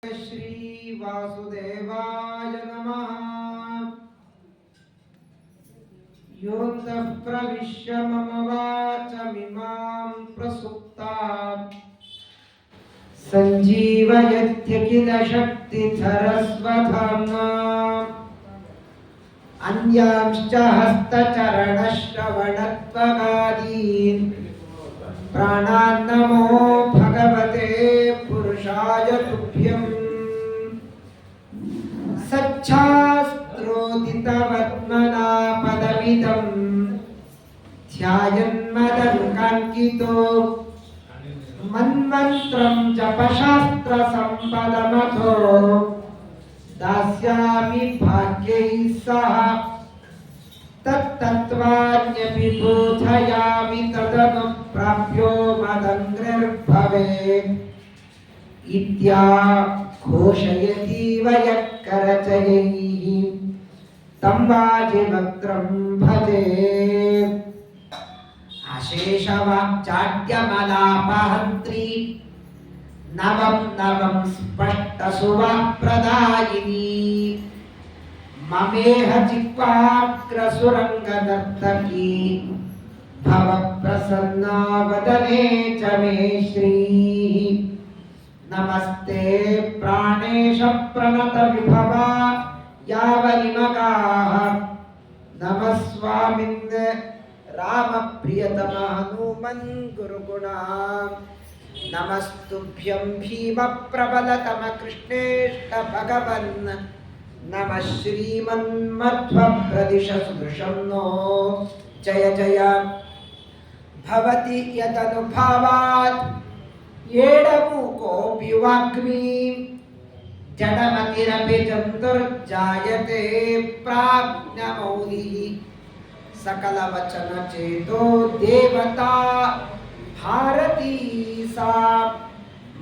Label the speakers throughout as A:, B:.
A: श्री वासुदेवाय नमः। योऽन्तः प्रविश्य मम वाचमिमां प्रसुप्तां सञ्जीवयत्यखिल शक्तिधरस्वधाम्ना अन्यांश्च हस्तचरणश्रवणत्वगादीन् प्राणान् नमो भगवते पुरुषाय तुभ्यम्। सच्छास्त्रोदितवर्त्मना पदमिदं ध्यायन्मदङ्काङ्कितो मन्मन्त्रं जपशास्त्रसम्पदमथो दास्यामि भाग्यैः सह तत्तत्त्वान्यपि बोधयामि तदनुप्राप्यो मदङ्घ्रिर्भवेत् इत्याघोषयतीव यः करचयैः तं वाजिवक्त्रं भजे। अशेषवाक्चाट्यमलापहन्त्री नवं नवं स्पष्टसुवाक्प्रदायिनी ममेह जिह्वाग्रसुरङ्गनर्तकी भव प्रसन्ना वदने च मे श्रीः। नमस्ते प्राणेश प्रणत विभवा यावनिमगाः नमः स्वामिन् राम प्रियतम हनुमन् गुरुगुणा नमस्तुभ्यं भीम प्रबलतम कृष्णेष्ट भगवन् नमः श्रीमन्मध्वप्रदिश सुदृशं नो जय जय भवति यदनुभावात् येडमूकोऽपि वाग्मी जडमतिरपि जन्तुर्जायते प्राज्ञमौलिः सकलवचनचेतो देवता भारती सा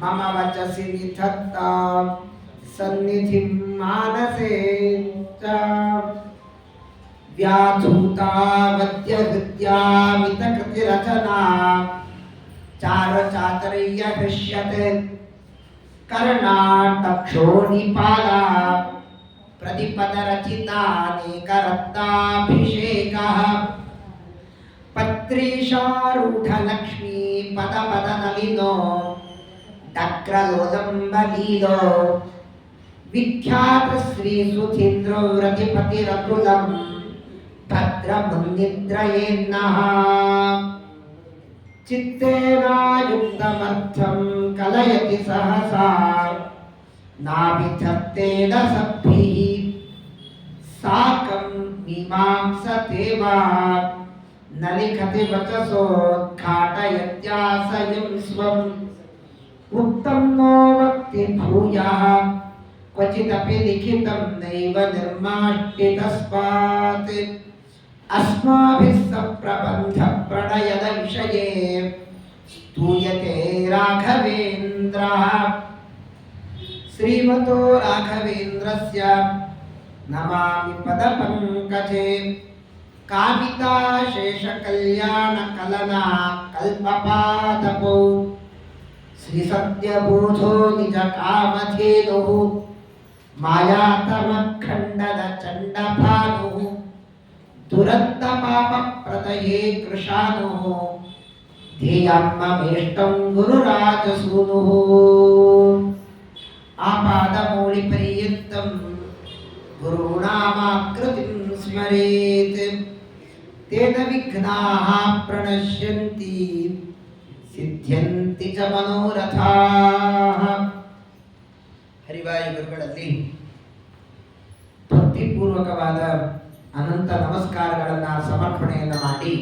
A: मम वचसि निधत्तां सन्निधिं मानसे च। व्याधूता वद्यहृद्यामितकृतिरचना चारुचातुर्य हृष्यते कर्णाटक्षोणिपाला प्रतिपदरचितानेकरत्नाभिषेकः पत्रीशारूढलक्ष्मी पदपदनलिनो डक्रलोलम्बलीलो विख्यात श्रीसुधीन्द्रो रतिपतिरतुलं भद्रमुन्निद्रयेन्नः चित्तेनायुक्तमर्थं कलयति सहसा नाभिधत्तेन सद्भिः साकं मीमांसते वा न लिखति वचसोद्घाटयत्याशयं स्वम् उक्तं नो वक्ति भूयः क्वचिदपि लिखितं नैव निर्माष्टितस्मात् अस्माभिः सप्रबन्ध प्रणयन विषये स्तूयते राघवेन्द्रः। श्रीमतो राघवेन्द्रस्य नमामि पदपङ्कजे कामिताशेषकल्याणकलना कल्पपादपौ श्रीसत्यबोधो निजकामधेनुः मायातमखण्डनचण्डभानुः दुरन्तपापप्रदये कृशानुः ध्येयं ममेष्टं गुरुराजसूनुः। आपादमौलिपर्यन्तं गुरूणामाकृतिं स्मरेत् तेन विघ्नाः प्रणश्यन्ति सिद्ध्यन्ति च मनोरथाः। ಹರಿವಾಯು ಗುರುಗಳಲ್ಲಿ ಭಕ್ತಿಪೂರ್ವಕವಾದ ಅನಂತ ನಮಸ್ಕಾರಗಳನ್ನು ಸಮರ್ಪಣೆಯನ್ನು ಮಾಡಿ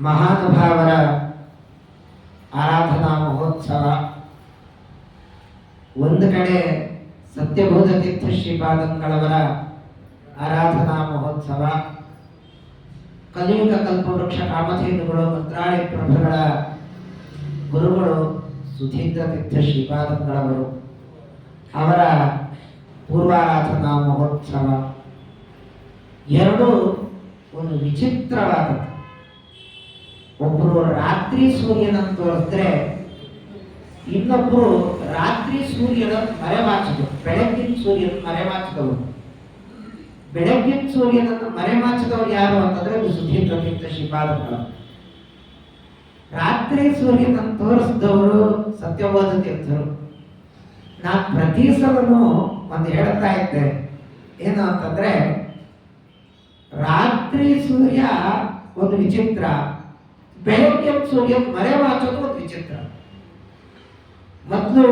A: ಮಹಾನುಭಾವರ ಆರಾಧನಾ ಮಹೋತ್ಸವ ಒಂದು ಕಡೆ ಸತ್ಯಬೋಧ ತೀರ್ಥ ಶ್ರೀಪಾದಂಗಳವರ ಆರಾಧನಾ ಮಹೋತ್ಸವ, ಕಲಿಯುಗ ಕಲ್ಪವೃಕ್ಷ ಕಾಮಧೇನುಗಳು ಮಂತ್ರಾಲಯ ಪ್ರಭುಗಳ ಗುರುಗಳು ಸುಧೀಂದ್ರ ತೀರ್ಥ ಶ್ರೀಪಾದಂಗಳವರು ಅವರ ಪೂರ್ವಾರಾಧನಾ ಮಹೋತ್ಸವ ಎರಡು ಒಂದು ವಿಚಿತ್ರವಾದದ್ದು. ಒಬ್ಬರು ರಾತ್ರಿ ಸೂರ್ಯನನ್ನು ತೋರಿಸಿದ್ರೆ ಇನ್ನೊಬ್ಬರು ರಾತ್ರಿ ಸೂರ್ಯನ ಮರೆಮಾಚಿದರು, ಬೆಳಗ್ಗಿನ ಸೂರ್ಯನ ಮರೆಮಾಚಿದವರು. ಬೆಳಗ್ಗಿನ ಸೂರ್ಯನನ್ನು ಮರೆಮಾಚಿದವರು ಯಾರು ಅಂತಂದ್ರೆ ಇದು ಸುಧೀಂದ್ರ ತೀರ್ಥ ಶ್ರೀಪಾದಂಗಳು. ರಾತ್ರಿ ಸೂರ್ಯನನ್ನು ತೋರಿಸಿದವರು ಸತ್ಯಬೋಧ ತೀರ್ಥರು. ನಾನು ಪ್ರತಿ ಸಲನು ಒಂದು ಹೇಳ್ತಾ ಇದ್ದೆ, ಏನು ಅಂತಂದ್ರೆ ರಾತ್ರಿ ಸೂರ್ಯ ಒಂದು ವಿಚಿತ್ರ, ಬೆಳಗ್ಗಿನ ಸೂರ್ಯ ಮರೆಮಾಚೋದು ಒಂದು ವಿಚಿತ್ರ. ಮೊದಲು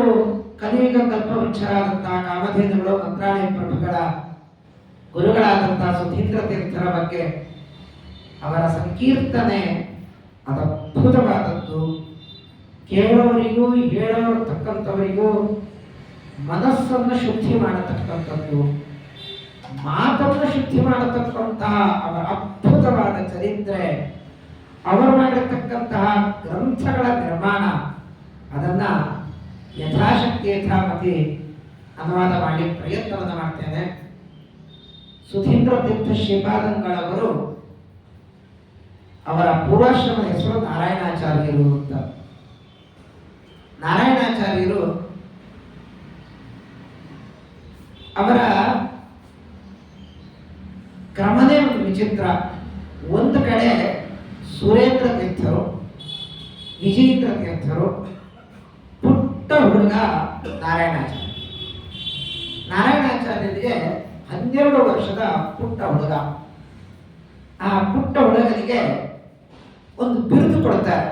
A: ಕಲಿಯುಗ ಕಲ್ಪವೃಕ್ಷರಾದಂತಹ ಕಾಮಧೇನುಗಳು ಮಂತ್ರಾಲಯ ಪ್ರಭುಗಳ ಗುರುಗಳಾದಂತಹ ಸುಧೀಂದ್ರ ತೀರ್ಥರ ಬಗ್ಗೆ ಅವರ ಸಂಕೀರ್ತನೆ ಅದು ಅದ್ಭುತವಾದದ್ದು. ಕೇಳೋರಿಗೂ ಹೇಳತಕ್ಕಂಥವರಿಗೂ ಮನಸ್ಸನ್ನು ಶುದ್ಧಿ ಮಾಡತಕ್ಕಂಥದ್ದು, ಮಾತನ್ನು ಶುದ್ಧಿ ಮಾಡತಕ್ಕಂತಹ ಅವರ ಅದ್ಭುತವಾದ ಚರಿತ್ರೆ, ಅವರು ಮಾಡಿರ್ತಕ್ಕಂತಹ ಗ್ರಂಥಗಳ ನಿರ್ಮಾಣ, ಅದನ್ನ ಯಥಾಶಕ್ತಿ ಯಥಾಮತಿ ಅನುವಾದ ಮಾಡಿ ಪ್ರಯತ್ನವನ್ನು ಮಾಡ್ತೇನೆ. ಸುಧೀಂದ್ರ ತೀರ್ಥ ಶ್ರೀಪಾದಂಗಳವರು ಅವರ ಪೂರ್ವಾಶ್ರಮದ ಹೆಸರು ನಾರಾಯಣಾಚಾರ್ಯರು ಅಂತ. ನಾರಾಯಣಾಚಾರ್ಯರು ಅವರ ಕ್ರಮನೇ ಒಂದು ವಿಚಿತ್ರ. ಒಂದು ಕಡೆ ಸುರೇಂದ್ರ ತೀರ್ಥರು, ವಿಜೇಂದ್ರ ತೀರ್ಥರು, ಪುಟ್ಟ ಹುಡುಗ ನಾರಾಯಣಾಚಾರ್ಯ. ನಾರಾಯಣಾಚಾರ್ಯರಿಗೆ 12 ವರ್ಷದ ಪುಟ್ಟ ಹುಡುಗ. ಆ ಪುಟ್ಟ ಹುಡುಗನಿಗೆ ಒಂದು ಬಿರುದು ಕೊಡ್ತಾರೆ.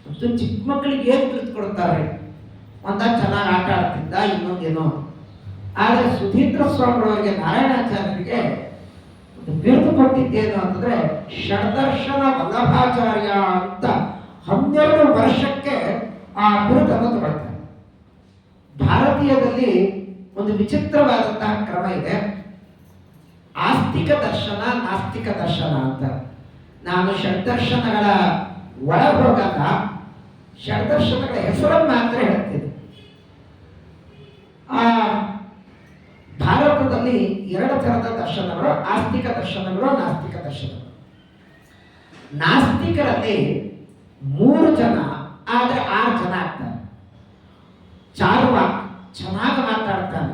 A: ಮತ್ತು ಚಿಕ್ಕ ಮಕ್ಕಳಿಗೆ ಏನು ಬಿರುದು ಕೊಡ್ತಾರೆ? ಒಂದ ಚೆನ್ನಾಗಿ ಆಟ ಆಡ್ತಿದ್ದ, ಇನ್ನೊಂದೇನೋ. ಆದರೆ ಸುಧೀಂದ್ರ ಸ್ವಾಮಿಯವರಿಗೆ ನಾರಾಯಣಾಚಾರ್ಯರಿಗೆ ಒಂದು ಬಿರುದು ಕೊಟ್ಟಿದ್ದೇನು ಅಂತಂದ್ರೆ ಷಡ್ದರ್ಶನ ವಲ್ಲಭಾಚಾರ್ಯ ಅಂತ 12 ವರ್ಷಕ್ಕೆ ಆ ಬಿರುದನ್ನು ತಗೊಳ್ತಾರೆ. ಭಾರತೀಯದಲ್ಲಿ ಒಂದು ವಿಚಿತ್ರವಾದಂತಹ ಕ್ರಮ ಇದೆ, ಆಸ್ತಿಕ ದರ್ಶನ, ನಾಸ್ತಿಕ ದರ್ಶನ ಅಂತ. ನಾನು ಷಡ್ದರ್ಶನಗಳ ಒಳ ಹೋಗಲ್ಲ, ಷಡ್ದರ್ಶನಗಳ ಹೆಸರನ್ನು ಮಾತ್ರ ಹೇಳ್ತೀನಿ. ಆ ಭಾರತದಲ್ಲಿ 2 ಥರದ ದರ್ಶನಗಳು, ಆಸ್ತಿಕ ದರ್ಶನಗಳು, ನಾಸ್ತಿಕ ದರ್ಶನಗಳು. ನಾಸ್ತಿಕರಲ್ಲಿ 3 ಜನ ಆದ್ರೆ 6 ಜನ ಆಗ್ತಾರೆ. ಚಾರುವಾಕ್, ಚೆನ್ನಾಗಿ ಮಾತಾಡ್ತಾನೆ.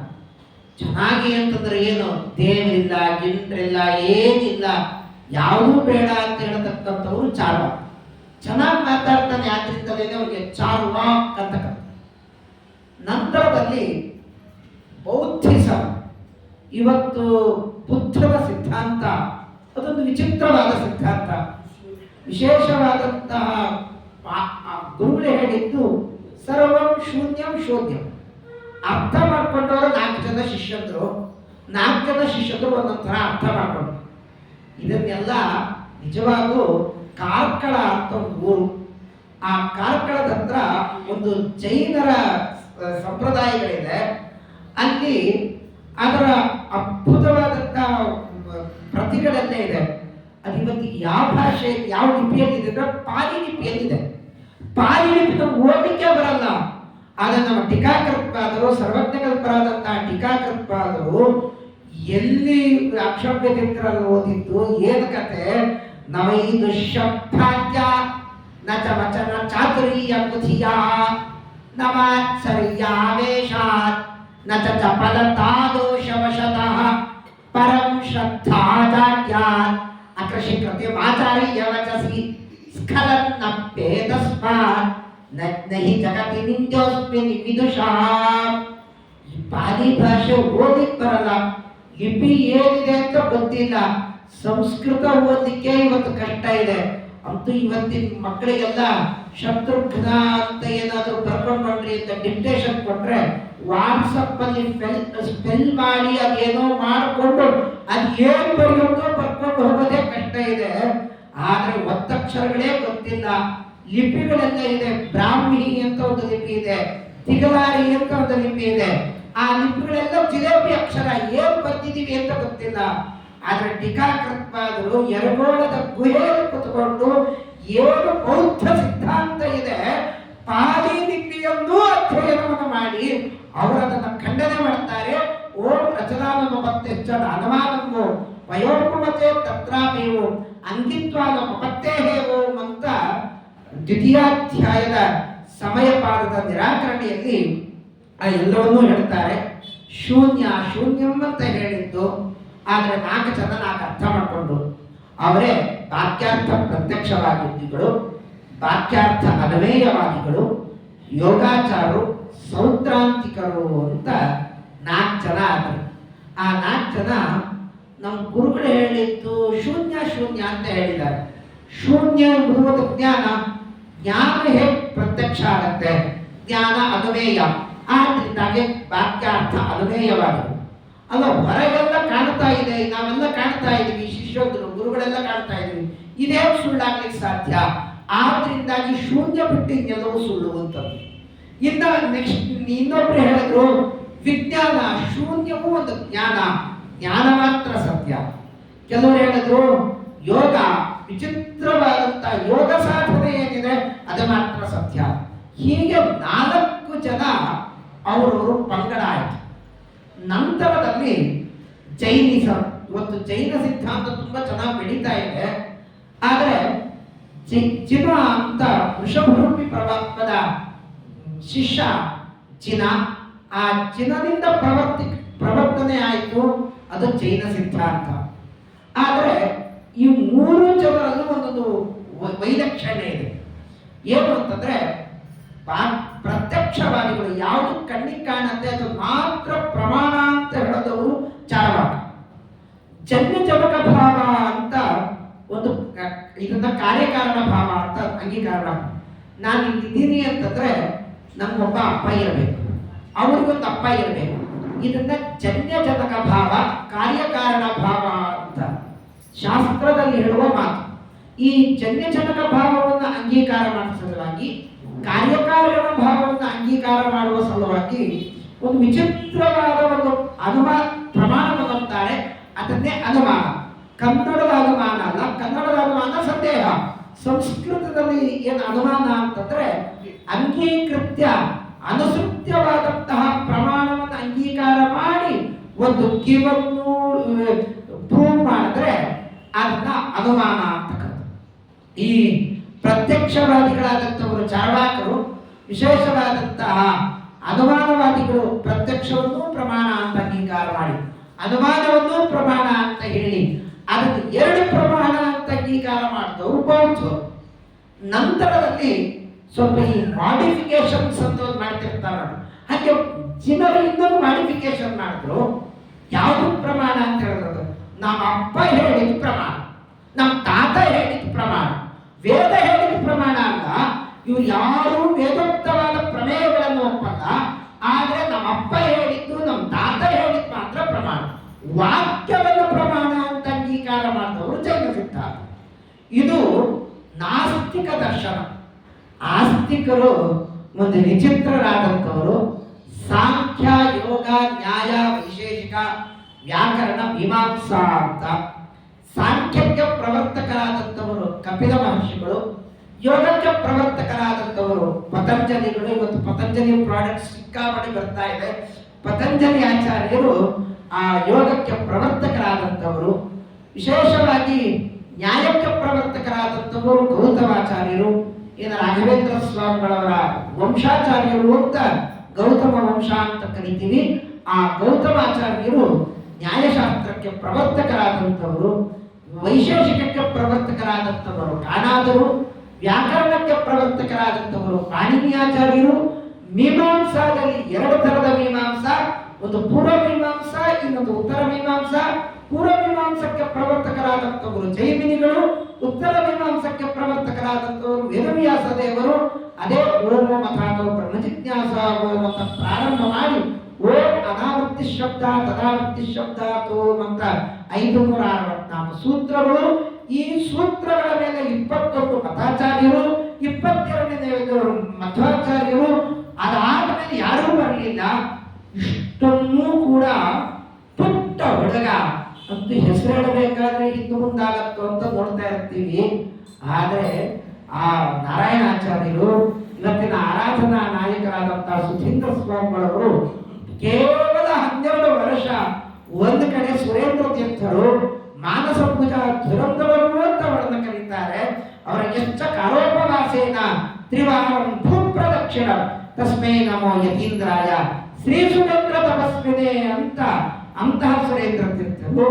A: ಚೆನ್ನಾಗಿ ಅಂತಂದ್ರೆ ಏನು? ದೇವರಿಲ್ಲ, ಗಿಂಡ್ರಿಲ್ಲ, ಏನಿಲ್ಲ, ಯಾವುದೂ ಬೇಡ ಅಂತ ಹೇಳತಕ್ಕಂಥವ್ರು ಚಾರುವಾಕ್. ಚೆನ್ನಾಗಿ ಮಾತಾಡ್ತಾನೆ, ಆದ್ರಿಂದಲೇ ಅವ್ರಿಗೆ ಚಾರುವಾಕ್ ಅಂತ. ನಂತರದಲ್ಲಿ ಬೌದ್ಧಿಸಂ. ಇವತ್ತು ಬುದ್ಧನ ಸಿದ್ಧಾಂತ ಅದೊಂದು ವಿಚಿತ್ರವಾದ ಸಿದ್ಧಾಂತ. ವಿಶೇಷವಾದಂತಹ ಗುರುಗಳು ಹೇಳಿದ್ದು ಸರ್ವಂ ಶೂನ್ಯಂ ಶೋಧ್ಯಂ. ಅರ್ಥ ಮಾಡ್ಕೊಂಡವರು 4 ಜನ ಶಿಷ್ಯಂದ್ರು, 4 ಜನ ಶಿಷ್ಯರು ಒಂದೊಂದು ಥರ ಅರ್ಥ ಮಾಡ್ಕೊಂಡ್ರು. ಇದನ್ನೆಲ್ಲ ನಿಜವಾಗೂ ಕಾರ್ಕಳ ಅಂತ ಒಂದು ಊರು. ಆ ಕಾರ್ಕಳದ ಹತ್ರ ಒಂದು ಜೈನರ ಸಂಪ್ರದಾಯಗಳಿದೆ. ಅಲ್ಲಿ ಅದರ ಅದ್ಭುತವಾದಂತಹ ಪ್ರತಿಗಳನ್ನೇ ಇದೆ. ಅದು ಇವತ್ತು ಯಾವ ಭಾಷೆ, ಯಾವ ಲಿಪಿಯಲ್ಲಿದೆ ಅಂದ್ರೆ ಪಾಲಿ ಲಿಪಿಯಲ್ಲಿದೆ. ಪಾಲಿ ಲಿಪಿ ನಮ್ಗೆ ಓದಲಿಕ್ಕೆ ಬರಲ್ಲ. ಆದರೆ ನಮ್ಮ ಟೀಕಾಕೃತ್ಪಾದರು, ಸರ್ವಜ್ಞಕಲ್ಪರಾದಂತಹ ಟೀಕಾಕೃತ್ಪಾದರು ಎಲ್ಲಿ ಅಕ್ಷವ್ಯ ತೀರ್ಥರಲ್ಲಿ ಓದಿದ್ದು, ಏನು ಕತೆ? ನವೈದು ಶಬ್ದಾದ್ಯ ನಚ ವಚನ ಚಾತುರ್ಯ ಬುಧಿಯ ನವಾತ್ಸರ್ಯಾವೇಶಾತ್ ನಚ ಚಪಲತಾ ದೋಷವಶತಃ ಪರಂ ಶ್ರದ್ಧಾಚಾರ್ಯಾತ್ ಅಕೃಷಿಕೃತೆ ಆಚಾರ್ಯ ವಚಸಿ ಸ್ಖಲನ್ನಪ್ಯೇತಸ್ಮಾತ್ ನಹಿ ಜಗತಿ ನಿಂದ್ಯೋಸ್ಮಿನ್ ವಿದುಷಾಂ. ಈ ಪಾಲಿ ಭಾಷೆ ಓದಿಕ್ ಬರಲ್ಲ, ಲಿಪಿ ಏನಿದೆ ಅಂತ ಗೊತ್ತಿಲ್ಲ. ಸಂಸ್ಕೃತ ಓದಲಿಕ್ಕೆ ಇವತ್ತು ಕಷ್ಟ ಇದೆ. ಅಂತೂ ಇವತ್ತಿನ ಮಕ್ಕಳಿಗೆಲ್ಲ ಶತ್ರುಘ್ನ ಅಂತ ಏನಾದರೂ ಬರ್ಕೊಂಡು ಬಂದ್ರಿ ಅಂತ ಡಿಕ್ಟೇಷನ್ ಕೊಟ್ರೆ ವಾಟ್ಸಪ್ ಅಲ್ಲಿ ಸ್ಪೆಲ್ ಮಾಡಿ ಅದೇನೋ ಮಾಡಿಕೊಂಡು ಅದು ಏನು ಬರೆಯೋದು ಬರ್ಕೊಂಡು ಹೋಗೋದೇ ಕಷ್ಟ ಇದೆ. ಆದ್ರೆ ಒತ್ತಕ್ಷರಗಳೇ ಗೊತ್ತಿಲ್ಲ. ಲಿಪಿಗಳೆಲ್ಲ ಇದೆ. ಬ್ರಾಹ್ಮಿ ಅಂತ ಒಂದು ಲಿಪಿ ಇದೆ, ತಿಗಲಾರಿ ಅಂತ ಒಂದು ಲಿಪಿ ಇದೆ. ಆ ಲಿಪಿಗಳೆಲ್ಲ ಜಿಲೇಬಿ ಅಕ್ಷರ, ಏನ್ ಬರ್ತಿದೀವಿ ಅಂತ ಗೊತ್ತಿಲ್ಲ. ಆದ್ರೆ ಟೀಕಾಕೃತ್ಪಾದರು ಎರಗೋಳದ ಗುಹೆಯಲ್ಲಿ ಕುತ್ಕೊಂಡು ಏನು ಬೌದ್ಧ ಸಿದ್ಧಾಂತ ಇದೆ ಪಾಲಿ ಲಿಪಿಯನ್ನು ಅಧ್ಯಯನವನ್ನು ಮಾಡಿ ಅವರದನ್ನು ಖಂಡನೆ ಮಾಡ್ತಾರೆ. ಓಂ ರಚನಾನುಪತ್ತೆಚ್ಚ ಅನುಮಾನವು ವಯೋಪಮತೆ ತತ್ರಾಪೇವು ಅಂಕಿತ್ವಾನುಪತ್ತೇ ಓಂ ಅಂತ ದ್ವಿತೀಯಾಧ್ಯಾಯದ ಸಮಯಪಾದದ ನಿರಾಕರಣೆಯಲ್ಲಿ ಆ ಎಲ್ಲವನ್ನೂ ಹೇಳ್ತಾರೆ. ಶೂನ್ಯ ಶೂನ್ಯಂ ಅಂತ ಹೇಳಿದ್ದು, ಆದರೆ 4 ಜನ 4 ಅರ್ಥ ಮಾಡಿಕೊಂಡು ಅವರೇ ವಾಕ್ಯಾರ್ಥ ಪ್ರತ್ಯಕ್ಷವಾದಿಗಳು, ವಾಕ್ಯಾರ್ಥ ಅನ್ವಯವಾದಿಗಳು, ಯೋಗಾಚಾರರು, ಸೌತ್ರಾಂತಿಕರು ಅಂತ 4 ಜನ ಆದರು. ಆ 4 ಜನ ನಮ್ಮ ಗುರುಗಳು ಹೇಳಿದ್ದು ಶೂನ್ಯ ಶೂನ್ಯ ಅಂತ ಹೇಳಿದ್ದಾರೆ. ಶೂನ್ಯ ಎಂಬುದು ಜ್ಞಾನ. ಜ್ಞಾನ ಹೇಗೆ ಪ್ರತ್ಯಕ್ಷ ಆಗತ್ತೆ? ಜ್ಞಾನ ಅನುಮೇಯ. ಆದ್ರಿಂದಾಗೆ ವಾಕ್ಯಾರ್ಥ ಅನುಮೇಯವಾದವು. ಅಲ್ಲ, ಹೊರಗೆಲ್ಲ ಕಾಣ್ತಾ ಇದೆ, ನಾವೆಲ್ಲ ಕಾಣ್ತಾ ಇದೀವಿ, ಶಿಷ್ಯರು ಗುರುಗಳೆಲ್ಲ ಕಾಣ್ತಾ ಇದೀವಿ, ಇದೇ ಸುಳ್ಳಾಗ್ಲಿಕ್ಕೆ ಸಾಧ್ಯ. ಆದ್ರಿಂದಾಗಿ ಶೂನ್ಯ ಬಿಟ್ಟು ಇನ್ನೆಲ್ಲವೂ ಸುಳ್ಳು ಅಂತದ್ದು. ಇನ್ನ ನೆಕ್ಸ್ಟ್ ಇನ್ನೊಬ್ರು ಹೇಳಿದ್ರು ವಿಜ್ಞಾನ, ಶೂನ್ಯವೂ ಒಂದು ಜ್ಞಾನ, ಜ್ಞಾನ ಮಾತ್ರ ಸತ್ಯ. ಕೆಲವರು ಹೇಳಿದ್ರು ಯೋಗ, ವಿಚಿತ್ರವಾದಂತ ಯೋಗ ಸಾಧನೆ ಏನಿದೆ ಅದು ಮಾತ್ರ ಸತ್ಯ. ಹೀಗೆ 4 ಜನ ಅವರವರು ಪಂಗಡ ಆಯಿತು. ನಂತರದಲ್ಲಿ ಜೈನಿಸಂ, ಇವತ್ತು ಜೈನ ಸಿದ್ಧಾಂತ ತುಂಬಾ ಚೆನ್ನಾಗಿ ಬೆಳೀತಾ ಇದೆ. ಆದರೆ ಜಿನ ಅಂತ ವೃಷಭರೂಪಿ ಪರಮಾತ್ಮದ ಶಿಷ್ಯ ಜಿನ, ಆ ಜಿನದಿಂದ ಪ್ರವರ್ತನೆ ಆಯಿತು, ಅದು ಜೈನ ಸಿದ್ಧಾಂತ. ಆದರೆ ಈ 3 ಜನರಲ್ಲೂ ಒಂದೊಂದು ವೈಲಕ್ಷಣ್ಯ ಇದೆ. ಏನು ಅಂತಂದ್ರೆ, ಪ್ರತ್ಯಕ್ಷವಾದಿಗಳು ಯಾವುದು ಕಣ್ಣಿಗೆ ಕಾಣುತ್ತೆ ಅದು ಮಾತ್ರ ಪ್ರಮಾಣ ಅಂತ ಹೇಳೋದವರು ಚಾರವಾಕ. ಜನ್ಯ ಜಮಕ ಭಾವ ಅಂತ ಒಂದು ಇದನ್ನ ಕಾರ್ಯಕಾರಣ ಭಾವ ಅಂತ ಅಂಗೀಕಾರ ಮಾಡಿ, ನಾನು ಇದ್ದೀನಿ ಅಂತಂದ್ರೆ ನಮ್ಗೊಬ್ಬ ಅಪ್ಪ ಇರಬೇಕು, ಅವ್ರಿಗೊಂದು ಅಪ್ಪ ಇರಬೇಕು. ಇದನ್ನ ಜನ್ಯ ಜನಕ ಭಾವ, ಕಾರ್ಯಕಾರಣ ಭಾವ ಅಂತ ಶಾಸ್ತ್ರದಲ್ಲಿ ಹೇಳುವ ಮಾತು. ಈ ಜನ್ಯ ಜನಕ ಭಾವವನ್ನು ಅಂಗೀಕಾರ ಮಾಡುವ ಸಲುವಾಗಿ, ಕಾರ್ಯಕಾರಣ ಭಾವವನ್ನು ಅಂಗೀಕಾರ ಮಾಡುವ ಸಲುವಾಗಿ ಒಂದು ವಿಚಿತ್ರವಾದ ಒಂದು ಅನುಮಾನ ಪ್ರಮಾಣವನ್ನು ಅಂತಾರೆ. ಅದನ್ನೇ ಅನುಮಾನ. ಕನ್ನಡದ ಅನುಮಾನ ಅಲ್ಲ, ಕನ್ನಡದ ಅನುಮಾನ ಸಂದೇಹ. ಸಂಸ್ಕೃತದಲ್ಲಿ ಏನು ಅನುಮಾನ ಅಂತಂದ್ರೆ ಅಂಗೀಕೃತ್ಯ, ಅನುಸೃತ್ಯವಾದಂತಹ ಪ್ರಮಾಣವನ್ನು ಅಂಗೀಕಾರ ಮಾಡಿ ಒಂದು ಕಿವನ್ನು ಪ್ರೂವ್ ಮಾಡಿದ್ರೆ ಅದನ್ನ ಅನುಮಾನ ಅಂತ ಕರೆದು. ಈ ಪ್ರತ್ಯಕ್ಷವಾದಿಗಳಾದಂಥವರು ಚಾರ್ವಾಕರು, ವಿಶೇಷವಾದಂತಹ ಅನುಮಾನವಾದಿಗಳು ಪ್ರತ್ಯಕ್ಷವನ್ನು ಪ್ರಮಾಣ ಅಂತ ಅಂಗೀಕಾರ ಮಾಡಿ, ಅನುಮಾನವನ್ನು ಪ್ರಮಾಣ ಅಂತ ಹೇಳಿ ಅದನ್ನು 2 ಪ್ರಮಾಣ ಅಂತ ಅಂಗೀಕಾರ ಮಾಡಿದವರು ಬೌದ್ಧರು. ನಂತರದಲ್ಲಿ ಸ್ವಲ್ಪ ಈ ಮಾಡಿಫಿಕೇಶನ್ಸ್ ಅಂತ ಮಾಡ್ತಿರ್ತಾರೆ. ಹಾಗೆ ಜನರು ಇನ್ನೊಂದು ಮಾಡಿಫಿಕೇಶನ್ ಮಾಡಿದ್ರು. ಯಾವುದು ಪ್ರಮಾಣ ಅಂತ ಹೇಳಿದ್ರು, ನಮ್ಮ ಅಪ್ಪ ಹೇಳಿದ ಪ್ರಮಾಣ, ನಮ್ಮ ತಾತ ಹೇಳಿದ ಪ್ರಮಾಣ, ವೇದ ಹೇಳಿದ ಪ್ರಮಾಣ ಅಲ್ಲ. ಇವು ಯಾರು ವೇದೋಕ್ತವಾದ ಪ್ರಮೇಯಗಳನ್ನು ಒಪ್ಪಲ್ಲ. ಆದ್ರೆ ನಮ್ಮ ಅಪ್ಪ ಹೇಳಿದ್ದು, ನಮ್ಮ ತಾತ ಹೇಳಿದ್ದು ಮಾತ್ರ ಪ್ರಮಾಣ. ವಾಕ್ಯವನ್ನು ಪ್ರಮಾಣ ಅಂತ ಅಂಗೀಕಾರ ಮಾಡಿದವರು ಜೈನ ಸಿದ್ಧಾಂತ. ಇದು ನಾಸ್ತಿಕ ದರ್ಶನ. ಆಸ್ತಿಕರು ಒಂದು ವಿಚಿತ್ರರಾದಂಥವರು. ಸಾಂಖ್ಯ, ಯೋಗ, ನ್ಯಾಯ, ವೈಶೇಷಿಕ, ವ್ಯಾಕರಣ, ಮೀಮಾಂಸಾ ಅಂತ. ಸಾಂಖ್ಯಕ್ಕೆ ಪ್ರವರ್ತಕರಾದಂಥವರು ಕಪಿಲ ಮಹರ್ಷಿಗಳು, ಯೋಗಕ್ಕೆ ಪ್ರವರ್ತಕರಾದಂಥವರು ಪತಂಜಲಿಗಳು. ಇವತ್ತು ಪತಂಜಲಿ ಪ್ರಾಡಕ್ಟ್ಸ್ ಸಿಕ್ಕಾಪಟ್ಟೆ ಬರ್ತಾ ಇದೆ. ಪತಂಜಲಿ ಆಚಾರ್ಯರು ಆ ಯೋಗಕ್ಕೆ ಪ್ರವರ್ತಕರಾದಂಥವರು. ವಿಶೇಷವಾಗಿ ನ್ಯಾಯಕ್ಕೆ ಪ್ರವರ್ತಕರಾದಂಥವರು ಗೌತಮಾಚಾರ್ಯರು. ಏನು ರಾಘವೇಂದ್ರ ಸ್ವಾಮಿಗಳವರ ವಂಶಾಚಾರ್ಯರು ಅಂತ ಗೌತಮ ವಂಶ ಅಂತ ಕರಿತೀವಿ. ಆ ಗೌತಮಾಚಾರ್ಯರು ನ್ಯಾಯಶಾಸ್ತ್ರಕ್ಕೆ ಪ್ರವರ್ತಕರಾದಂಥವರು. ವೈಶೇಷಿಕಕ್ಕೆ ಪ್ರವರ್ತಕರಾದಂಥವರು ಕಾಣಾದರು. ವ್ಯಾಕರಣಕ್ಕೆ ಪ್ರವರ್ತಕರಾದಂಥವರು ಪಾಣಿನಿಯಾಚಾರ್ಯರು. ಮೀಮಾಂಸಾದಲ್ಲಿ 2 ತರದ ಮೀಮಾಂಸಾ, ಒಂದು ಪೂರ್ವ ಮೀಮಾಂಸಾ, ಇನ್ನೊಂದು ಉತ್ತರ ಮೀಮಾಂಸಾ. ಪೂರ್ವ ಮೀಮಾಂಸಕ್ಕೆ ಪ್ರವರ್ತಕರಾದಂಥವರು ಜೈಮಿನಿಗಳು, ಉತ್ತರ ಮೀಮಾಂಸಕ್ಕೆ ಪ್ರವರ್ತಕರಾದಂಥವರು ವೇದವ್ಯಾಸ ದೇವರು. ಅದೇ ಓಂ ಅಥಾತೋ ಬ್ರಹ್ಮ ಜಿಜ್ಞಾಸ ಓಂ ಅಂತ ಪ್ರಾರಂಭ ಮಾಡಿ ಓಂ ಅನಾವರ್ತಿ ಶಬ್ದ ತದಾವರ್ತಿ ಶಬ್ದ ಓಂ ಅಂತ 564 ಸೂತ್ರಗಳು. ಈ ಸೂತ್ರಗಳ ಮೇಲೆ 21 ಮತಾಚಾರ್ಯರು, 22ನೇವರು ಮಧ್ವಾಚಾರ್ಯರು. ಅದಾದ್ಮೇಲೆ ಯಾರೂ ಬರಲಿಲ್ಲ. ಇಷ್ಟನ್ನೂ ಕೂಡ ಪುಟ್ಟ ಹುಡುಗ ಅಂತೂ ಹೆಸರು ಹೇಳಬೇಕಾದ್ರೆ ಹಿಂದೆ ಮುಂದಾಗತ್ತೋ ಅಂತ ನೋಡ್ತಾ ಇರ್ತೀವಿ. ಆದ್ರೆ ಆ ನಾರಾಯಣಾಚಾರ್ಯರು, ಇವತ್ತಿನ ಆರಾಧನಾ ನಾಯಕರಾದಂತಹ ಸುಧೀಂದ್ರ ಸ್ವಾಮಿಗಳವರು ಕೇವಲ 12 ವರ್ಷ ಒಂದು ಕಡೆ ಸುರೇಂದ್ರ ತೀರ್ಥರು ಮಾನಸ ಪೂಜಾ ಧುರಂಧರರು ಅಂತ ಅವರನ್ನು ಕರೀತಾರೆ. ಅವರ ಎಷ್ಟ ಕಾರೋಪವಾಸೇನ ತ್ರಿವಾರಂ ಭೂಪ್ರದಕ್ಷಿಣಂ ತಸ್ಮೈ ನಮೋ ಯತೀಂದ್ರಾಯ ಶ್ರೀ ಸುರೇಂದ್ರ ತಪಸ್ವಿನೇ ಅಂತ ಅಂತಹ ಸುರೇಂದ್ರ ತೀರ್ಥರು.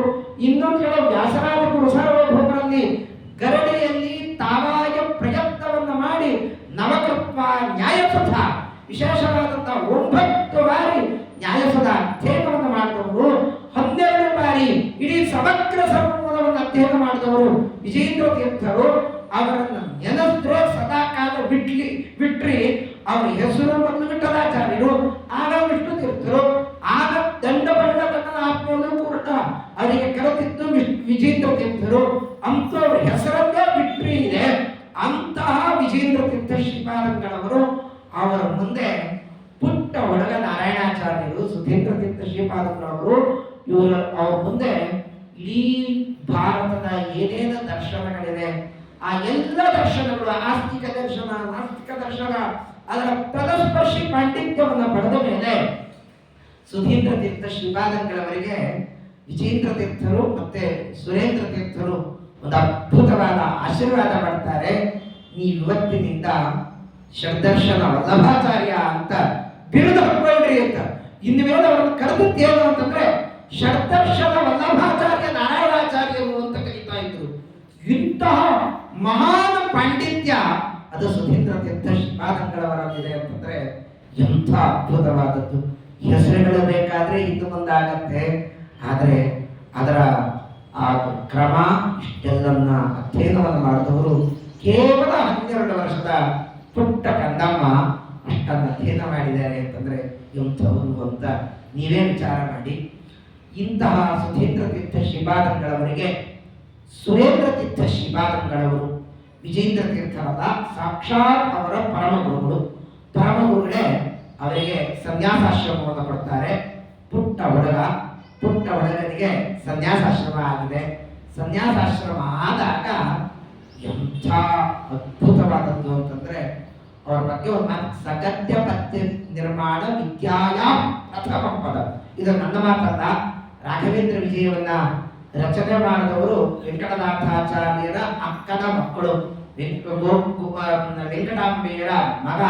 A: ಇನ್ನೊಂದು ಕಡೆ ವ್ಯಾಸರಾಜ ಗುರು ಸಾರ್ವಭೌಮರಲ್ಲಿ ಗರಡಿಯಲ್ಲಿ ತಾವಾಯ ಪ್ರಯತ್ನವನ್ನು ಮಾಡಿ ನವಕೃತ್ವ ನ್ಯಾಯಸುಧ ವಿಶೇಷವಾದಂತಹ 9 ಬಾರಿ ನ್ಯಾಯಸುಧ ಅಧ್ಯಯನವನ್ನು ಮಾಡಿದವರು, 12 ಬಾರಿ ಇಡೀ ಸಮಗ್ರ ಸರ್ವಮೂಲವನ್ನು ಅಧ್ಯಯನ ಮಾಡಿದವರು ವಿಜೇಂದ್ರ ತೀರ್ಥರು. ಅವರನ್ನು ನೆನೆಸಿದ್ರೆ ಸದಾಕಾಲ ಬಿಟ್ರಿ ಅವರ ಹೆಸರು ಮತ್ತು ವಿಠಲಾಚಾರ್ಯರು, ಆಗ ವಿಷ್ಣು ತೀರ್ಥರು, ಆಗ ದಂಡಬಂಡಕನ ಆತ್ಮವನ್ನು ಕೂಡ ಅವರಿಗೆ ಕರೆದಿದ್ದು ವಿಜೇಂದ್ರ ತೀರ್ಥರು. ಅಂತ ಅವರ ಹೆಸರನ್ನೇ ಬಿಟ್ರಿ ಇದೆ. ಅಂತಹ ವಿಜೇಂದ್ರ ತೀರ್ಥ ಶ್ರೀಪಾದಂಗಳವರು ಅವರ ಮುಂದೆ ಪುಟ್ಟ ಒಳಗ ನಾರಾಯಣಾಚಾರ್ಯರು, ಸುಧೀಂದ್ರ ತೀರ್ಥ ಶ್ರೀಪಾದಂಗಳವರು ಇವರು ಅವ್ರ ಮುಂದೆ ಇಡೀ ಭಾರತದ ಏನೇನು ದರ್ಶನಗಳಿವೆ ಆ ಎಲ್ಲ ದರ್ಶನಗಳು, ಆಸ್ತಿಕ ದರ್ಶನ, ನಾಸ್ತಿಕ ದರ್ಶನ, ಅದರ ಪರಸ್ಪರ್ಶಿ ಪಾಂಡಿತ್ಯವನ್ನು ಪಡೆದ ಮೇಲೆ ಸುಧೀಂದ್ರ ತೀರ್ಥ ಶ್ರೀಪಾದಂಗಳವರಿಗೆ ವಿಜೇಂದ್ರ ತೀರ್ಥರು ಮತ್ತೆ ಸುರೇಂದ್ರ ತೀರ್ಥರು ಒಂದು ಅದ್ಭುತವಾದ ಆಶೀರ್ವಾದ ಮಾಡ್ತಾರೆ. ನೀವು ಇವತ್ತಿನಿಂದ ಷಡ್ದರ್ಶನ ವಲ್ಲಭಾಚಾರ್ಯ ಅಂತ ಬಿರುದು ಹಾಕೊಳ್ರಿ ಅಂತ. ಇನ್ನು ಮೇಲೆ ಅವರನ್ನು ಕರೆದದ್ದೇನು ಅಂತಂದ್ರೆ ಷಡ್ದರ್ಶನ ವಲ್ಲಭಾಚಾರ್ಯ ನಾರಾಯಣಾಚಾರ್ಯರು ಅಂತ ಕರೀತಾ ಇದ್ರು. ಇಂತಹ ಮಹಾನ್ ಪಾಂಡಿತ್ಯ ಅದು ಸುಧೀಂದ್ರ ತೀರ್ಥ ಶ್ರೀಪಾದಂಗಳವರಲ್ಲಿದೆ ಅಂತಂದ್ರೆ ಎಂಥ ಅದ್ಭುತವಾದದ್ದು. ಹೆಸರುಗಳು ಬೇಕಾದ್ರೆ ಇನ್ನು ಮುಂದಾಗತ್ತೆ, ಆದರೆ ಅದರ ಆ ಕ್ರಮ ಇಷ್ಟೆಲ್ಲನ್ನ ಅಧ್ಯಯನವನ್ನು ಮಾಡಿದವರು ಕೇವಲ 12 ವರ್ಷದ ಪುಟ್ಟ ಕಂದಮ್ಮ ಅಷ್ಟನ್ನು ಅಧ್ಯಯನ ಮಾಡಿದ್ದಾರೆ ಅಂತಂದ್ರೆ ಎಂಥವರು ಅಂತ ನೀವೇ ವಿಚಾರ ಮಾಡಿ. ಇಂತಹ ಸುಧೀಂದ್ರ ತೀರ್ಥ ಶ್ರೀಪಾದಂಗಳವರಿಗೆ ಸುರೇಂದ್ರ ತೀರ್ಥ ಶ್ರೀಪಾದಂಗಳವರು ವಿಜೇಂದ್ರ ತೀರ್ಥರಲ್ಲ, ಸಾಕ್ಷಾತ್ ಅವರ ಪರಮಗುರುಗಳು. ಪರಮಗುರುಗಳೇ ಅವರಿಗೆ ಸನ್ಯಾಸಾಶ್ರಮವನ್ನು ಕೊಡ್ತಾರೆ. ಪುಟ್ಟ ಹುಡುಗನಿಗೆ ಸನ್ಯಾಸಾಶ್ರಮ ಆಗಿದೆ. ಸನ್ಯಾಸಾಶ್ರಮ ಆದಾಗ ಎಂಥ ಅದ್ಭುತವಾದದ್ದು ಅಂತಂದ್ರೆ ಅವರ ಬಗ್ಗೆ ಒಂದು ಮಾತು, ಸಗದ್ಯ ಪದ್ಯ ನಿರ್ಮಾಣ ವಿದ್ಯಾಯ ಪ್ರಥಮ ಪದ. ಇದು ನನ್ನ ಮಾತಲ್ಲ, ರಾಘವೇಂದ್ರ ವಿಜಯವನ್ನ ರಚನೆ ಮಾಡಿದವರು ವೆಂಕಟನಾಥಾಚಾರ್ಯರ ಅಕ್ಕನ ಮಕ್ಕಳು, ವೆಂಕಟಾಂಬೆಯರ ಮಗ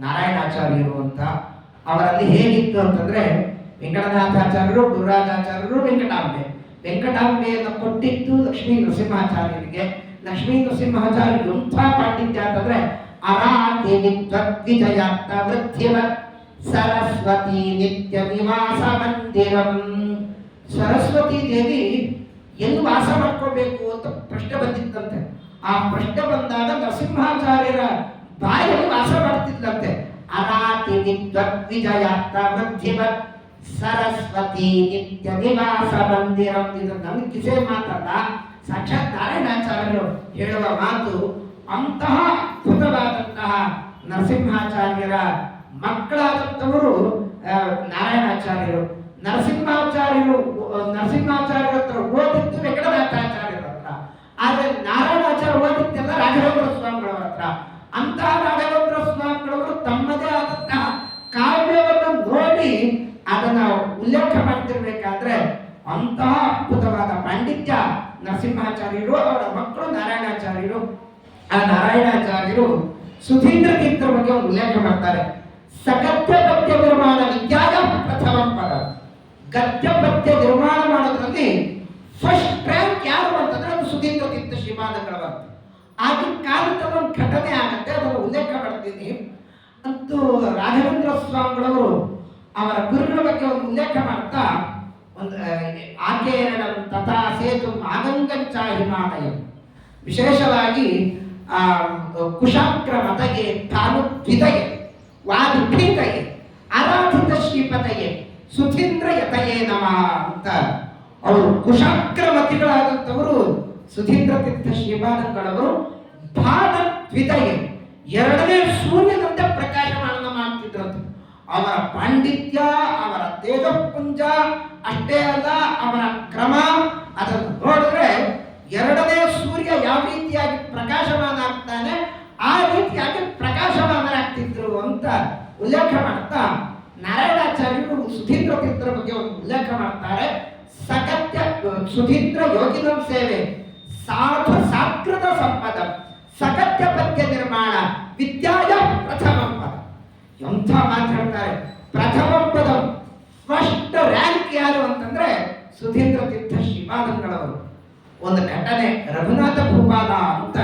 A: ನಾರಾಯಣಾಚಾರ್ಯರು ಅಂತ. ಅವರಲ್ಲಿ ಹೇಗಿತ್ತು ಅಂತಂದ್ರೆ ವೆಂಕಟನಾಥಾಚಾರ್ಯರು, ಗುರುರಾಜಾಚಾರ್ಯರು, ವೆಂಕಟಾಂಬೆಯನ್ನು ಕೊಟ್ಟಿದ್ದು ಲಕ್ಷ್ಮೀ ನರಸಿಂಹಾಚಾರ್ಯರಿಗೆ. ಲಕ್ಷ್ಮೀ ನರಸಿಂಹಾಚಾರ್ಯರು ಎಂಥ ಪಾಂಡಿತ್ಯ ಅಂತಂದ್ರೆ ಅರಾತಿ ವಿದ್ವದ್ವಿಜಯಾತ್ತ ವೃದ್ಧಿವತ್ ಸರಸ್ವತಿ ನಿತ್ಯ ನಿವಾಸ ಮಂದಿರಂ. ಸರಸ್ವತಿ ದೇವಿ ಎಲ್ಲಿ ವಾಸ ಮಾಡ್ಕೋಬೇಕು ಅಂತ ಪ್ರಶ್ನೆ ಬಂದಿತ್ತಂತೆ. ಆ ಪ್ರಶ್ನೆ ಬಂದಾಗ ನರಸಿಂಹಾಚಾರ್ಯರ ಬಾಯಲ್ಲಿ ವಾಸ ಮಾಡ್ತಿದ್ಲಂತೆ. ಅರಾತಿ ವಿದ್ವದ್ವಿಜಯಾತ್ತ ವೃದ್ಧಿವತ್ ಸರಸ್ವತಿ ನಿತ್ಯ ನಿವಾಸ ಮಂದಿರಂ. ಇದು ನಮಗೆ ಕಿಸೆ ಮಾತಲ್ಲ, ಸಾಕ್ಷಾತ್ ನಾರಾಯಣಾಚಾರ್ಯರು ಹೇಳುವ ಮಾತು. ಅಂತಹ ಅದ್ಭುತವಾದಂತಹ ನರಸಿಂಹಾಚಾರ್ಯರ ಮಕ್ಕಳಾದಂಥವರು ನಾರಾಯಣಾಚಾರ್ಯರು. ನರಸಿಂಹಾಚಾರ್ಯರ ಹತ್ರ ಓದಿದ್ದು ವೆಂಕಟನಾಥಾಚಾರ್ಯರ ಹತ್ರ, ಆದ್ರೆ ನಾರಾಯಣಾಚಾರ್ಯ ಓದಿದ್ದೆಲ್ಲ ರಾಘವೇಂದ್ರ ಸ್ವಾಮಿಗಳವರ ಹತ್ರ. ಅಂತಹ ರಾಘವೇಂದ್ರ ಸ್ವಾಮಿಗಳವರು ತಮ್ಮದೇ ಆದಂತಹ ಕಾವ್ಯವನ್ನು ನೋಡಿ ಅದನ್ನ ಉಲ್ಲೇಖ ಮಾಡ್ತಿರ್ಬೇಕಾದ್ರೆ ಅಂತಹ ಅದ್ಭುತವಾದ ಪಾಂಡಿತ್ಯ ನರಸಿಂಹಾಚಾರ್ಯರು, ಅವರ ಮಕ್ಕಳು ನಾರಾಯಣಾಚಾರ್ಯರು. ಆ ನಾರಾಯಣಾಚಾರ್ಯರು ಸುಧೀಂದ್ರ ತೀರ್ಥರ ಬಗ್ಗೆ ಒಂದು ಉಲ್ಲೇಖ ಮಾಡ್ತಾರೆ. ಸಗದ್ಯ ಪದ್ಯ ನಿರ್ಮಾಣ ವಿದ್ಯಾಯ ಪ್ರಥಮ ಪದ. ಗದ್ಯ ಪದ್ಯ ನಿರ್ಮಾಣ ಮಾಡೋದ್ರಲ್ಲಿ ಫಸ್ಟ್ ರ್ಯಾಂಕ್ ಯಾರು ಅಂತಂದ್ರೆ ಅದು ಸುಧೀಂದ್ರ ತೀರ್ಥ ಶ್ರೀಪಾದಂಗಳವರು. ಆಗಿನ ಕಾಲದ ಒಂದು ಘಟನೆ ಆಗುತ್ತೆ, ಅದನ್ನು ಉಲ್ಲೇಖ ಮಾಡ್ತೀನಿ. ಅಂತೂ ರಾಘವೇಂದ್ರ ಸ್ವಾಮಿಗಳವರು ಅವರ ಗುರುಗಳ ಬಗ್ಗೆ ಒಂದು ಉಲ್ಲೇಖ ಮಾಡ್ತಾ ಒಂದು ಆಕೇರಳಂ ತಥಾ ಸೇತು ಆಗಂಗಂಚ ಹಿಮಾಲಯ, ವಿಶೇಷವಾಗಿ ಕುಶಾಗ್ರ ಮತಗೆ ತಾನು ದ್ವಿತಯೇ ವಾದಿಪೀತಯೇ ಆರಾಧಿತ ಶ್ರೀಪತಯೇ ಸುಧೀಂದ್ರ ಯತಯೇ ನಮಃ ಅಂತ ಅವರು ಕುಶಾಗ್ರಮತಿಗಳಾದಂಥವರು ಸುಧೀಂದ್ರ ತೀರ್ಥ ಶ್ರೀಪಾದಂಗಳವರು ಭಾನ ದ್ವಿತಯೇ, ಎರಡನೇ ಸೂರ್ಯನಂತೆ ಪ್ರಕಾಶಮಾನ ಮಾಡ್ತಿದ್ರಂತೆ. ಅವರ ಪಾಂಡಿತ್ಯ, ಅವರ ತೇಜಪುಂಜ ಅಷ್ಟೇ ಅಲ್ಲ, ಅವರ ಕ್ರಮ ಅದನ್ನು ನೋಡಿದ್ರೆ ಎರಡನೇ ಸೂರ್ಯ ಯಾವ ರೀತಿಯಾಗಿ ಪ್ರಕಾಶಮಾನ ಆಗ್ತಾನೆ ಆ ರೀತಿಯಾಗಿ ಪ್ರಕಾಶಮಾನರಾಗ್ತಿದ್ರು ಅಂತ ಉಲ್ಲೇಖ ಮಾಡ್ತಾ ನಾರಾಯಣಾಚಾರ್ಯರು ಸುಧೀಂದ್ರ ತೀರ್ಥರ ಬಗ್ಗೆ ಒಂದು ಉಲ್ಲೇಖ ಮಾಡ್ತಾರೆ. ಸಗತ್ಯ ಸುಧೀಂದ್ರ ಯೋಗಿನಂ ಸೇವೆ ಸಾಧು ಸಾತ್ಕೃತ ಸಂಪದ ಸಗತ್ಯ ಪದ್ಯ ನಿರ್ಮಾಣ ವಿದ್ಯಾಯ ಪ್ರಥಮಂ ಪದ. ಎಂಥ ಮಾತಾಡ್ತಾರೆ. ಪ್ರಥಮಂ ಪದ ಫಸ್ಟ್ ರ್ಯಾಂಕ್ ಯಾರು ಅಂತಂದ್ರೆ ಸುಧೀಂದ್ರ ತೀರ್ಥ ಶ್ರೀಪಾದಂಗಳವರು. ಒಂದು ಘಟನೆ, ರಘುನಾಥ ಭೂಪಾಲ ಅಂತ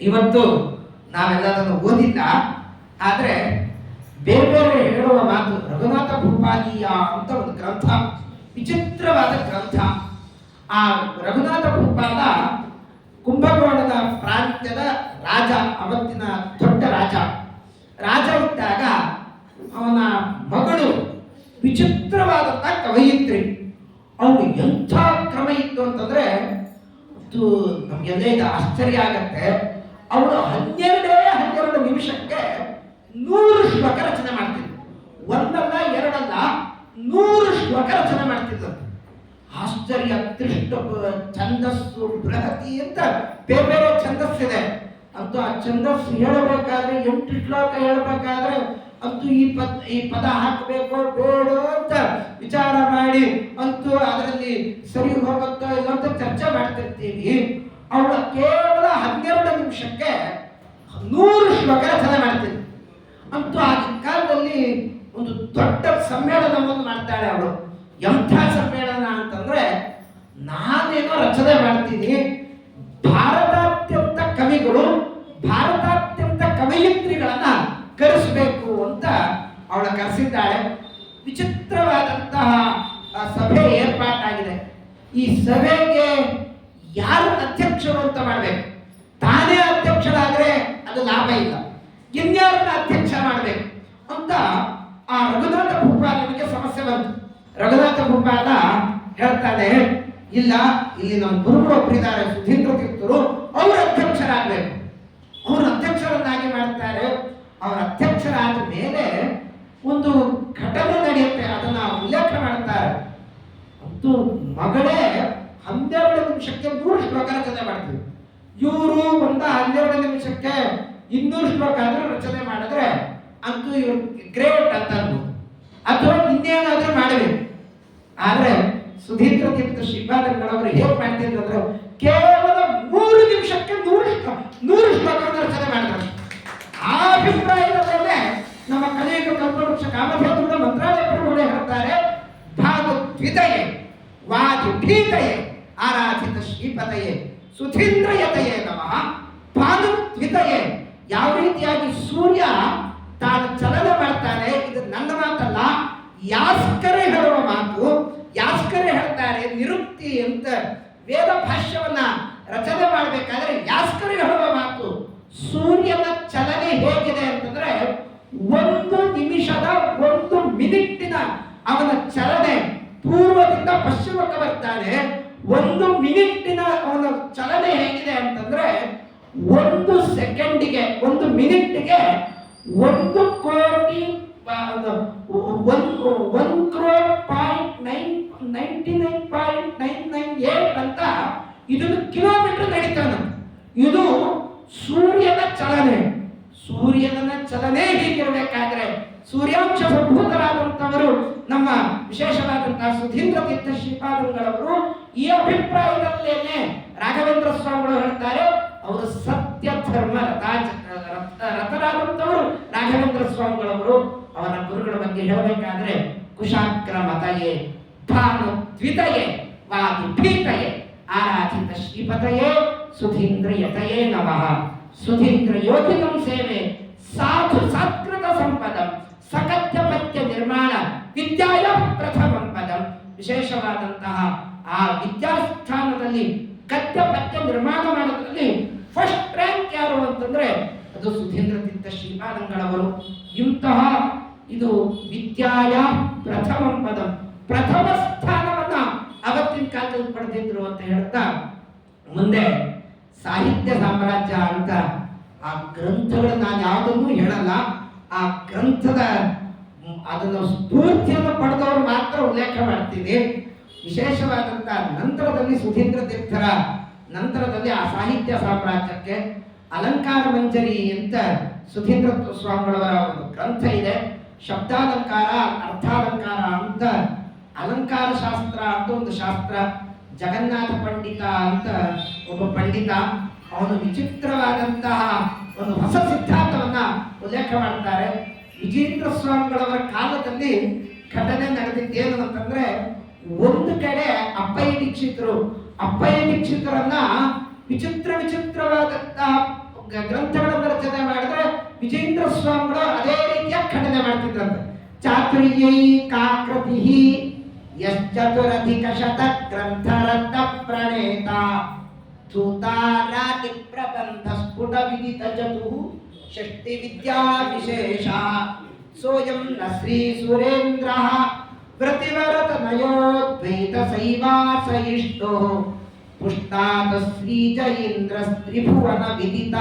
A: ಇವತ್ತು ನಾವೆಲ್ಲದನ್ನು ಓದಿಲ್ಲ, ಆದ್ರೆ ಬೇರೆ ಬೇರೆ ಹೇಳುವ ಮಾತು. ರಘುನಾಥ ಭೂಪಾಲೀಯ ಅಂತ ಒಂದು ಗ್ರಂಥ, ವಿಚಿತ್ರವಾದ ಗ್ರಂಥ. ಆ ರಘುನಾಥ ಭೂಪಾಲ ಕುಂಭಕೋಣದ ಪ್ರಾಂತ್ಯದ ರಾಜ, ಅವತ್ತಿನ ದೊಡ್ಡ ರಾಜ ಇದ್ದಾಗ ಅವನ ಮಗಳು ವಿಚಿತ್ರವಾದಂಥ ಕವಯಿತ್ರಿ. ಅವನು ಎಂಥ ಕ್ರಮ ಇತ್ತು ಅಂತಂದ್ರೆ ಅದು ನಮ್ಗೆಲ್ಲ ಇದು ಆಶ್ಚರ್ಯ ಆಗತ್ತೆ. ಅವಳು 12 ನಿಮಿಷಕ್ಕೆ 100 ಶ್ಲೋಕ ರಚನೆ ಮಾಡ್ತಿದ್ಲು. ಒಂದಲ್ಲ ಎರಡಲ್ಲ 100 ಶ್ಲೋಕ ರಚನೆ ಮಾಡ್ತಿದ್ಲು. ಆಶ್ಚರ್ಯ. ತ್ರಿಷ್ಟ ಛಂದಸ್ಸು, ಬೃಹತಿ ಅಂತ ಬೇರೆ ಬೇರೆ ಛಂದಸ್ಸಿದೆ. ಅಂತೂ ಆ ಛಂದಸ್ಸು ಹೇಳಬೇಕಾದ್ರೆ 8 ಶ್ಲೋಕ ಹೇಳಬೇಕಾದ್ರೆ ಅಂತೂ ಈ ಪದ ಹಾಕಬೇಕು ಬೇಡ ಅಂತ ವಿಚಾರ ಮಾಡಿ ಅಂತೂ ಅದರಲ್ಲಿ ಸರಿ ಹೋಗುತ್ತೋ ಇಲ್ಲ ಅಂತ ಚರ್ಚೆ ಮಾಡ್ತಿರ್ತೀವಿ. ಅವಳು ಕೇವಲ 12 ನಿಮಿಷಕ್ಕೆ 100 ಶ್ಲೋಕ ರಚನೆ ಮಾಡ್ತಿದ್ವಿ. ಅಂತೂ ಆ ಕಾಲದಲ್ಲಿ ಒಂದು ದೊಡ್ಡ ಸಮ್ಮೇಳನವನ್ನು ಮಾಡ್ತಾಳೆ ಅವಳು. ಎಂಥ ಸಮ್ಮೇಳನ ಅಂತಂದ್ರೆ, ನಾನೇನೋ ರಚನೆ ಮಾಡ್ತೀನಿ, ಭಾರತಾದ್ಯಂತ ಕವಿಗಳು, ಭಾರತಾದ್ಯಂತ ಕವಯಿತ್ರಿಗಳನ್ನ ಕರೆಸಬೇಕು ಅಂತ ಅವಳ ಕರೆಸಿದ್ದಾಳೆ. ವಿಚಿತ್ರವಾದಂತಹ ಸಭೆ ಏರ್ಪಾಟಾಗಿದೆ. ಈ ಸಭೆಗೆ ಯಾರು ಅಧ್ಯಕ್ಷರು ಅಂತ ಮಾಡಬೇಕು. ತಾನೇ ಅಧ್ಯಕ್ಷರಾದ್ರೆ ಅದು ಲಾಭ ಇಲ್ಲ, ಇನ್ಯಾರನ್ನ ಅಧ್ಯಕ್ಷ ಮಾಡಬೇಕು ಅಂತ ಆ ರಘುನಾಥ ಭೂಪಾಲನಿಗೆ ಸಮಸ್ಯೆ ಬಂತು. ರಘುನಾಥ ಭೂಪಾಲ ಹೇಳ್ತಾನೆ, ಇಲ್ಲ, ಇಲ್ಲಿ ನಮ್ಮ ಗುರುಗಳು ಒಬ್ಬರಿದ್ದಾರೆ ಸುಧೀಂದ್ರ ತೀರ್ಥರು, ಅವರು ಅಧ್ಯಕ್ಷರಾಗಬೇಕು. ಅವರು ಅಧ್ಯಕ್ಷರನ್ನಾಗಿ ಮಾಡ್ತಾರೆ. ಅವರ ಅಧ್ಯಕ್ಷರಾದ ಮೇಲೆ ಒಂದು ಘಟನೆ ನಡೆಯುತ್ತೆ, ಅದನ್ನ ಉಲ್ಲೇಖ ಮಾಡ್ತಾರೆ. ಅಂತೂ ಮಗಳೇ 12 ನಿಮಿಷಕ್ಕೆ 100 ಶ್ಲೋಕ ರಚನೆ ಮಾಡ್ತೀವಿ. ಇವರು 12 ನಿಮಿಷಕ್ಕೆ 200 ಶ್ಲೋಕ ಆದ್ರೂ ರಚನೆ ಮಾಡಿದ್ರೆ ಅಂತೂ ಇವ್ರು ಗ್ರೇಟ್ ಅಂತ ಅನ್ಬೋದು, ಅಥವಾ ಇನ್ನೇನಾದ್ರೂ ಮಾಡಬೇಕು. ಆದ್ರೆ ಸುಧೀಂದ್ರ ತೀರ್ಥ ಶ್ರೀಪಾದಂಗಳವರು ಹೇಗೆ ಮಾಡ್ತಿದ್ರು ಅಂದ್ರೆ, ಕೇವಲ 3 ನಿಮಿಷಕ್ಕೆ 100 ಶ್ಲೋಕವನ್ನು ರಚನೆ ಮಾಡಿದ್ರು. ಆ ಅಭಿಪ್ರಾಯದ ಮೇಲೆ ನಮ್ಮ ಕಲಿಯುಗ ಕಲ್ಪವೃಕ್ಷ ಕಾಮಧೇನುಗಳ ಮಂತ್ರಾಲಯ ಪ್ರಭುಗಳೇ ಹೇಳ್ತಾರೆ, ಭಾಗದ್ವಿತಯೇ ವಾದಿಭೀತಯೇ ಆರಾಧಿತ ಶ್ರೀಪತಯೇ ಸುಧೀಂದ್ರಯತಯೇ ನಮಃ. ಭಾಗದ್ವಿತಯೇ, ಯಾವ ರೀತಿಯಾಗಿ ಸೂರ್ಯ ತಾನು ಚಲನೆ ಮಾಡ್ತಾನೆ, ಇದು ನನ್ನ ಮಾತಲ್ಲ, ಯಾಸ್ಕರೇ ಹೇಳುವ ಮಾತು. ಯಾಸ್ಕರೇ ಹೇಳ್ತಾರೆ, ನಿರುಕ್ತಿ ಅಂತ ವೇದ ಭಾಷ್ಯವನ್ನ ರಚನೆ ಮಾಡಬೇಕಾದ್ರೆ ಯಾಸ್ಕರೇ ಹೇಳುವ ಮಾತು. ಸೂರ್ಯನ ಚಲನೆ ಹೇಗಿದೆ ಅಂತಂದ್ರೆ, 1 ನಿಮಿಷದ 1 ಮಿನಿಟ್ಟಿನ ಅವನ ಚಲನೆ ಪೂರ್ವದಿಂದ ಪಶ್ಚಿಮಕ್ಕೆ ಬರ್ತಾನೆ. 1 ಮಿನಿಟ್ಟಿನ ಅವನ ಚಲನೆ ಹೇಗಿದೆ ಅಂತಂದ್ರೆ, 1 ಸೆಕೆಂಡಿಗೆ 1 ಮಿನಿಟ್ಗೆ 1 ಕೋಟಿ 1,99.998 ಅಂತ ಇದನ್ನು ಕಿಲೋಮೀಟರ್ ನಡೀತಾನೆ. ಇದು ಸೂರ್ಯನ ಚಲನೆ. ಸೂರ್ಯನ ಚಲನೆ ಹೀಗಿರಬೇಕಾದ್ರೆ ಸೂರ್ಯಾಂಶ ಸಂಭೂತರಾದಂಥವರು ನಮ್ಮ ವಿಶೇಷವಾದಂತಹ ಸುಧೀಂದ್ರ ತೀರ್ಥ ಶ್ರೀಪಾದಂಗಳವರು ಈ ಅಭಿಪ್ರಾಯದಲ್ಲೇನೆ ರಾಘವೇಂದ್ರ ಸ್ವಾಮಿಗಳು ಹೇಳ್ತಾರೆ, ಅವರು ಸತ್ಯ ಧರ್ಮ ರಥರಾದಂಥವರು ರಾಘವೇಂದ್ರ ಸ್ವಾಮಿಗಳವರು. ಅವರ ಗುರುಗಳ ಬಗ್ಗೆ ಹೇಳಬೇಕಾದ್ರೆ, ಕುಶಾಗ್ರ ಮತಯೇ ಭಾನು ದ್ವಿತಯೇ ವಾದಿಭೀತಯೇ ಆರಾಧಿತ ಶ್ರೀಪತಯೇ ಸುಧೀಂದ್ರ ಯತಯೇ ನಮಃ. ಸುಧೀಂದ್ರ ಯೋಗಿನಂ ಸೇವೆ ಸಾಧು ಸತ್ಕೃತ ಸಂಪದಂ ಸಕತ್ಯ ಪದ್ಯ ನಿರ್ಮಾಣ ವಿದ್ಯಾಯ ಪ್ರಥಮಂ ಪದಂ. ವಿಶೇಷವಾದಂತಹ ಆ ವಿದ್ಯಾಸ್ಥಾನದಲ್ಲಿ ಗದ್ಯ ಪದ್ಯ ನಿರ್ಮಾಣ ಮಾಡೋದ್ರಲ್ಲಿ ಫಸ್ಟ್ ರ್ಯಾಂಕ್ ಯಾರು ಅಂತಂದ್ರೆ ಅದು ಸುಧೀಂದ್ರ ತೀರ್ಥ ಶ್ರೀಪಾದಂಗಳವರು. ಇಂತಹ ಇದು ವಿದ್ಯಾಯ ಪ್ರಥಮಂ ಪದಂ, ಪ್ರಥಮ ಸ್ಥಾನವನ್ನ ಅವತ್ತಿನ ಕಾಲದಲ್ಲಿ ಪಡೆದಿದ್ರು ಅಂತ ಹೇಳ್ತಾ, ಮುಂದೆ ಸಾಹಿತ್ಯ ಸಾಮ್ರಾಜ್ಯ ಅಂತ ಆ ಗ್ರಂಥಗಳು ನಾನು ಯಾವುದನ್ನು ಹೇಳಲ್ಲ, ಆ ಗ್ರಂಥದ ಅದನ್ನು ಸ್ಫೂರ್ತಿಯನ್ನು ಪಡೆದವರು ಮಾತ್ರ ಉಲ್ಲೇಖ ಮಾಡ್ತೀನಿ. ವಿಶೇಷವಾದಂತ ನಂತರದಲ್ಲಿ ಸುಧೀಂದ್ರ ತೀರ್ಥರ ನಂತರದಲ್ಲಿ ಆ ಸಾಹಿತ್ಯ ಸಾಮ್ರಾಜ್ಯಕ್ಕೆ ಅಲಂಕಾರ ಮಂಜರಿ ಅಂತ ಸುಧೀಂದ್ರ ಸ್ವಾಮಿಗಳವರ ಒಂದು ಗ್ರಂಥ ಇದೆ. ಶಬ್ದಾಲಂಕಾರ, ಅರ್ಥಾಲಂಕಾರ ಅಂತ ಅಲಂಕಾರ ಶಾಸ್ತ್ರ ಅಂತ ಒಂದು ಶಾಸ್ತ್ರ. ಜಗನ್ನಾಥ ಪಂಡಿತ ಅಂತ ಒಬ್ಬ ಪಂಡಿತ, ಅವನು ವಿಚಿತ್ರವಾದಂತಹ ಒಂದು ಹೊಸ ಸಿದ್ಧಾಂತವನ್ನ ಉಲ್ಲೇಖ ಮಾಡ್ತಾರೆ. ವಿಜೇಂದ್ರ ಸ್ವಾಮಿಗಳವರ ಕಾಲದಲ್ಲಿ ಘಟನೆ ನಡೆದಿದ್ದೇನು ಅಂತಂದ್ರೆ, ಒಂದು ಕಡೆ ಅಪ್ಪಯ್ಯ ದೀಕ್ಷಿತರನ್ನ ವಿಚಿತ್ರವಾದಂತಹ ಗ್ರಂಥಗಳನ್ನು ರಚನೆ ಮಾಡಿದ್ರೆ ವಿಜೇಂದ್ರ ಸ್ವಾಮಿಗಳು ಅದೇ ರೀತಿಯ ಖಂಡನೆ ಮಾಡ್ತಿದ್ರಂತೆ. ಚಾತುರ್ಯೈ ಕಾಕೃತಿ ಯಶ್ಚತುರಧಿಕ ಶತ ಗ್ರಂಥರತ್ನ ಪ್ರಣೇತ ಸೂತಾರಾತಿ ಪ್ರಬಂಧ ಸ್ಫುಟ ವಿದಿತ ಜತು ಷಷ್ಟಿ ವಿದ್ಯಾ ವಿಶೇಷ ಸೋಯಂ ನ ಶ್ರೀ ಸುರೇಂದ್ರ ಪ್ರತಿವರತ ನಯೋದ್ವೈತ ಸೈವಾಸ ಇಷ್ಟೋ ಪುಷ್ಟಾತ ಶ್ರೀ ಜಯೇಂದ್ರ ತ್ರಿಭುವನ ವಿದಿತ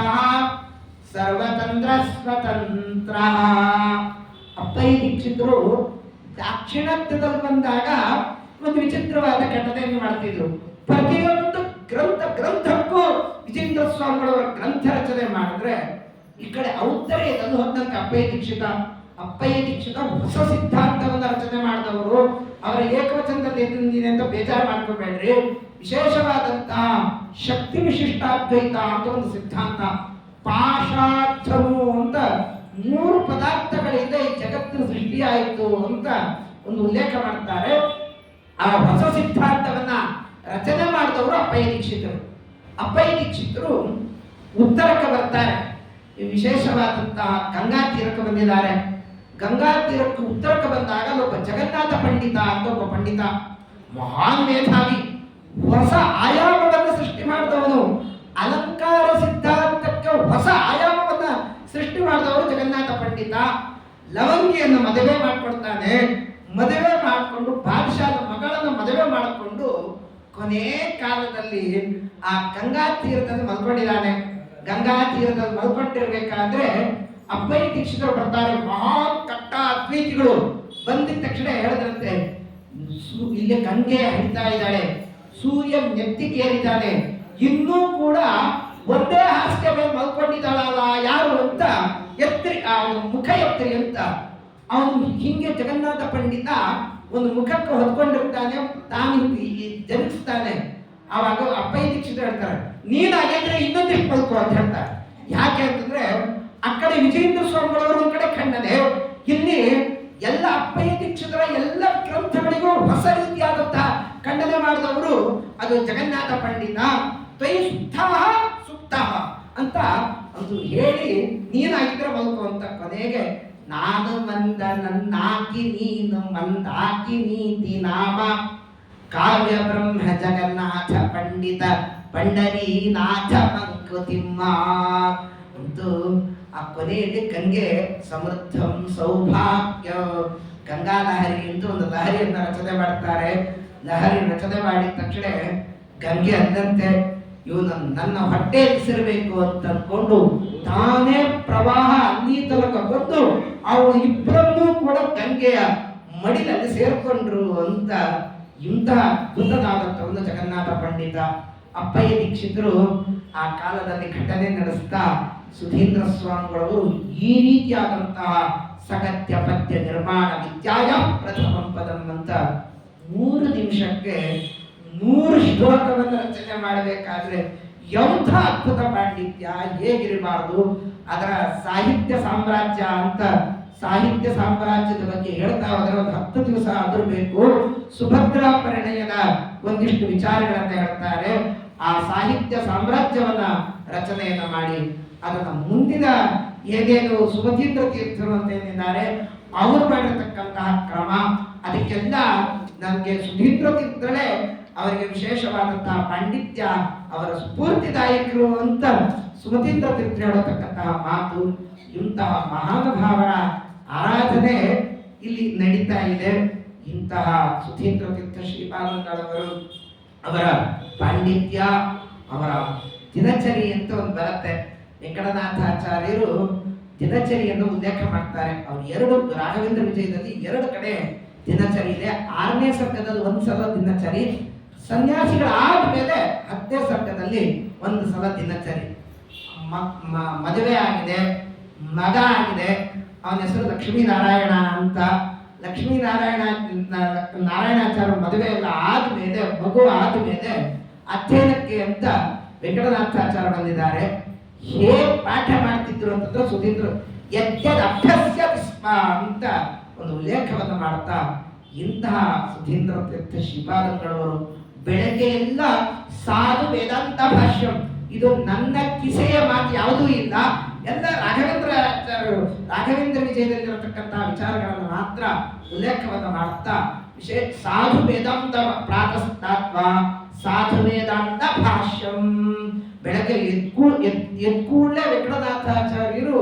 A: ಸರ್ವತಂತ್ರ ಸ್ವತಂತ್ರ. ಅಪ್ಪಯ್ಯ ದೀಕ್ಷಿತರು ದಾಕ್ಷಿಣಾತ್ಯದಲ್ಲಿ ಬಂದಾಗ ಒಂದು ವಿಚಿತ್ರವಾದ ಘಟನೆಯನ್ನು ಮಾಡ್ತಿದ್ರು. ಪ್ರತಿಯೊಂದು ಗ್ರಂಥಕ್ಕೂ ವಿಜೇಂದ್ರ ಸ್ವಾಮಿಗಳವರ ಗ್ರಂಥ ರಚನೆ ಮಾಡಿದ್ರೆ, ಈ ಕಡೆ ಔತ್ತರೇಯದಲ್ಲಿ ಹೋದಂತೆ ಅಪ್ಪಯ್ಯ ದೀಕ್ಷಿತ ಹೊಸ ಸಿದ್ಧಾಂತವನ್ನು ರಚನೆ ಮಾಡಿದವರು. ಅವರ ಏಕವಚನದಲ್ಲಿ ಎಲ್ಲಿದೆ ಅಂತ ಬೇಜಾರು ಮಾಡ್ಕೋಬೇಡ್ರಿ. ವಿಶೇಷವಾದಂತಹ ಶಕ್ತಿ ವಿಶಿಷ್ಟಾದ್ವೈತ ಅಂತ ಒಂದು ಸಿದ್ಧಾಂತ, ಪಾಶಾರ್ಥವು ಅಂತ 3 ಪದಾರ್ಥಗಳಿಂದ ಈ ಜಗತ್ತಿನ ಸೃಷ್ಟಿಯಾಯಿತು ಅಂತ ಒಂದು ಉಲ್ಲೇಖ ಮಾಡ್ತಾರೆ. ಆ ಹೊಸ ಸಿದ್ಧಾಂತವನ್ನ ರಚನೆ ಮಾಡಿದವರು ಅಪ್ಪಯ್ಯ ದೀಕ್ಷಿತರು ಉತ್ತರಕ್ಕೆ ಬರ್ತಾರೆ. ವಿಶೇಷವಾದಂತಹ ಗಂಗಾ ತೀರಕ್ಕೆ ಬಂದಿದ್ದಾರೆ. ಗಂಗಾ ತೀರಕ್ಕೆ ಉತ್ತರಕ್ಕೆ ಬಂದಾಗ ಒಬ್ಬ ಜಗನ್ನಾಥ ಪಂಡಿತ ಅಂತ ಒಬ್ಬ ಪಂಡಿತ, ಮಹಾನ್ ಮೇಧಾವಿ, ಹೊಸ ಆಯಾಮವನ್ನು ಸೃಷ್ಟಿ ಮಾಡಿದವನು. ಅಲಂಕಾರ ಸಿದ್ಧಾಂತಕ್ಕೆ ಹೊಸ ಆಯಾಮವನ್ನ ಸೃಷ್ಟಿ ಮಾಡಿದವರು ಜಗನ್ನಾಥ ಪಂಡಿತ. ಲವಂಗಿಯನ್ನು ಮದುವೆ ಮಾಡಿಕೊಡ್ತಾನೆ. ಮದುವೆ ಮಾಡಿಕೊಂಡು ಬಾದಶಾಹನ ಮಗಳನ್ನು ಮದುವೆ ಮಾಡಿಕೊಂಡು ಕೊನೆ ಕಾಲದಲ್ಲಿ ಆ ಗಂಗಾ ತೀರದಲ್ಲಿ ಮಲ್ಕೊಂಡಿದ್ದಾನೆ. ಗಂಗಾ ತೀರದಲ್ಲಿ ಮಲ್ಕೊಂಡಿರ್ಬೇಕಾದ್ರೆ ಅಪ್ಪಯ್ಯ ದೀಕ್ಷಿತರು ಬರ್ತಾರೆ. ಮಹಾನ್ ಕಟ್ಟ ಅದ್ವೈತಿಗಳು ಬಂದಿದ ತಕ್ಷಣ ಹೇಳಿದ್ರಂತೆ, ಇಲ್ಲಿ ಗಂಗೆ ಹರಿತಾ ಇದ್ದಾಳೆ, ಸೂರ್ಯ ನೆತ್ತಿಗೇರಿದ್ದಾನೆ, ಇನ್ನೂ ಕೂಡ ಒಂದೇ ಹಾಸಿಗೆ ಮೇಲೆ ಮಲ್ಕೊಂಡಿದ್ದಾಳಲ್ಲ ಯಾರು ಅಂತ ಎತ್ತರಿ, ಅವನ ಮುಖ ಎತ್ತರಿ ಅಂತ. ಅವನು ಹಿಂಗೆ ಜಗನ್ನಾಥ ಪಂಡಿತ ಒಂದು ಮುಖಕ್ಕೆ ಹೊತ್ಕೊಂಡಿರ್ತಾನೆ, ತಾನು ಜನಿಸ್ತಾನೆ. ಆವಾಗ ಅಪ್ಪಯ್ಯ ದೀಕ್ಷಿತರು ಹೇಳ್ತಾರೆ, ನೀನಾಗಿದ್ರೆ ಇನ್ನೊಂದಿಷ್ಟು ಮಲ್ಕೋ ಅಂತ ಹೇಳ್ತಾರೆ. ಯಾಕೆ ಅಂತಂದ್ರೆ ಆ ಕಡೆ ವಿಜೇಂದ್ರ ಸ್ವಾಮಿಗಳವರು ಒಂದ್ ಕಡೆ ಖಂಡನೆ, ಇಲ್ಲಿ ಎಲ್ಲ ಅಪ್ಪಯ್ಯ ದೀಕ್ಷಿತರ ಎಲ್ಲ ಗ್ರಂಥಗಳಿಗೂ ಹೊಸ ರೀತಿಯಾದಂತಹ ಖಂಡನೆ ಮಾಡಿದವರು ಅದು ಜಗನ್ನಾಥ ಪಂಡಿತ. ತ್ವಯಿ ಸುಪ್ತ ಅಂತ ಒಂದು ಹೇಳಿ ನೀನಾಗಿದ್ರೆ ಮಲ್ಕೋ ಅಂತ. ಕೊನೆಗೆ ನಾನು ಮಂದ ನನ್ನಾಕಿ ನೀನು ಮಂದಾಕಿ ನೀತಿ ನಾಮ ಕಾವ್ಯ ಬ್ರಹ್ಮ ಜಗನ್ನಾಥ ಪಂಡಿತ ಪಂಡರೀನಾಥ ಮಂಕುತಿಮ್ಮ ಅಂತೂ ಆ ಕೊನೆಯಲ್ಲಿ ಗಂಗೆ ಸಮೃದ್ಧಂ ಸೌಭಾಗ್ಯ ಗಂಗಾ ಲಹರಿ ಅಂತ ಒಂದು ಲಹರಿಯನ್ನ ರಚನೆ ಮಾಡ್ತಾರೆ. ಲಹರಿ ರಚನೆ ಮಾಡಿದ ತಕ್ಷಣ ಗಂಗೆ ಅಂದಂತೆ ಇವನು ನನ್ನ ಹೊಟ್ಟೆ ಎಸಿರಬೇಕು ಅಂತ ಅಂದ್ಕೊಂಡು ತಾನೇ ಪ್ರವಾಹ ಅಲ್ಲಿ ತನಕ ಬಂದು ಅವಳು ಇಬ್ಬರನ್ನೂ ಕೂಡ ಗಂಗೆಯ ಮಡಿಲಲ್ಲಿ ಸೇರ್ಕೊಂಡ್ರು ಅಂತ. ಇಂತಹ ಅದ್ಭುತನಾದಂಥ ಒಂದು ಜಗನ್ನಾಥ ಪಂಡಿತ ಅಪ್ಪಯ್ಯ ದೀಕ್ಷಿತರು ಆ ಕಾಲದಲ್ಲಿ ಘಟನೆ ನಡೆಸ್ತಾ ಸುಧೀಂದ್ರ ಸ್ವಾಮಿಗಳು ಈ ರೀತಿಯಾದಂತಹ ಸಗತ್ಯ ಪದ್ಯ ನಿರ್ಮಾಣ ವಿದ್ಯಾಯ ಪ್ರಥಮ ಪದಂ ಅಂತ 3 ನಿಮಿಷಕ್ಕೆ 100 ಶ್ಲೋಕವನ್ನು ರಚನೆ ಮಾಡಬೇಕಾದ್ರೆ ಎಂಥ ಅದ್ಭುತ ಪಾಂಡಿತ್ಯ ಹೇಗಿರಬಾರದು. ಅದರ ಸಾಹಿತ್ಯ ಸಾಮ್ರಾಜ್ಯ ಅಂತ ಸಾಹಿತ್ಯ ಸಾಮ್ರಾಜ್ಯದ ಬಗ್ಗೆ ಹೇಳ್ತಾ ಹೋದ್ರೆ ಒಂದು 10 ದಿವಸ ಆದ್ರೂ ಬೇಕು. ಸುಭದ್ರಾ ಪರಿಣಯದ ಒಂದಿಷ್ಟು ವಿಚಾರಗಳನ್ನ ಹೇಳ್ತಾರೆ. ಆ ಸಾಹಿತ್ಯ ಸಾಮ್ರಾಜ್ಯವನ್ನ ರಚನೆಯನ್ನ ಮಾಡಿ ಅದನ್ನ ಮುಂದಿನ ಏನೇನು ಸುಮತೀಂದ್ರ ತೀರ್ಥರು ಅಂತ ಏನಿದ್ದಾರೆ ಅವರು ಮಾಡಿರತಕ್ಕಂತಹ ಕ್ರಮ, ಅದಕ್ಕೆಲ್ಲ ನಮಗೆ ಸುಧೀಂದ್ರ ತೀರ್ಥರೇ ಅವರಿಗೆ ವಿಶೇಷವಾದಂತಹ ಪಾಂಡಿತ್ಯ, ಅವರ ಸ್ಫೂರ್ತಿದಾಯಕರು ಅಂತ ಸುಮತೀಂದ್ರ ತೀರ್ಥರು ಹೇಳತಕ್ಕಂತಹ ಮಾತು. ಇಂತಹ ಮಹಾನುಭಾವರ ಆರಾಧನೆ ಇಲ್ಲಿ ನಡೀತಾ ಇದೆ. ಇಂತಹ ಸುಧೀಂದ್ರ ತೀರ್ಥ ಶ್ರೀಪಾದಂಗಳವರು ಅವರ ಪಾಂಡಿತ್ಯ, ಅವರ ದಿನಚರಿ ಅಂತ ಒಂದು ಬರುತ್ತೆ. ವೆಂಕಟನಾಥಾಚಾರ್ಯರು ದಿನಚರಿಯನ್ನು ಉಲ್ಲೇಖ ಮಾಡ್ತಾರೆ. ಅವರು 2 ರಾಘವೇಂದ್ರ ವಿಜಯದಲ್ಲಿ 2 ಕಡೆ ದಿನಚರಿ ಇದೆ. 6ನೇ ಸರ್ಗದಲ್ಲಿ 1 ಸಲ ದಿನಚರಿ, ಸನ್ಯಾಸಿಗಳಾದ ಮೇಲೆ 10ನೇ ಸರ್ಗದಲ್ಲಿ 1 ಸಲ ದಿನಚರಿ. ಮದುವೆ ಆಗಿದೆ, ಮಗ ಆಗಿದೆ, ಅವನ ಹೆಸರು ಲಕ್ಷ್ಮೀನಾರಾಯಣ ಅಂತ. ನಾರಾಯಣಾಚಾರ್ಯ ಮದುವೆ ಎಲ್ಲ ಆದ್ಮೇಲೆ, ಮಗು ಆದ್ಮೇಲೆ ಅಧ್ಯಯನಕ್ಕೆ ಅಂತ ವೆಂಕಟನಾಥಾಚಾರ್ಯ ಬಂದಿದ್ದಾರೆ. ಹೇಗೆ ಪಾಠ ಮಾಡ್ತಿದ್ರು ಅಂತಂದ್ರೆ ಸುಧೀಂದ್ರ ಯದ್ಯದ್ ಅಭ್ಯಸ್ಯ ಸ್ಮ ಅಂತ ಒಂದು ಉಲ್ಲೇಖವನ್ನು ಮಾಡ್ತಾ, ಇಂತಹ ಸುಧೀಂದ್ರ ತೀರ್ಥ ಶ್ರೀಪಾದಂಗಳವರು ಬೆಳಗ್ಗೆ ಎಲ್ಲ ಸಾಧು ವೇದಾಂತ ಭಾಷ್ಯಂ, ಇದು ನನ್ನ ಕಿಸೆಯ ಮಾತು ಯಾವುದೂ ಇಲ್ಲ, ಎಲ್ಲ ರಾಘವೇಂದ್ರ ವಿಜಯದಲ್ಲಿರತಕ್ಕಂತಹ ವಿಚಾರಗಳನ್ನು ಮಾತ್ರ ಉಲ್ಲೇಖವನ್ನು ಮಾಡ್ತಾ ವಿಶೇಷ ಸಾಧು ವೇದಾಂತ ಪ್ರಾತಸ್ತಾತ್ವ ಸಾಧು ವೇದಾಂತ ಭಾಷ್ಯಂ. ಬೆಳಗ್ಗೆ ಎದ್ಕೂಡಲೇ ವೆಂಕಟನಾಥಾಚಾರ್ಯರು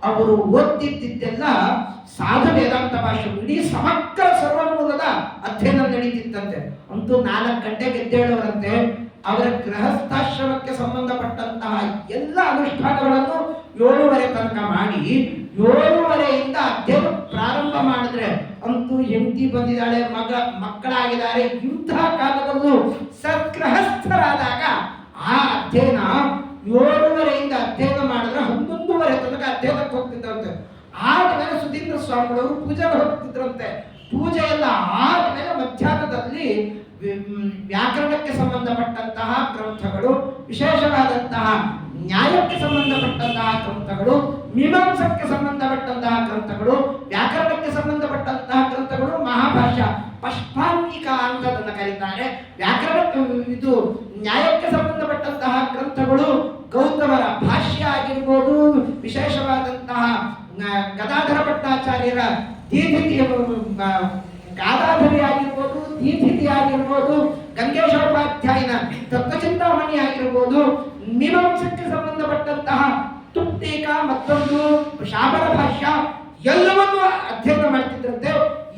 A: ಅವರು ಓದ್ತಿದ್ದೆಲ್ಲ ಸಾಧು ವೇದಾಂತ ಭಾಷ್ಯ, ಇಡೀ ಸಮಗ್ರ ಸರ್ವಮೂಲದ ಅಧ್ಯಯನ ನಡೀತಿತ್ತಂತೆ. ಅಂತೂ 4 ಗಂಟೆಗೆ ಎದ್ದೇಳುವರಂತೆ. ಅವರ ಗೃಹಸ್ಥಾಶ್ರಮಕ್ಕೆ ಸಂಬಂಧಪಟ್ಟಂತಹ ಎಲ್ಲ ಅನುಷ್ಠಾನಗಳನ್ನು 7:30 ತನಕ ಮಾಡಿ 7:30ಯಿಂದ ಅಧ್ಯಯನ ಪ್ರಾರಂಭ ಮಾಡಿದ್ರೆ ಅಂತೂ ಹೆಂಡತಿ ಬಂದಿದ್ದಾಳೆ, ಮಕ್ಕಳಾಗಿದ್ದಾರೆ. ಇಂತಹ ಕಾಲದಲ್ಲೂ ಸದ್ಗೃಹಸ್ಥರಾದಾಗ ಆ ಅಧ್ಯಯನ 7:30ಯಿಂದ ಅಧ್ಯಯನ ಮಾಡಿದ್ರೆ 11:30 ತನಕ ಅಧ್ಯಯನಕ್ಕೆ ಹೋಗ್ತಿದ್ರಂತೆ. ಆದ್ಮೇಲೆ ಸುಧೀಂದ್ರ ಸ್ವಾಮಿಗಳವರು ಪೂಜೆಗೆ ಹೋಗ್ತಿದ್ರಂತೆ. ಪೂಜೆ ಎಲ್ಲ ಆದ್ಮೇಲೆ ಮಧ್ಯಾಹ್ನದಲ್ಲಿ ವ್ಯಾಕರಣಕ್ಕೆ ಸಂಬಂಧಪಟ್ಟಂತಹ ಗ್ರಂಥಗಳು, ವಿಶೇಷವಾದಂತಹ ನ್ಯಾಯಕ್ಕೆ ಸಂಬಂಧಪಟ್ಟಂತಹ ಗ್ರಂಥಗಳು, ಮೀಮಾಂಸಕ್ಕೆ ಸಂಬಂಧಪಟ್ಟಂತಹ ಗ್ರಂಥಗಳು, ವ್ಯಾಕರಣಕ್ಕೆ ಸಂಬಂಧಪಟ್ಟಂತಹ ಗ್ರಂಥಗಳು, ಮಹಾಭಾಷ್ಯ ಪಷ್ಪಾಂಗಿಕ ಅಂತ ಅದನ್ನು ಕರೀತಾರೆ. ವ್ಯಾಕರಣ ಇದು ನ್ಯಾಯಕ್ಕೆ ಸಂಬಂಧಪಟ್ಟಂತಹ ಗ್ರಂಥಗಳು ಗೌತಮರ ಭಾಷ್ಯ ಆಗಿರ್ಬೋದು, ವಿಶೇಷವಾದಂತಹ ಗದಾಧರ ಭಟ್ಟಾಚಾರ್ಯರ ಗಾದಾಧರಿ ಆಗಿರ್ಬೋದು, ದೀಧಿತಿ ಆಗಿರ್ಬೋದು, ಗಂಗೇಶೋಪಾಧ್ಯಾಯನ ತತ್ವಚಿಂತಾಮಣಿ ಆಗಿರ್ಬೋದು, ಮೀಮಾಂಸಕ್ಕೆ ಸಂಬಂಧಪಟ್ಟಂತಹ ತುಪ್ಟೀಕ ಮತ್ತೊಂದು ಶಾಬರ ಭಾಷ್ಯ ಎಲ್ಲವನ್ನೂ ಅಧ್ಯಯನ ಮಾಡ್ತಿದ್ರಂತೆ.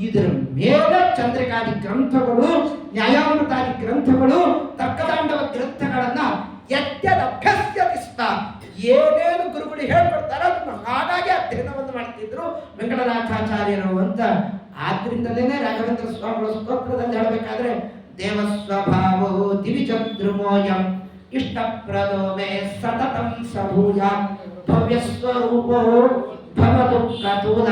A: ಇದರ ಮೇಲೆ ಚಂದ್ರಿಕಾದಿ ಗ್ರಂಥಗಳು, ನ್ಯಾಯಾಮೃತಾದಿ ಗ್ರಂಥಗಳು, ತರ್ಕತಾಂಡವ ಗ್ರಂಥಗಳನ್ನ ಯದ್ಯದಭ್ಯಸ್ಯತಿ ಸ್ಮ, ಏನೇನು ಗುರುಗಳು ಹೇಳ್ಕೊಡ್ತಾರೋ ಅದನ್ನು ಹಾಗಾಗಿ ಅಧ್ಯಯನವನ್ನು ಮಾಡ್ತಿದ್ರು ವೆಂಕಟನಾಥಾಚಾರ್ಯರು ಅಂತ. ಆದ್ರಿಂದಲೇನೆ ರಾಘವೇಂದ್ರ ಸ್ವಾಮಿಗಳ ಸ್ತೋತ್ರದಲ್ಲಿ ಹೇಳಬೇಕಾದ್ರೆ ದೇವಸ್ವಭಾವೋ ದಿವಿಜದ್ರುಮೋಯಂ ಇಷ್ಟಪ್ರದೋ ಮೇ ಸತತಂ ಸಭೂಯ ಭವ್ಯಸ್ವರೂಪೋ ಭವತು ಪ್ರತೂಲ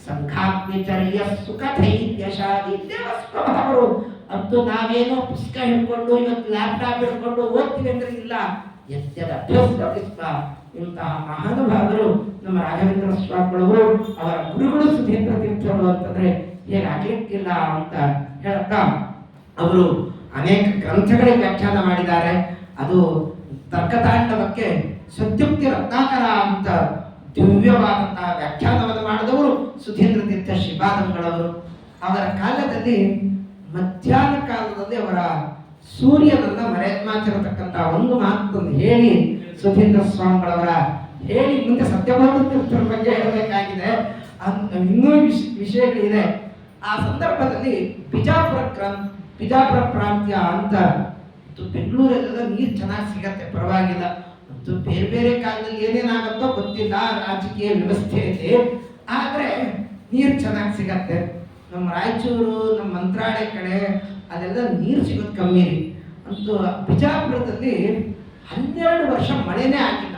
A: ಸಂಘಾಗ್ನಿಚರ್ಯ ಸುಖಧೈರ್ಯಶಾಲಿ. ದೇವಸ್ವಭಾವರು ಅಂತೂ ನಾವೇನೋ ಪುಸ್ತಕ ಹಿಡ್ಕೊಂಡು ಇವತ್ತು ಲ್ಯಾಪ್ಟಾಪ್ ಹಿಡ್ಕೊಂಡು ಓದ್ತೀವಿ ಅಂದ್ರೆ ಇಲ್ಲ, ಎತ್ತದ ಅಭ್ಯಾಸ. ಇಂತಹ ಮಹಾನುಭಾವರು ನಮ್ಮ ರಾಘವೇಂದ್ರ ಸ್ವಾಮಿಗಳವರು, ಅವರ ಗುರುಗಳು ಸುಧೀಂದ್ರ ತೀರ್ಥರು ಅಂತಂದ್ರೆ ಹೇಗಾಗ್ಲಿಕ್ಕಿಲ್ಲ ಅಂತ ಹೇಳ್ತಾ ಅವರು ಅನೇಕ ಗ್ರಂಥಗಳಿಗೆ ವ್ಯಾಖ್ಯಾನ ಮಾಡಿದ್ದಾರೆ. ಅದು ತರ್ಕತಾಂಡವಕ್ಕೆ ಸತ್ಯುಕ್ತಿ ರತ್ನಾಕರ ಅಂತ ದಿವ್ಯವಾದಂತಹ ವ್ಯಾಖ್ಯಾನವನ್ನು ಮಾಡಿದವರು ಸುಧೀಂದ್ರ ತೀರ್ಥ ಶ್ರೀಪಾದಂಗಳವರು. ಅವರ ಕಾಲದಲ್ಲಿ ಮಧ್ಯಾಹ್ನ ಕಾಲದಲ್ಲಿ ಅವರ ಸೂರ್ಯನನ್ನ ಮರೆಮಾಚಿರತಕ್ಕಂತಹ ಒಂದು ಮಾತನ್ನು ಹೇಳಿ ಸುಧೀಂದ್ರ ಸ್ವಾಮಿಗಳವರ ಹೇಳಿ ಮುಂದೆ ಸತ್ಯಬೋಧ ತೀರ್ಥರ ಬಗ್ಗೆ ಹೇಳಬೇಕಾಗಿದೆ. ಇನ್ನೂ ವಿಷಯಗಳಿದೆ. ಆ ಸಂದರ್ಭದಲ್ಲಿ ಬಿಜಾಪುರ ಪ್ರಾಂತ್ಯ ಅಂತ ಬೆಂಗಳೂರಲ್ಲೆಲ್ಲ ನೀರು ಚೆನ್ನಾಗಿ ಸಿಗತ್ತೆ, ಪರವಾಗಿಲ್ಲ. ಮತ್ತು ಬೇರೆ ಬೇರೆ ಕಾಲದಲ್ಲಿ ಏನೇನಾಗುತ್ತೋ ಗೊತ್ತಿಲ್ಲ, ರಾಜಕೀಯ ವ್ಯವಸ್ಥೆ ಇದೆ, ಆದ್ರೆ ನೀರು ಚೆನ್ನಾಗಿ ಸಿಗತ್ತೆ. ನಮ್ಮ ರಾಯಚೂರು, ನಮ್ಮ ಮಂತ್ರಾಲಯ ಕಡೆ ಅಲ್ಲೆಲ್ಲ ನೀರು ಸಿಗೋದು ಕಮ್ಮಿ ರೀ. ಅಂತೂ ಬಿಜಾಪುರದಲ್ಲಿ 12 ವರ್ಷ ಮಳೆನೇ ಆಗಿಲ್ಲ.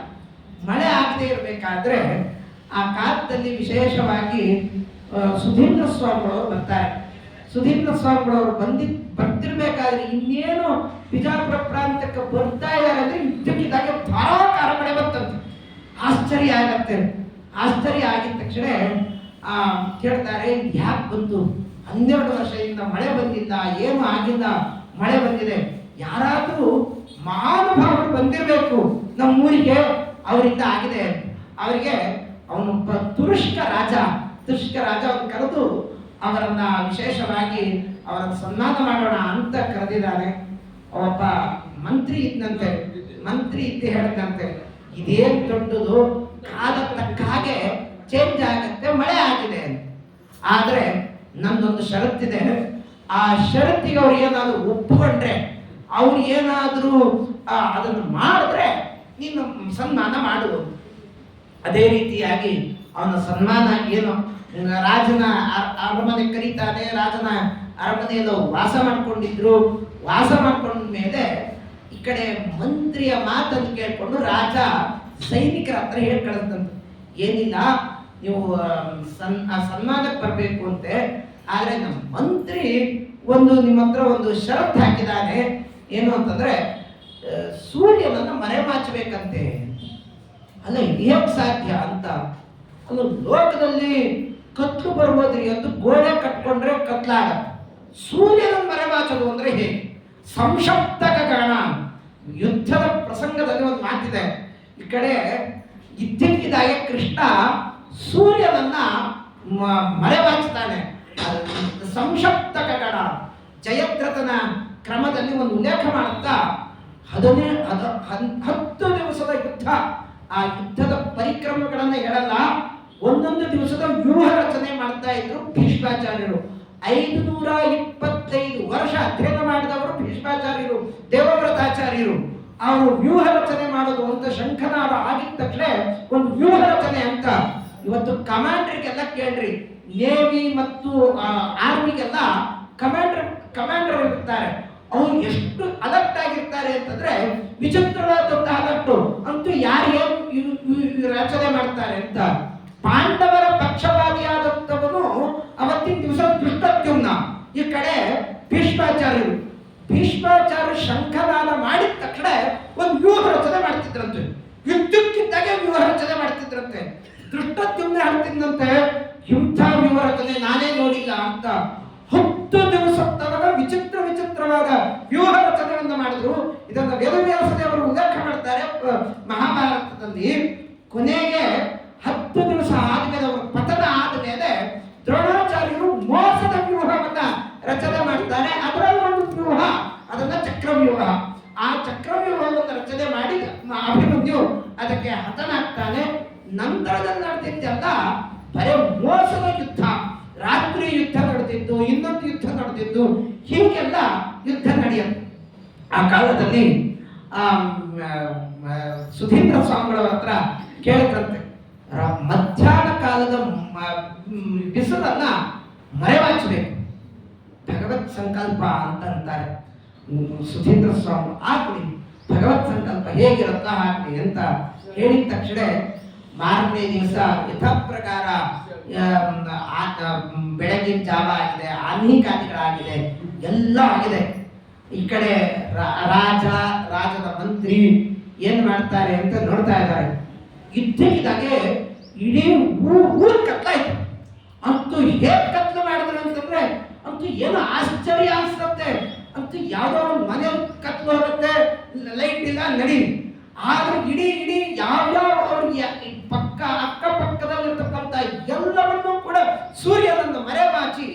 A: ಮಳೆ ಆಗದೆ ಇರಬೇಕಾದ್ರೆ ಆ ಕಾಲದಲ್ಲಿ ವಿಶೇಷವಾಗಿ ಸುಧೀಂದ್ರ ಸ್ವಾಮಿಗಳವರು ಬರ್ತಾರೆ. ಸುಧೀಂದ್ರ ಸ್ವಾಮಿಗಳವರು ಬರ್ತಿರ್ಬೇಕಾದ್ರೆ ಇನ್ನೇನು ಬಿಜಾಪುರ ಪ್ರಾಂತ್ಯಕ್ಕೆ ಬರ್ತಾ ಇದ್ದಾರೆ ಅಂದ್ರೆ ಇದ್ದಕ್ಕಿದ್ದಾಗೆ ಧಾರಾಕಾರ ಮಳೆ ಬರ್ತಂತೆ. ಆಶ್ಚರ್ಯ ಆಗತ್ತೆ. ಆಶ್ಚರ್ಯ ಆಗಿದ ತಕ್ಷಣ ಕೇಳ್ತಾರೆ, ಯಾಕೆ ಬಂತು? 12 ವರ್ಷದಿಂದ ಮಳೆ ಬಂದಿಲ್ಲ, ಏನು ಆಗಿಲ್ಲ, ಮಳೆ ಬಂದಿದೆ. ಯಾರಾದರೂ ಮಹಾನುಭಾವರು ಬಂದಿರಬೇಕು ನಮ್ಮೂರಿಗೆ, ಅವರಿಂದ ಆಗಿದೆ. ಅವರಿಗೆ ಅವನೊಬ್ಬ ತುರುಷ್ಕ ರಾಜ ಅವನು ಕರೆದು ಅವರನ್ನ ವಿಶೇಷವಾಗಿ ಅವರನ್ನು ಸನ್ಮಾನ ಮಾಡೋಣ ಅಂತ ಕರೆದಿದ್ದಾನೆ. ಒಬ್ಬ ಮಂತ್ರಿ ಇದ್ದಂತೆ, ಮಂತ್ರಿ ಇದ್ದೆ ಹೇಳಿದಂತೆ, ಇದೇನು ದೊಡ್ಡದು, ಕಾಲ ತಕ್ಕ ಹಾಗೆ ಚೇಂಜ್ ಆಗತ್ತೆ, ಮಳೆ ಆಗಿದೆ. ಆದ್ರೆ ನಂದೊಂದು ಷರತ್ತಿದೆ, ಆ ಷರತ್ತಿಗೆ ಅವ್ರು ಏನಾದ್ರು ಒಪ್ಪಿಕೊಂಡ್ರೆ, ಅವ್ರು ಏನಾದರೂ ಅದನ್ನು ಮಾಡಿದ್ರೆ ನೀನು ಸನ್ಮಾನ ಮಾಡುವುದು. ಅದೇ ರೀತಿಯಾಗಿ ಅವನ ಸನ್ಮಾನ ಏನು, ರಾಜನ ಅರಮನೆ ಕರೀತಾನೆ, ರಾಜನ ಅರಮನೆಯಲ್ಲಿ ವಾಸ ಮಾಡ್ಕೊಂಡಿದ್ರು. ವಾಸ ಮಾಡ್ಕೊಂಡ ಮೇಲೆ ಈ ಕಡೆ ಮಂತ್ರಿಯ ಮಾತನ್ನು ಕೇಳ್ಕೊಂಡು ರಾಜ ಸೈನಿಕರ ಹತ್ರ ಹೇಳ್ಕಳದಂತ, ಏನಿಲ್ಲ ನೀವು ಸನ್ಮಾನಕ್ಕೆ ಬರಬೇಕು ಅಂತೆ, ಆದರೆ ನಮ್ಮ ಮಂತ್ರಿ ನಿಮ್ಮ ಹತ್ರ ಒಂದು ಷರತ್ತು ಹಾಕಿದ್ದಾನೆ. ಏನು ಅಂತಂದ್ರೆ ಸೂರ್ಯನನ್ನು ಮರೆಮಾಚಬೇಕಂತೆ. ಅಲ್ಲ ಹೇಗೆ ಸಾಧ್ಯ ಅಂತ. ಅದು ಲೋಕದಲ್ಲಿ ಕತ್ಲು ಬರ್ಬೋದ್ರಿ ಅಂತ ಗೋಡೆ ಕಟ್ಕೊಂಡ್ರೆ ಕತ್ಲಾಗತ್ತೆ. ಸೂರ್ಯನನ್ನು ಮರೆಮಾಚೋದು ಅಂದ್ರೆ ಹೇಗೆ? ಸಂಶಪ್ತಕ ಗಣ. ಯುದ್ಧದ ಪ್ರಸಂಗದಲ್ಲಿ ಒಂದು ಮಾತಿದೆ. ಈ ಕಡೆ ಇದ್ದಕ್ಕಿದ್ದಾಗೆ ಕೃಷ್ಣ ಸೂರ್ಯನನ್ನ ಮರೆಮಾಚ್ತಾನೆ. ಸಂಶಪ್ತಕ ಗಣ ಜಯದ್ರಥನ ಕ್ರಮದಲ್ಲಿ ಒಂದು ಉಲ್ಲೇಖ ಮಾಡುತ್ತಾ 10 ದಿವಸದ ಯುದ್ಧ. ಆ ಯುದ್ಧದ ಪರಿಕ್ರಮಗಳನ್ನ ಹೇಳಲ್ಲ, ಒಂದೊಂದು ದಿವಸದ ವ್ಯೂಹ ರಚನೆ ಮಾಡ್ತಾ ಇದ್ರು ಭೀಷ್ಮಾಚಾರ್ಯರು. 525 ವರ್ಷ ಅಧ್ಯಯನ ಮಾಡಿದವರು ಭೀಷ್ಮಾಚಾರ್ಯರು, ದೇವವ್ರತಾಚಾರ್ಯರು. ಅವರು ವ್ಯೂಹ ರಚನೆ ಮಾಡೋದು ಅಂತ ಶಂಖನಾದ ಆಗಿದ ತಕ್ಷಣ ಒಂದು ವ್ಯೂಹ ರಚನೆ ಅಂತ. ಇವತ್ತು ಕಮಾಂಡರ್ಗೆಲ್ಲ ಕೇಳ್ರಿ, ನೇವಿ ಮತ್ತು ಆರ್ಮಿಗೆಲ್ಲ ಕಮಾಂಡರ್ ಇರ್ತಾರೆ. ಅವ್ರು ಎಷ್ಟು ಅಲರ್ಟ್ ಆಗಿರ್ತಾರೆ ಅಂತಂದ್ರೆ ವಿಚಿತ್ರವಾದಂತಹ ಅಲರ್ಟು. ಅಂತೂ ಯಾರೇನು ರಚನೆ ಮಾಡ್ತಾರೆ ಅಂತ. ಪಾಂಡವರ ಪಕ್ಷವಾದಿಯಾದಂಥವನು ಅವತ್ತಿನ ದಿವಸ ದುಷ್ಟದ್ಯುಮ್ನ, ಈ ಕಡೆ ಭೀಷ್ಮಾಚಾರ್ಯರು. ಭೀಷ್ಮಾಚಾರ್ಯರು ಶಂಖನಾದ ಮಾಡಿದ ತಕ್ಷಣ ಒಂದು ವ್ಯೂಹ ರಚನೆ ಮಾಡ್ತಿದ್ರಂತೆ. ಯುದ್ಧಕ್ಕಿದ್ದಾಗೆ ವ್ಯೂಹ ರಚನೆ ಮಾಡ್ತಿದ್ರಂತೆ. ದುಷ್ಟದ್ಯುಮ್ನ ಹೇಳ್ತಿದ್ದಂತೆ, ಇಂಥ ವ್ಯೂಹ ರಚನೆ ನಾನೇ ನೋಡಿಲ್ಲ ಅಂತ. 10 ದಿವಸ ತನಕ ವಿಚಿತ್ರವಾದ ವ್ಯೂಹ ರಚನೆಯನ್ನು ಮಾಡಿದ್ರು. ಇದನ್ನು ವೇದವ್ಯಾಸ ದೇವರು ಉಲ್ಲೇಖ ಮಾಡ್ತಾರೆ ಮಹಾಭಾರತದಲ್ಲಿ. ಕೊನೆಗೆ 10 ದಿವಸ ಆದ್ಮೇಲೆ ಅವರು ಪತನ ಆದ್ಮೇಲೆ ದ್ರೋಣಾಚಾರ್ಯರು ಮೋಸದ ವ್ಯೂಹವನ್ನ ರಚನೆ ಮಾಡ್ತಾರೆ. ಅದರಲ್ಲಿ ಒಂದು ವ್ಯೂಹ, ಅದನ್ನ ಚಕ್ರವ್ಯೂಹ. ಆ ಚಕ್ರವ್ಯೂಹವನ್ನು ರಚನೆ ಮಾಡಿ ಅಭಿಮನ್ಯು ಅದಕ್ಕೆ ಹತನಾಗ್ತಾನೆ. ನಂತರದಲ್ಲಿ ನಡೆದಿದ್ದೆಲ್ಲ ಬರೇ ಮೋಸದ ಯುದ್ಧ. ರಾತ್ರಿ ಯುದ್ಧ ನಡೆದಿದ್ದು, ಇನ್ನೊಂದು ಯುದ್ಧ ನಡೆದಿದ್ದು, ಹೀಗೆಲ್ಲ ಯುದ್ಧ ನಡೆಯುತ್ತೆ. ಆ ಕಾಲದಲ್ಲಿ ಸುಧೀಂದ್ರ ಸ್ವಾಮಿಗಳವರ ಹತ್ರ ಕೇಳಿದ್ರಂತೆ, ಮಧ್ಯಾಹ್ನ ಕಾಲದ ಬಿಸಿಲನ್ನ ಮರೆಮಾಚಬೇಕು, ಭಗವತ್ ಸಂಕಲ್ಪ ಅಂತ ಅಂತಾರೆ ಸುಧೀಂದ್ರ ಸ್ವಾಮಿ. ಆಗ್ಲಿ ಭಗವತ್ ಸಂಕಲ್ಪ ಹೇಗಿರುತ್ತ ಆಗ್ಲಿ ಅಂತ ಹೇಳಿದ ತಕ್ಷಣ ಮಾರನೇ ದಿವಸ ಯಥಾ ಪ್ರಕಾರ ಬೆಳಗಿನ ಜಾವ ಆಗಿದೆ, ಆನ್ಹಿಕಾದಿಗಳಾಗಿದೆ, ಎಲ್ಲ ಆಗಿದೆ. ಈ ಕಡೆ ರಾಜದ ಮಂತ್ರಿ ಏನ್ ಮಾಡ್ತಾರೆ ಅಂತ ನೋಡ್ತಾ ಇದ್ದಾರೆ. ಇದ್ದಕ್ಕಿದ್ದಾಗೆ ಇಡೀ ಊರು ಕತ್ಲಾಯ್ತು. ಅಂತೂ ಹೇಗೆ ಕತ್ಲು ಮಾಡಿದ್ರು ಅಂತಂದ್ರೆ ಅಂತೂ ಏನು ಆಶ್ಚರ್ಯ ಅನ್ಸುತ್ತೆ. ಅಂತೂ ಯಾವ್ದೋ ಒಂದು ಮನೆ ಕತ್ಲು ಹೋಗುತ್ತೆ, ಲೈಟ್ ಇಲ್ಲ, ನಡಿ. ಆದ್ರೆ ಇಡೀ ಯಾವ್ಯಾವ ಅವ್ರಿಗೆ ಅಕ್ಕಪಕ್ಕದಲ್ಲಿರ್ತಕ್ಕಂಥ ಎಲ್ಲವನ್ನೂ ಕೂಡ ಸೂರ್ಯನನ್ನು ಮರೆಮಾಚಿ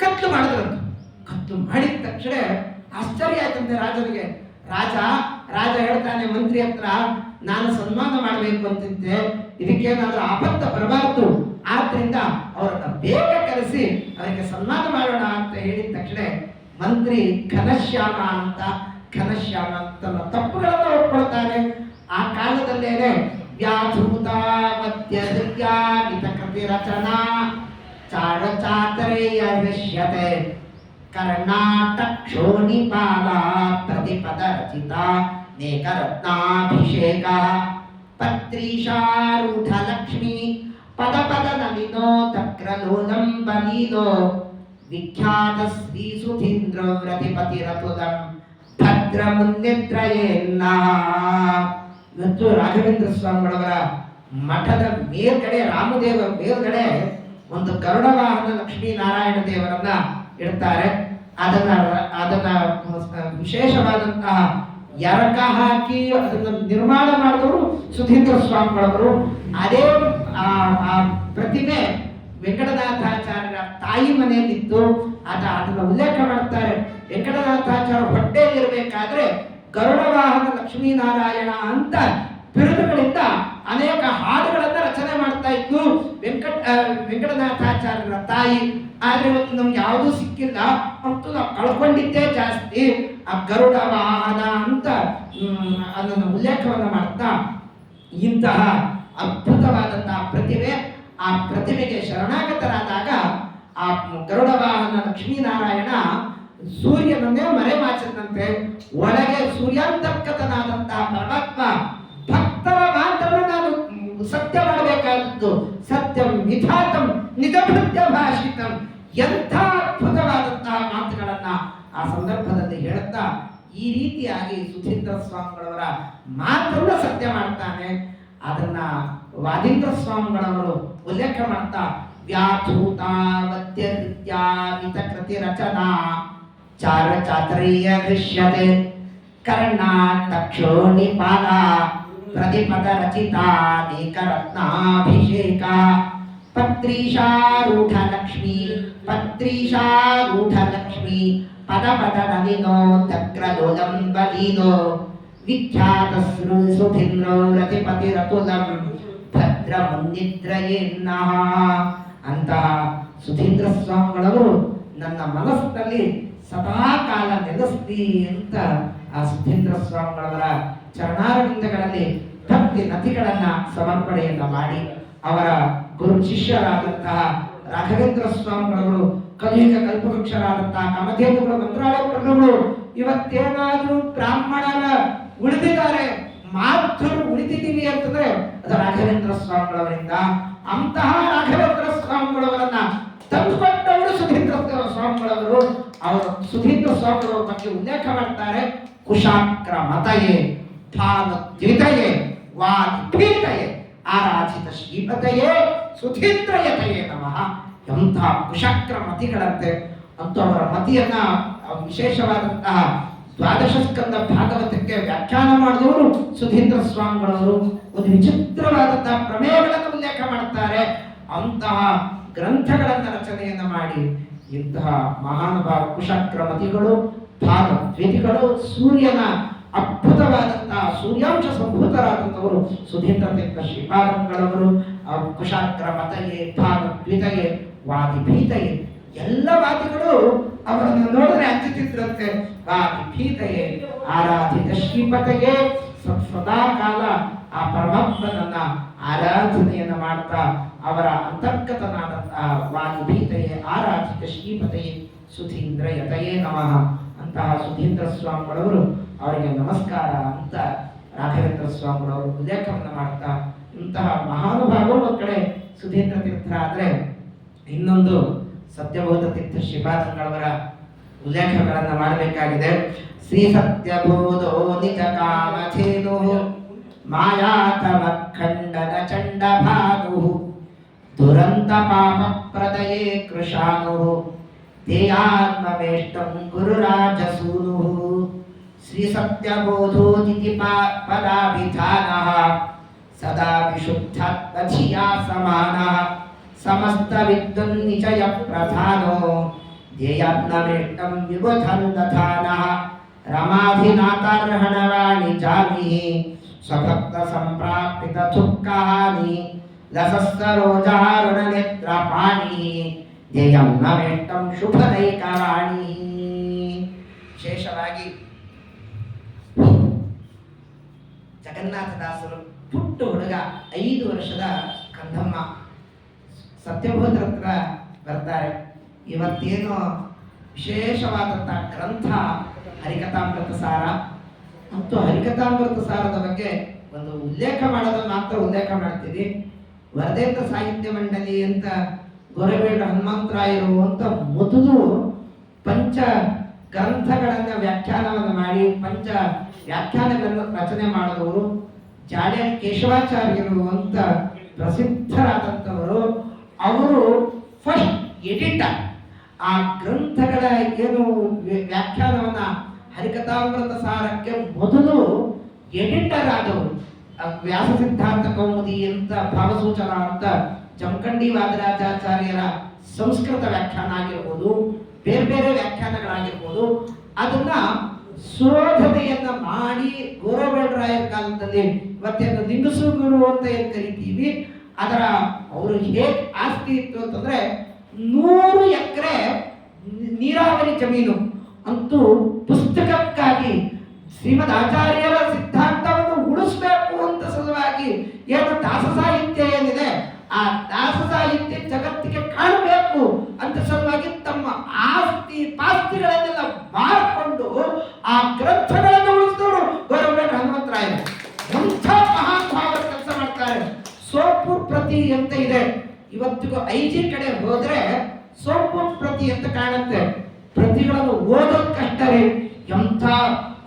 A: ಕತ್ಲು ಮಾಡಿದ್ರಂತ. ಕತ್ಲು ಮಾಡಿದ ತಕ್ಷಣ ಆಶ್ಚರ್ಯ ಆಯ್ತಂತೆ ರಾಜನಿಗೆ. ರಾಜ ಹೇಳ್ತಾನೆ ಮಂತ್ರಿ ಹತ್ರ, ನಾನು ಸನ್ಮಾನ ಮಾಡಬೇಕು ಅಂತಿದ್ದೆ, ಇದಕ್ಕೇನಾದ್ರೂ ಆಪತ್ತ ಬರಬಾರ್ದು, ಆದ್ರಿಂದ ಅವರನ್ನ ಬೇಗ ಕರೆಸಿ ಅದಕ್ಕೆ ಸನ್ಮಾನ ಮಾಡೋಣ ಅಂತ ಹೇಳಿದ ತಕ್ಷಣ ಮಂತ್ರಿ ಘನಶ್ಯಾಮ ಅಂತ ತನ್ನ ತಪ್ಪುಗಳನ್ನು ಒಪ್ಕೊಳ್ತಾನೆ. ಆ ಕಾಲದಲ್ಲೇನೆ ವ್ಯಾಧೂತ ಮಧ್ಯಕೃತಿ ರಚನಾ ಚಾತರೇಯ ದೃಶ್ಯತೆ ಕರ್ನಾಟಕ್ಷೋಣಿಪಾಲ ಪ್ರತಿಪದ ರಚಿತ ನೇಕರತ್ನಾಭಿಷೇಕ ಪತ್ರೀಶಾರೂಢ ಲಕ್ಷ್ಮೀ ಪದ ನಲಿನೋ ತಕ್ರಲೋಲಂ ಬಲೀಲೋ ವಿಖ್ಯಾತ ಶ್ರೀ ಸುಧೀಂದ್ರ ವ್ರತಿಪತಿರತುಲಂ ಭದ್ರ ಮುನ್ನಿದ್ರಯೇನ್ನ. ಇವತ್ತು ರಾಘವೇಂದ್ರ ಸ್ವಾಮಿಗಳವರ ಮಠದ ಮೇಲ್ಗಡೆ, ರಾಮದೇವರ ಮೇಲ್ಗಡೆ ಒಂದು ಗರುಡ ವಾಹನ ಲಕ್ಷ್ಮೀನಾರಾಯಣ ದೇವರನ್ನ ಇಡ್ತಾರೆ. ಅದನ್ನ ವಿಶೇಷವಾದಂತಹ ಎರಕ ಹಾಕಿ ಅದನ್ನ ನಿರ್ಮಾಣ ಮಾಡಿದವರು ಸುಧೀಂದ್ರ ಸ್ವಾಮಿಗಳವರು. ಅದೇ ಆ ಪ್ರತಿಮೆ ವೆಂಕಟನಾಥಾಚಾರ್ಯರ ತಾಯಿ ಮನೆಯಲ್ಲಿತ್ತು. ಅದನ್ನ ಉಲ್ಲೇಖ ಮಾಡ್ತಾರೆ. ವೆಂಕಟನಾಥಾಚಾರ್ಯ ಹೊಟ್ಟೆಯಲ್ಲಿರಬೇಕಾದ್ರೆ ಗರುಡ ವಾಹನ ಲಕ್ಷ್ಮೀನಾರಾಯಣ ಅಂತ ಬಿರುದುಗಳಿಂದ ಅನೇಕ ಹಾಡುಗಳನ್ನ ರಚನೆ ಮಾಡ್ತಾ ಇತ್ತು ವೆಂಕಟನಾಥಾಚಾರ್ಯರ ತಾಯಿ. ಆದ್ರೆ ಇವತ್ತು ನಮ್ಗೆ ಯಾವುದೂ ಸಿಕ್ಕಿಲ್ಲ, ಮತ್ತು ನಾವು ಕಳ್ಕೊಂಡಿದ್ದೇ ಜಾಸ್ತಿ. ಆ ಗರುಡ ವಾಹನ ಅಂತ ಅದನ್ನು ಉಲ್ಲೇಖವನ್ನ ಮಾಡ್ತಾ ಇಂತಹ ಅದ್ಭುತವಾದಂತಹ ಪ್ರತಿಮೆ, ಆ ಪ್ರತಿಮೆಗೆ ಶರಣಾಗತರಾದಾಗ ಆ ಗರುಡ ವಾಹನ ಲಕ್ಷ್ಮೀನಾರಾಯಣ ಸೂರ್ಯನನ್ನೇ ಮರೆಮಾಚಿದಂತೆ. ಒಳಗೆ ಸೂರ್ಯಾಂತರ್ಗತನಾದಂತಹ ಪರಮಾತ್ಮ ಭಕ್ತರ ಮಾತನ್ನು ನಾನು ಸತ್ಯ ಮಾಡಬೇಕಾದದ್ದು, ಸತ್ಯಂ ವಿಧಾತಂ ನಿಜಭೃತ್ಯ ಭಾಷಿತಂ. ಎಂಥ ಅದ್ಭುತವಾದಂತಹ ಮಾತುಗಳನ್ನ ಆ ಸಂದರ್ಭದಲ್ಲಿ ಹೇಳುತ್ತಾ ಈ ರೀತಿಯಾಗಿ ಸುಧೀಂದ್ರ ಸ್ವಾಮಿಗಳವರ ಮಾತನ್ನ ಸತ್ಯ ಮಾಡ್ತಾನೆ. ಅದನ್ನ ವಾದೀಂದ್ರ ಸ್ವಾಮಿಗಳವರು ಉಲ್ಲೇಖ ಮಾಡ್ತಾ ವ್ಯಾಧೂತಾವತ್ಯ ನೃತ್ಯಾಮಿತ ಕೃತಿ ರಚನಾ ಚಾರ ಚಾತುರ್ಯ ದೃಶ್ಯತೆ ಕರ್ಣಾಟಕ್ಷೋ ನಿಪಾಲ ಪ್ರತಿಪದ ರಚಿತಾನೇಕ ರತ್ನಾಭಿಷೇಕ ಪತ್ರೀಶಾರೂಢ ಲಕ್ಷ್ಮೀ ಪದ ಪದ ನಲಿನೋ ತಕ್ರಲೋಲಂ ಬಲೀನೋ ವಿಖ್ಯಾತ ಸುಧೀಂದ್ರೋ ರತಿಪತಿ ರತುಲಂ ಭದ್ರ ಮುನ್ನಿದ್ರಯೇನ್ನಃ. ಅಂತಹ ಸುಧೀಂದ್ರ ಸ್ವಾಮಿಗಳವರು ನನ್ನ ಮನಸ್ಸಿನಲ್ಲಿ ಸದಾ ಕಾಲ ನೆಲೆಸ್ಲಿ ಅಂತ ಆ ಸುಧೀಂದ್ರ ಸ್ವಾಮಿಗಳವರ ಚರಣಾರವಿಂದಗಳಲ್ಲಿ ಭಕ್ತಿ ನದಿಗಳನ್ನ ಸಮರ್ಪಣೆಯನ್ನ ಮಾಡಿ ಅವರ ಗುರು ಶಿಷ್ಯರಾದಂತಹ ರಾಘವೇಂದ್ರ ಸ್ವಾಮಿಗಳವರು ಕಲಿಯುಗ ಕಲ್ಪವೃಕ್ಷರಾದಂತಹ ಕಾಮಧೇನುಗಳು ಮಂತ್ರಾಲಯ ಪ್ರಭುಗಳು ಇವತ್ತೇನಾದ್ರೂ ಬ್ರಾಹ್ಮಣರ ಉಳಿದಿದ್ದಾರೆ ಮಾತೃರು ಉಳಿದಿದ್ದೀವಿ ಅಂತಂದ್ರೆ ಅದು ರಾಘವೇಂದ್ರ ಸ್ವಾಮಿಗಳವರಿಂದ. ಅಂತಹ ರಾಘವೇಂದ್ರ ಸ್ವಾಮಿಗಳವರನ್ನ ತಂದುಕೊಟ್ಟವರು ಸುಧೀಂದ್ರ ಸ್ವಾಮಿಗಳವರು. ಅವರು ಸುಧೀಂದ್ರ ಸ್ವಾಮಿಗಳವರ ಬಗ್ಗೆ ಉಲ್ಲೇಖ ಮಾಡ್ತಾರೆ. ಕುಶಾಕ್ರ ಮತಯೇ ದ್ವಿತಯೇ ವಾದಿಪೀತಯೇ ಆರಾಧಿತ ಶ್ರೀಪತಯೇ ಸುಧೀಂದ್ರಯತಯೇ ನಮಃ. ಎಂತಹ ಕುಶಾಕ್ರ ಮತಿಗಳಂತೆ ಅಂತೂ ಅವರ ಮತಿಯನ್ನ ವಿಶೇಷವಾದಂತಹ ದ್ವಾದಶ ಸ್ಕಂದ ಭಾಗವತಕ್ಕೆ ವ್ಯಾಖ್ಯಾನ ಮಾಡಿದವರು ಸುಧೀಂದ್ರ ಸ್ವಾಮಿಗಳವರು. ಒಂದು ವಿಚಿತ್ರವಾದಂತಹ ಪ್ರಮೇಯಗಳನ್ನು ಉಲ್ಲೇಖ ಮಾಡ್ತಾರೆ. ಅಂತಹ ಗ್ರಂಥಗಳನ್ನ ರಚನೆಯನ್ನ ಮಾಡಿ ಇಂತಹ ಮಹಾನುಭಾವ ಕುಶಾಕ್ರಮತಿಗಳು ಭಾಗದ್ವೇತಿಗಳು ಸೂರ್ಯನ ಅದ್ಭುತವಾದಂತಹ ಸೂರ್ಯಾಂಶ ಸಂಭೂತರಾದಂಥವರು ಸುಧೀಂದ್ರ ತೀರ್ಥ ಶ್ರೀಪಾದಂಗಳವರು. ಕುಶಾಕ್ರಮತಯೇ ಭಾಗದ್ವೇತಯೇ ವಾದಿಭೀತಯೇ ಎಲ್ಲ ವಾದಿಗಳು ಅವರನ್ನು ನೋಡಿದ್ರೆ ಅಂಜುತ್ತಿದ್ರಂತೆ. ವಾದಿಭೀತಯೇ ಆರಾಧಿತ ಶ್ರೀಪತಯೇ ಸದಾ ಕಾಲ ಆ ಪರಮಾತ್ಮನನ್ನ ಆರಾಧನೆಯನ್ನ ಮಾಡ್ತಾ ಅವರ ಅಂತರ್ಗತನಾದಂತಹ ವಾದಿಭೀತಯೇ ಆರಾಧಿತ ಶ್ರೀಪತಯೇ ಸುಧೀಂದ್ರ ಯತಯೇ ನಮಃ. ಅಂತಹ ಸುಧೀಂದ್ರ ಸ್ವಾಮಿಗಳವರು ಅವರಿಗೆ ನಮಸ್ಕಾರ ಅಂತ ರಾಘವೇಂದ್ರ ಸ್ವಾಮಿಗಳವರು ಉಲ್ಲೇಖವನ್ನು ಮಾಡ್ತಾ ಇಂತಹ ಮಹಾನುಭಾವರು ಒಂದು ಕಡೆ ಸುಧೀಂದ್ರ ತೀರ್ಥರಾದ್ರೆ ಇನ್ನೊಂದು ಸತ್ಯಬೋಧ ತೀರ್ಥ ಶ್ರೀಪಾದಂಗಳವರ ಉಲ್ಲೇಖಗಳನ್ನು ಮಾಡಬೇಕಾಗಿದೆ. ಶ್ರೀ ಸತ್ಯಬೋಧೋ ನಿಜ ಕಾಮಧೇನು ಮಾಯಾತಮ ಖಂಡನ ಚಂಡ ಭಾನು ದುರಂತ ಪಾಪ ಪ್ರದಯೇ ಕೃಶಾನು ದೇಯಾತ್ಮವೇಷ್ಟಂ ಗುರುರಾಜಸೂನು. ಶ್ರೀ ಸತ್ಯಬೋಧೋ ನಿಧಿ ಪದಾಭಿಧಾನಃ ಸದಾ ವಿಶುದ್ಧಾತ್ಮಧಿಯಾ ಸಮಾನಃ ಸಮಸ್ತ ವಿದ್ಯುನ್ನಿಚಯ ಪ್ರಧಾನೋ ಧ್ಯೇಯಾತ್ಮವೇಷ್ಟಂ ವಿಬುಧಂ ದಧಾನಃ ರಮಾಧಿನಾಥಾರ್ಹಣವಾಣಿ ಜಾಮಿಃ ಸ್ವಭಕ್ತ ಸಂಪ್ರಾಪ್ತಿತ ದುಃಖಹಾನಿ ಲಸಸ್ತರೋಜಾರುಣ ನೇತ್ರ ಪಾಣಿ ಧ್ಯೇಯಂನವೇಷ್ಟಂ ಶುಭದೈಕವಾಣಿ. ವಿಶೇಷವಾಗಿ ಜಗನ್ನಾಥದಾಸರು ಪುಟ್ಟ ಹುಡುಗ 5 ವರ್ಷದ ಕಂದಮ್ಮ ಸತ್ಯಬೋಧರ ಹತ್ರ ಬರ್ತಾರೆ. ಇವತ್ತೇನು ವಿಶೇಷವಾದಂತಹ ಗ್ರಂಥ ಹರಿಕಥಾಮೃತ ಸಾರ ಮತ್ತು ಹರಿಕಥಾಮೃತ ಸಾರದ ಬಗ್ಗೆ ಒಂದು ಉಲ್ಲೇಖ ಮಾಡೋದನ್ನು ಮಾತ್ರ ಉಲ್ಲೇಖ ಮಾಡ್ತೀನಿ. ವರದೇಂದ್ರ ಸಾಹಿತ್ಯ ಮಂಡಳಿ ಅಂತ ಗೊರಬೇಡ ಹನುಮಂತರಾಯರು ಅಂತ ಮೊದಲು ಪಂಚ ಗ್ರಂಥಗಳನ್ನ ವ್ಯಾಖ್ಯಾನವನ್ನು ಮಾಡಿ ಪಂಚ ವ್ಯಾಖ್ಯಾನಗಳನ್ನು ರಚನೆ ಮಾಡಿದವರು ಜಾಡ್ಯ ಕೇಶವಾಚಾರ್ಯರು ಅಂತ ಪ್ರಸಿದ್ಧರಾದಂಥವರು. ಅವರು ಫಸ್ಟ್ ಎಡಿಟರ್. ಆ ಗ್ರಂಥಗಳ ಏನು ವ್ಯಾಖ್ಯಾನವನ್ನ ಹರಿಕಥಾಮೃತ ಸಾರಕ್ಕೆ ಮೊದಲು ಎಡಿಟರ್ ಆದವರು. ವ್ಯಾಸ ಸಿದ್ಧಾಂತ ಕೌಮುದಿ ಅಂತ ಭಾವಸೂಚನ ಅಂತ ಜಮಖಂಡಿ ವಾದರಾಜಾಚಾರ್ಯರ ಸಂಸ್ಕೃತ ವ್ಯಾಖ್ಯಾನ ಆಗಿರ್ಬೋದು, ಬೇರೆ ಬೇರೆ ವ್ಯಾಖ್ಯಾನಗಳಾಗಿರ್ಬೋದು, ಅದನ್ನ ಶೋಧನೆಯನ್ನ ಮಾಡಿ ಗೋರಬೇಡರಾಯರ ಕಾಲದಲ್ಲಿ ಇವತ್ತೇನು ಲಿಂಗಸೂಗುರು ಅಂತ ಏನ್ ಕರಿತೀವಿ ಅದರ ಅವರು ಹೇಗೆ ಆಸ್ತಿ ಇತ್ತು ಅಂತಂದ್ರೆ 100 ಎಕರೆ ನೀರಾವರಿ ಜಮೀನು ಅಂತೂ ಪುಸ್ತಕಕ್ಕಾಗಿ ಶ್ರೀಮದ್ ಆಚಾರ್ಯರ ಸಿದ್ಧಾಂತವನ್ನು ಉಳಿಸ್ಬೇಕು ಅಂತ ಸಲುವಾಗಿ ಏನು ದಾಸ ಸಾಹಿತ್ಯ ಏನಿದೆ ಆ ದಾಸ ಸಾಹಿತ್ಯ ಜಗತ್ತಿಗೆ ಕಾಣಬೇಕು ಅಂತ ಸಲುವಾಗಿ ತಮ್ಮ ಆಸ್ತಿ ಪಾಸ್ತಿಗಳನ್ನೆಲ್ಲ ಮಾರ್ಕೊಂಡು ಆ ಗ್ರಂಥಗಳನ್ನು ಉಳಿಸಿದವರು ಗೌರವೇಂದ್ರ ಹನುಮಂತರಾಯರು. ಎಂಥ ಮಹಾನ್ ಭಾವದ ಕೆಲಸ ಮಾಡ್ತಾರೆ. ಸೋಪೂರ್ ಪ್ರತಿ ಅಂತ ಇದೆ, ಇವತ್ತಿಗೂ ಐಜಿ ಕಡೆ ಹೋದ್ರೆ ಸೋಪೂರ್ ಪ್ರತಿ ಅಂತ ಕಾಣುತ್ತೆ. ಪ್ರತಿಗಳನ್ನು ಓದೋದ್ ಕಷ್ಟ ರೀ. ಎಂಥ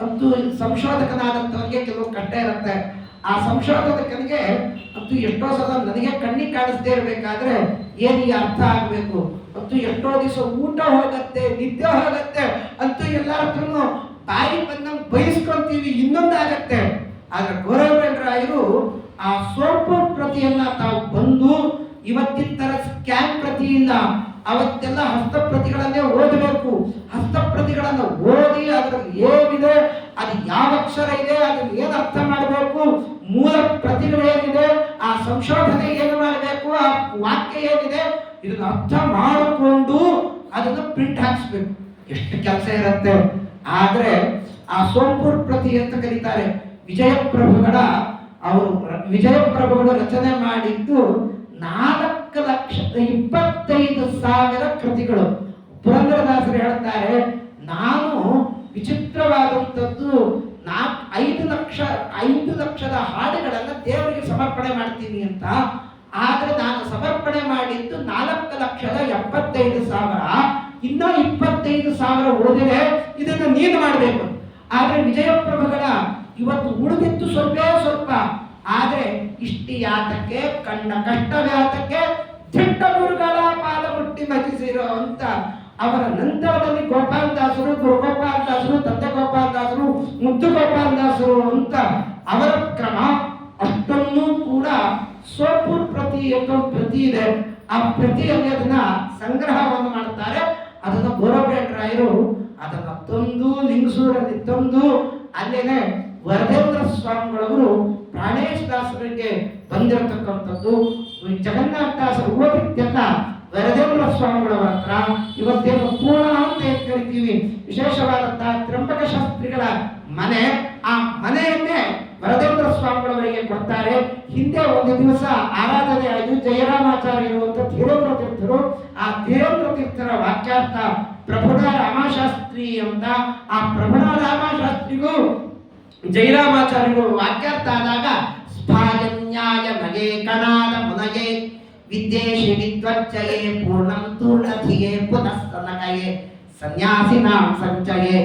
A: ಅಂತೂ ಸಂಶೋಧಕನಾದಂಥವನಿಗೆ ಕೆಲವು ಕಷ್ಟ ಇರುತ್ತೆ. ಆ ಸಂಶೋಧಕನಿಗೆ ಅಂತೂ ಎಷ್ಟೋ ಸಲ ನನಗೆ ಕಣ್ಣಿಗೆ ಕಾಣಿಸದೇ ಇರಬೇಕಾದ್ರೆ ಏನಿಗೆ ಅರ್ಥ ಆಗಬೇಕು, ಅಂತೂ ಎಷ್ಟೋ ದಿವಸ ಊಟ ಹೋಗತ್ತೆ, ನಿದ್ದೆ ಹೋಗತ್ತೆ, ಅಂತೂ ಎಲ್ಲರ ಹತ್ರನು ಬಾಯಿ ಬಂದಂಗೆ ಬಯಸ್ಕೊಂತೀವಿ, ಇನ್ನೊಂದಾಗತ್ತೆ. ಆದ್ರೆ ಗೋರವರಾಯರು ಆ ಸೋಪು ಪ್ರತಿಯನ್ನ ತಾವು ಬಂದು ಇವತ್ತಿನ ತರ ಸ್ಕ್ಯಾನ್ ಪ್ರತಿ ಇಲ್ಲ, ಅವತ್ತೆಲ್ಲ ಹಸ್ತಪ್ರತಿಗಳನ್ನೇ ಓದಬೇಕು. ಹಸ್ತಪ್ರತಿಗಳನ್ನು ಓದಿ ಅದರಲ್ಲಿ ಏನಿದೆ, ಅದು ಯಾವ ಅಕ್ಷರ ಇದೆ, ಅದನ್ನ ಏನು ಅರ್ಥ ಮಾಡಬೇಕು, ಮೂಲ ಪ್ರತಿಗಳೇನಿದೆ, ಆ ಸಂಶೋಧನೆ ಏನು ಮಾಡಬೇಕು, ಆ ವಾಕ್ಯ ಏನಿದೆ, ಇದನ್ನ ಅರ್ಥ ಮಾಡಿಕೊಂಡು ಅದನ್ನ ಪ್ರಿಂಟ್ ಹಾಕ್ಸ್ಬೇಕು. ಎಷ್ಟು ಕೆಲಸ ಇರುತ್ತೆ. ಆದ್ರೆ ಆ ಸೋಂಪುರ್ ಪ್ರತಿ ಅಂತ ಕರೀತಾರೆ. ವಿಜಯಪ್ರಭುಗಳ ರಚನೆ ಮಾಡಿದ್ದು 4,25,000 ಕೃತಿಗಳು. ಪುರಂದರದಾಸರು ಹೇಳ್ತಾರೆ, ನಾನು ವಿಚಿತ್ರವಾದಂಥದ್ದು 5 ಲಕ್ಷದ ಹಾಡುಗಳನ್ನು ದೇವರಿಗೆ ಸಮರ್ಪಣೆ ಮಾಡ್ತೀನಿ ಅಂತ. ಆದ್ರೆ ನಾನು ಸಮರ್ಪಣೆ ಮಾಡಿದ್ದು 4,75,000. ಇನ್ನೂ 25,000 ಓದಿದೆ, ಇದನ್ನು ನೀನು ಮಾಡಬೇಕು. ಆದ್ರೆ ವಿಜಯಪ್ರಭುಗಳ ಇವತ್ತು ಉಳಿದಿತ್ತು ಸ್ವಲ್ಪ. ಆದ್ರೆ ಇಷ್ಟಿ ಯಾತಕ್ಕೆ, ಕಂಡ ಕಷ್ಟವ್ಯಾತಕ್ಕೆ, ದಿಟ್ಟ ಗುರುಗಳ ಪಾದ ಮುಟ್ಟಿ ಭಜಿಸಿರೋ ಅಂತ. ಅವರ ನಂತರದಲ್ಲಿ ಗೋಪಾಲದಾಸರು, ಗುರುಗೋಪಾಲದಾಸರು, ತಂದೆ ಗೋಪಾಲದಾಸರು, ಮುದ್ದು ಗೋಪಾಲದಾಸರು ಅಂತ ಅವರ ಕ್ರಮ. ಅಷ್ಟನ್ನು ಕೂಡ ಸೋಪುರ್ ಪ್ರತಿ ಎಂಬ ಪ್ರತಿ ಇದೆ. ಆ ಪ್ರತಿಯಲ್ಲಿ ಅದನ್ನ ಸಂಗ್ರಹವನ್ನು ಮಾಡ್ತಾರೆ. ಅದನ್ನ ಗೋರಬೇಟರಾಯರು ಅದನ್ನ ತಂದು ಲಿಂಗಸೂರಲ್ಲಿ ತಂದು ಅಲ್ಲೇನೆ ವರದೇಂದ್ರ ಸ್ವಾಮಿಗಳವರು ಪ್ರಾಣೇಶ ದಾಸರಿಗೆ ಬಂದಿರತಕ್ಕಂಥದ್ದು. ಜಗನ್ನಾಥದಾಸರು ಓದಿದ್ದೆಲ್ಲ ವರದೇಂದ್ರ ಸ್ವಾಮಿಗಳವರ ಹತ್ರ. ಇವತ್ತೇನು ಪೂರ್ಣ ಅಂತ ಕರಿತೀವಿ, ವಿಶೇಷವಾದಂತಹ ತ್ರಂಬಕ ಶಾಸ್ತ್ರಿಗಳ ಮನೆ, ಆ ಮನೆಯನ್ನೇ ವರದೇಂದ್ರ ಸ್ವಾಮಿಗಳವರಿಗೆ ಕೊಡ್ತಾರೆ. ಹಿಂದೆ ಒಂದು ದಿವಸ ಆರಾಧನೆ ಆಯ್ತು. ಜಯರಾಮಾಚಾರ್ಯರು ಅಂತ ಧೀರೇಂದ್ರ ತೀರ್ಥರು, ಆ ಧೀರೇಂದ್ರ ತೀರ್ಥರ ವಾಕ್ಯಾರ್ಥ ಪ್ರಭುಣ ರಾಮಶಾಸ್ತ್ರಿ ಅಂತ. ಆ ಪ್ರಭುಣ ರಾಮಶಾಸ್ತ್ರಿಗೂ ಜಯರಾಮಾಚಾರ್ಯರು ವಾಕ್ಯಾರ್ಥ ಆದಾಗ ಸ್ಫಾಜನ್ಯಾಯ ನಗೆ ಕಣಾದ ಮುನಗೆ ವಿದ್ಯೇಶಿ ವಿದ್ವಚ್ಚಯೇ ಪೂರ್ಣಂ ತೂರ್ಣಧಿಯೇ ಪುನಸ್ತನಕಯೇ ಸನ್ಯಾಸಿನಾಂ ಸಂಚಯೇ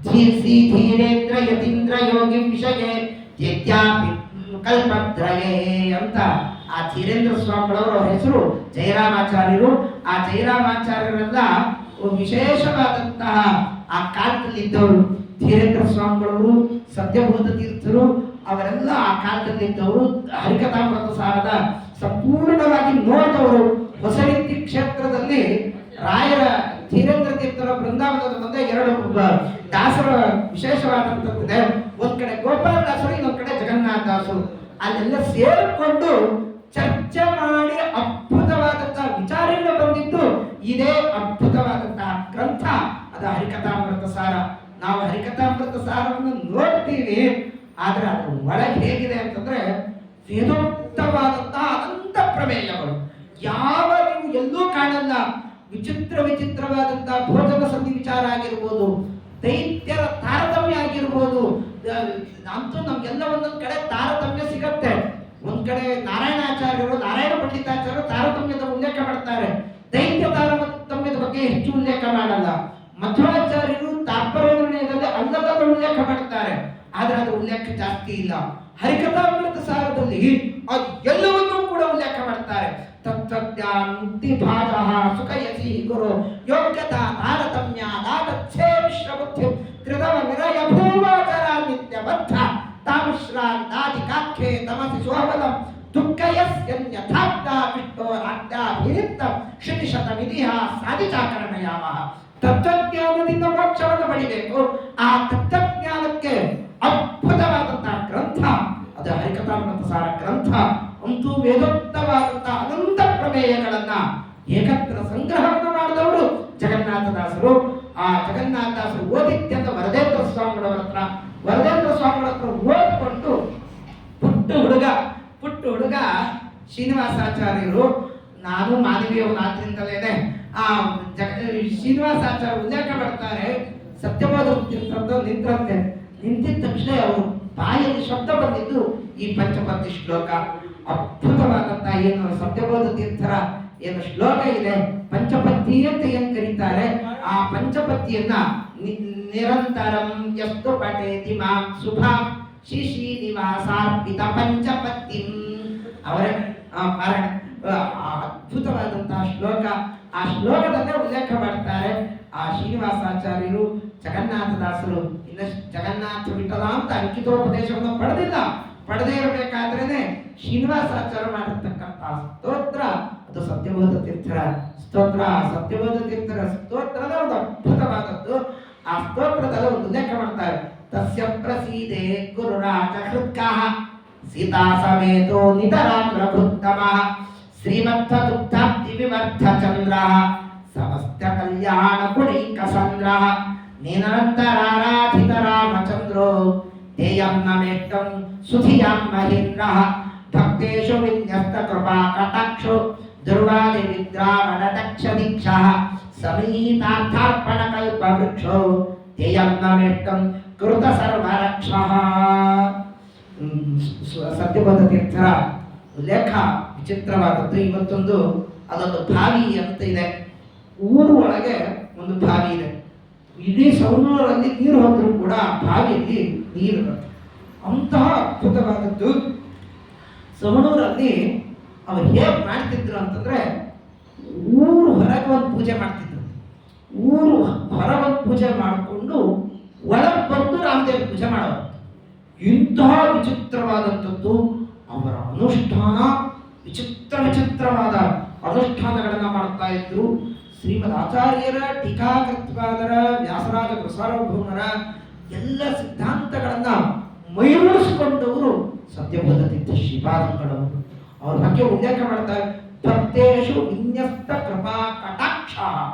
A: ಧೀರೇಂದ್ರ ಯತೀಂದ್ರ ಯೋಗಿ ವಿಷಯೇ ಯದ್ಯಾಪಿ ಕಲ್ಪತ್ರಯೇ ಅಂತ. ಆ ಧೀರೇಂದ್ರ ಸ್ವಾಮಿಗಳವರ ಹೆಸರು ಜಯರಾಮಾಚಾರ್ಯರು. ಆ ಜಯರಾಮಾಚಾರ್ಯರೆಲ್ಲ ವಿಶೇಷವಾದಂತಹ ಆ ಕಾಲದಲ್ಲಿದ್ದವರು. ಧೀರೇಂದ್ರ ಸ್ವಾಮಿಗಳವರು, ಸತ್ಯಬೋಧ ತೀರ್ಥರು, ಅವರೆಲ್ಲ ಆ ಕಾಲದಲ್ಲಿದ್ದವರು. ಹರಿಕಥಾಮೃತ ಸಾರದ ಸಂಪೂರ್ಣವಾಗಿ ನೋಡಿದವರು. ಹೊಸರೀತಿ ಕ್ಷೇತ್ರದಲ್ಲಿ ರಾಯರ ಧೀರೇಂದ್ರ ತೀರ್ಥರ ಬೃಂದಾವನದ ಮುಂದೆ 2 ದಾಸರ ವಿಶೇಷವಾದಂಥದ್ದಿದೆ. ಒಂದ್ ಕಡೆ ಗೋಪಾಲ ದಾಸರು, ಇನ್ನೊಂದ್ ಕಡೆ ಜಗನ್ನಾಥ ದಾಸರು. ಅಲ್ಲೆಲ್ಲ ಸೇರಿಕೊಂಡು ಚರ್ಚೆ ಮಾಡಿ ಅದ್ಭುತವಾದಂತಹ ವಿಚಾರಗಳು ಬಂದಿದ್ದು ಇದೇ ಅದ್ಭುತವಾದಂತಹ ಗ್ರಂಥ. ಅದು ಹರಿಕಥಾಮೃತ ಸಾರ. ನಾವು ಹರಿಕಥಾಮೃತ ಸಾರವನ್ನು ನೋಡ್ತೀವಿ, ಆದ್ರೆ ಅದು ಒಳಗೆ ಹೇಗಿದೆ ಅಂತಂದ್ರೆ ವೇದೋಕ್ತವಾದಂತಹ ಅನಂತ ಪ್ರಮೇಯಗಳು ಯಾವ ನೀವು ಎಲ್ಲೂ ಕಾಣಲ್ಲ. ವಿಚಿತ್ರವಾದಂತಹ ಭೋಜನ ಸಂಧಿ ವಿಚಾರ ಆಗಿರ್ಬೋದು, ದೈತ್ಯರ ತಾರತಮ್ಯ ಆಗಿರ್ಬೋದು. ಅಂತೂ ನಮ್ಗೆಲ್ಲ ಒಂದೊಂದ್ ಕಡೆ ತಾರತಮ್ಯ ಸಿಗತ್ತೆ. ಒಂದ್ ಕಡೆ ನಾರಾಯಣಾಚಾರ್ಯರು, ನಾರಾಯಣ ಪಂಡಿತಾಚಾರ್ಯರು ತಾರತಮ್ಯದ ಉಲ್ಲೇಖ ಮಾಡ್ತಾರೆ. ದೈತ್ಯ ತಾರತಮ್ಯದ ಬಗ್ಗೆ ಹೆಚ್ಚು ಉಲ್ಲೇಖ ಮಾಡಲ್ಲ. ಮಧ್ವಾಚಾರ್ಯರು ತಾತ್ಪರ್ಯ ನಿರ್ಣಯದಲ್ಲಿ ಅಲ್ಲದ ಉಲ್ಲೇಖ ಮಾಡ್ತಾರೆ, ಆದ್ರೆ ಅದರ ಉಲ್ಲೇಖ ಜಾಸ್ತಿ ಇಲ್ಲ. ಹರಿಕಥಾಮೃತ ಸಾರದಲ್ಲಿ ಅದು ಎಲ್ಲವನ್ನೂ ಕೂಡ ಉಲ್ಲೇಖ ಮಾಡ್ತಾರೆ. ತತ್ವಜ್ಞಾನ ಮುಕ್ತಿ ಭಾಗ ಸುಖಯಸಿ ಗುರು ಯೋಗ್ಯತಾ ತಾರತಮ್ಯ ನಾಗಚ್ಛೇ ವಿಶ್ವಬುದ್ಧಿ ತ್ರಿದವ ನಿರಯ ಭೂವಾಚರ ನಿತ್ಯ ಬದ್ಧ ತಾಮಿಶ್ರಾಂತಾದಿ ಕಾಖ್ಯೆ ತಮಸಿ ಸೋಬಲಂ ದುಃಖಯಸ್ಯನ್ಯಥಾಗ್ಧ ವಿಷ್ಣೋ ರಾಜ್ಯಾಭಿರಿಕ್ತ ಶ್ರುತಿಶತ ವಿಧಿಹ ಸಾಧಿಚಾಕರಣಯಾಮಃ. ತತ್ವಜ್ಞಾನದಿಂದ ಮೋಕ್ಷವನ್ನು ಪಡಿಬೇಕು. ಆ ತತ್ವಜ್ಞಾನಕ್ಕೆ ಅದ್ಭುತವಾದಂತಹ ಗ್ರಂಥ ಅದು ಹರಿಕಥಾಮೃತ ಸಾರ ಗ್ರಂಥ. ಅಂತೂ ವೇದೋಕ್ತವಾದಂತಹ ಅನಂತ ಪ್ರಮೇಯಗಳನ್ನ ಏಕತ್ರ ಸಂಗ್ರಹವನ್ನು ಮಾಡಿದವರು ಜಗನ್ನಾಥದಾಸರು. ಆ ಜಗನ್ನಾಥದಾಸರು ಓದಿತ್ಯಂತ ವರದೇಂದ್ರ ಸ್ವಾಮಿಗಳವರ ಹತ್ರ ಓದ್ಕೊಂಡು ಪುಟ್ಟ ಹುಡುಗ ಶ್ರೀನಿವಾಸಾಚಾರ್ಯರು, ನಾನು ಮಾನವೀಯವನಾದ್ರಿಂದಲೇನೆ ಆ ಶ್ರೀನಿವಾಸಾಚಾರ್ಯ ಉಲ್ಲೇಖ ಮಾಡ್ತಾರೆ. ಸತ್ಯಬೋಧ ನಿಂತಂತೆ ನಿಂತಿದ ತಕ್ಷಣ ಅವರು ಬಾಯಲ್ಲಿ ಶಬ್ದ ಬಂದಿದ್ದು ಈ ಪಂಚಪತಿ ಶ್ಲೋಕ. ಅದ್ಭುತವಾದಂತಹ ಏನು ಸತ್ಯಬೋಧ ತೀರ್ಥರ ಏನು ಶ್ಲೋಕ ಇದೆ, ಪಂಚಪತ್ತಿ ಅಂತ ಏನ್ ಕರೀತಾರೆ, ಆ ಪಂಚಪತ್ತಿಯನ್ನ ನಿರಂತರಂ ಯಸ್ತು ಪಠೇತಿ ಮಾಂ ಶುಭಾಂ ಶಿಶಿ ನಿವಾಸಾರ್ಪಿತ ಪಂಚಪತ್ತಿಂ ಅವರ ಅದ್ಭುತವಾದಂತಹ ಶ್ಲೋಕ. ಆ ಶ್ಲೋಕದಲ್ಲೇ ಉಲ್ಲೇಖ ಮಾಡ್ತಾರೆ. ಆ ಶ್ರೀನಿವಾಸಾಚಾರ್ಯರು ಜಗನ್ನಾಥದಾಸರು ಇನ್ನ ಜಗನ್ನಾಥ ವಿಠಲ ಅಂತ ಅಂಕಿತೋಪದೇಶವನ್ನು ಪಡೆದಿಲ್ಲ. ಪಡೆದೇ ಇರಬೇಕಾದ್ರೇನೆ ಶ್ರೀನಿವಾಸಾಚಾರ್ಯ ಮಾಡಿರ್ತಕ್ಕಂತಹ ಸ್ತೋತ್ರ ಅದು ಸತ್ಯಬೋಧ ತೀರ್ಥರ ಸ್ತೋತ್ರ. ಸತ್ಯಬೋಧ ತೀರ್ಥರ ಸ್ತೋತ್ರದ ಒಂದು ಅದ್ಭುತವಾದದ್ದು. ಆ ಸ್ತೋತ್ರದಲ್ಲಿ ಒಂದು ಉಲ್ಲೇಖ ಮಾಡ್ತಾರೆ. ತಸ್ಯ ಪ್ರಸೀದೆ ಗುರುರಾಜ ಹೃತ್ಕಃ ಸೀತಾ ಸಮೇತೋ ನಿತರಾಂ ರಘುತ್ತಮಃ ಶ್ರೀಮಧ್ವದುಗ್ಧಾಬ್ಧಿ ವಿವರ್ಧ ಚಂದ್ರಃ ಸಮಸ್ತ ಕಲ್ಯಾಣ ಗುಣೈಕ ಸಂಗ್ರಹ ನಿರಂತರಾರಾಧಿತ ರಾಮಚಂದ್ರೋ ಧ್ಯೇಯಂ ನಮೇಷ್ಟಂ ಸುಧಿಯಾಂ ಮಹೇಂದ್ರಃ ಭಕ್ತೇಷು ವಿನ್ಯಸ್ತ ಕೃಪಾ ಕಟಾಕ್ಷೋ ದುರ್ವಾದಿ ವಿದ್ರಾವಣ ದಕ್ಷ ದೀಕ್ಷಃ ಸಮೀತಾರ್ಥಾರ್ಪಣ ಕಲ್ಪ ವೃಕ್ಷೋ ಧ್ಯೇಯಂ ನಮೇಷ್ಟಂ ಕೃತ ಸರ್ವರಕ್ಷಃ. ಸತ್ಯಬೋಧ ತೀರ್ಥರ ಲೇಖ ವಿಚಿತ್ರವಾದದ್ದು. ಇವತ್ತೊಂದು ಅದೊಂದು ಬಾವಿ ಅಂತ ಇದೆ, ಊರು ಒಳಗೆ ಒಂದು ಬಾವಿ ಇದೆ. ಇಡೀ ಸೌನೂರಲ್ಲಿ ನೀರು ಹೋದ್ರೂ ಕೂಡ ಬಾವಿಯಲ್ಲಿ ನೀರು ಬರುತ್ತೆ. ಅಂತಹ ಅದ್ಭುತವಾದದ್ದು. ಸವಣೂರಲ್ಲಿ ಅವ್ರು ಹೇಗೆ ಮಾಡ್ತಿದ್ರು ಅಂತಂದ್ರೆ, ಊರು ಹೊರಗೆ ಒಂದು ಪೂಜೆ ಮಾಡ್ತಿದ್ರು. ಊರು ಹೊರ ಒಂದು ಪೂಜೆ ಮಾಡಿಕೊಂಡು ಒಳಗೆ ಬಂದು ರಾಮದೇವ ಪೂಜೆ ಮಾಡೋರು. ಇಂತಹ ವಿಚಿತ್ರವಾದಂಥದ್ದು ಅವರ ಅನುಷ್ಠಾನ. ವಿಚಿತ್ರವಾದ ಅನುಷ್ಠಾನಗಳನ್ನ ಮಾಡ್ತಾ ಇದ್ರು. ಶ್ರೀಮದ್ ಆಚಾರ್ಯರ ಟೀಕಾಕೃತ್ವಾದರ ವ್ಯಾಸರಾಜ ಪ್ರಸಾರಭೂಮರ ಎಲ್ಲ ಸಿದ್ಧಾಂತಗಳನ್ನ ಮೈಗೂಡಿಸಿಕೊಂಡವರು ಸತ್ಯಬೋಧ ತೀರ್ಥ ಶ್ರೀಪಾದಂಗಳವರು. ಅವ್ರ ಬಗ್ಗೆ ಉಲ್ಲೇಖ ಮಾಡ್ತಾರೆ. ಭಕ್ತೇಶು ವಿನ್ಯಸ್ತ ಕೃಪಾ ಕಟಾಕ್ಷ.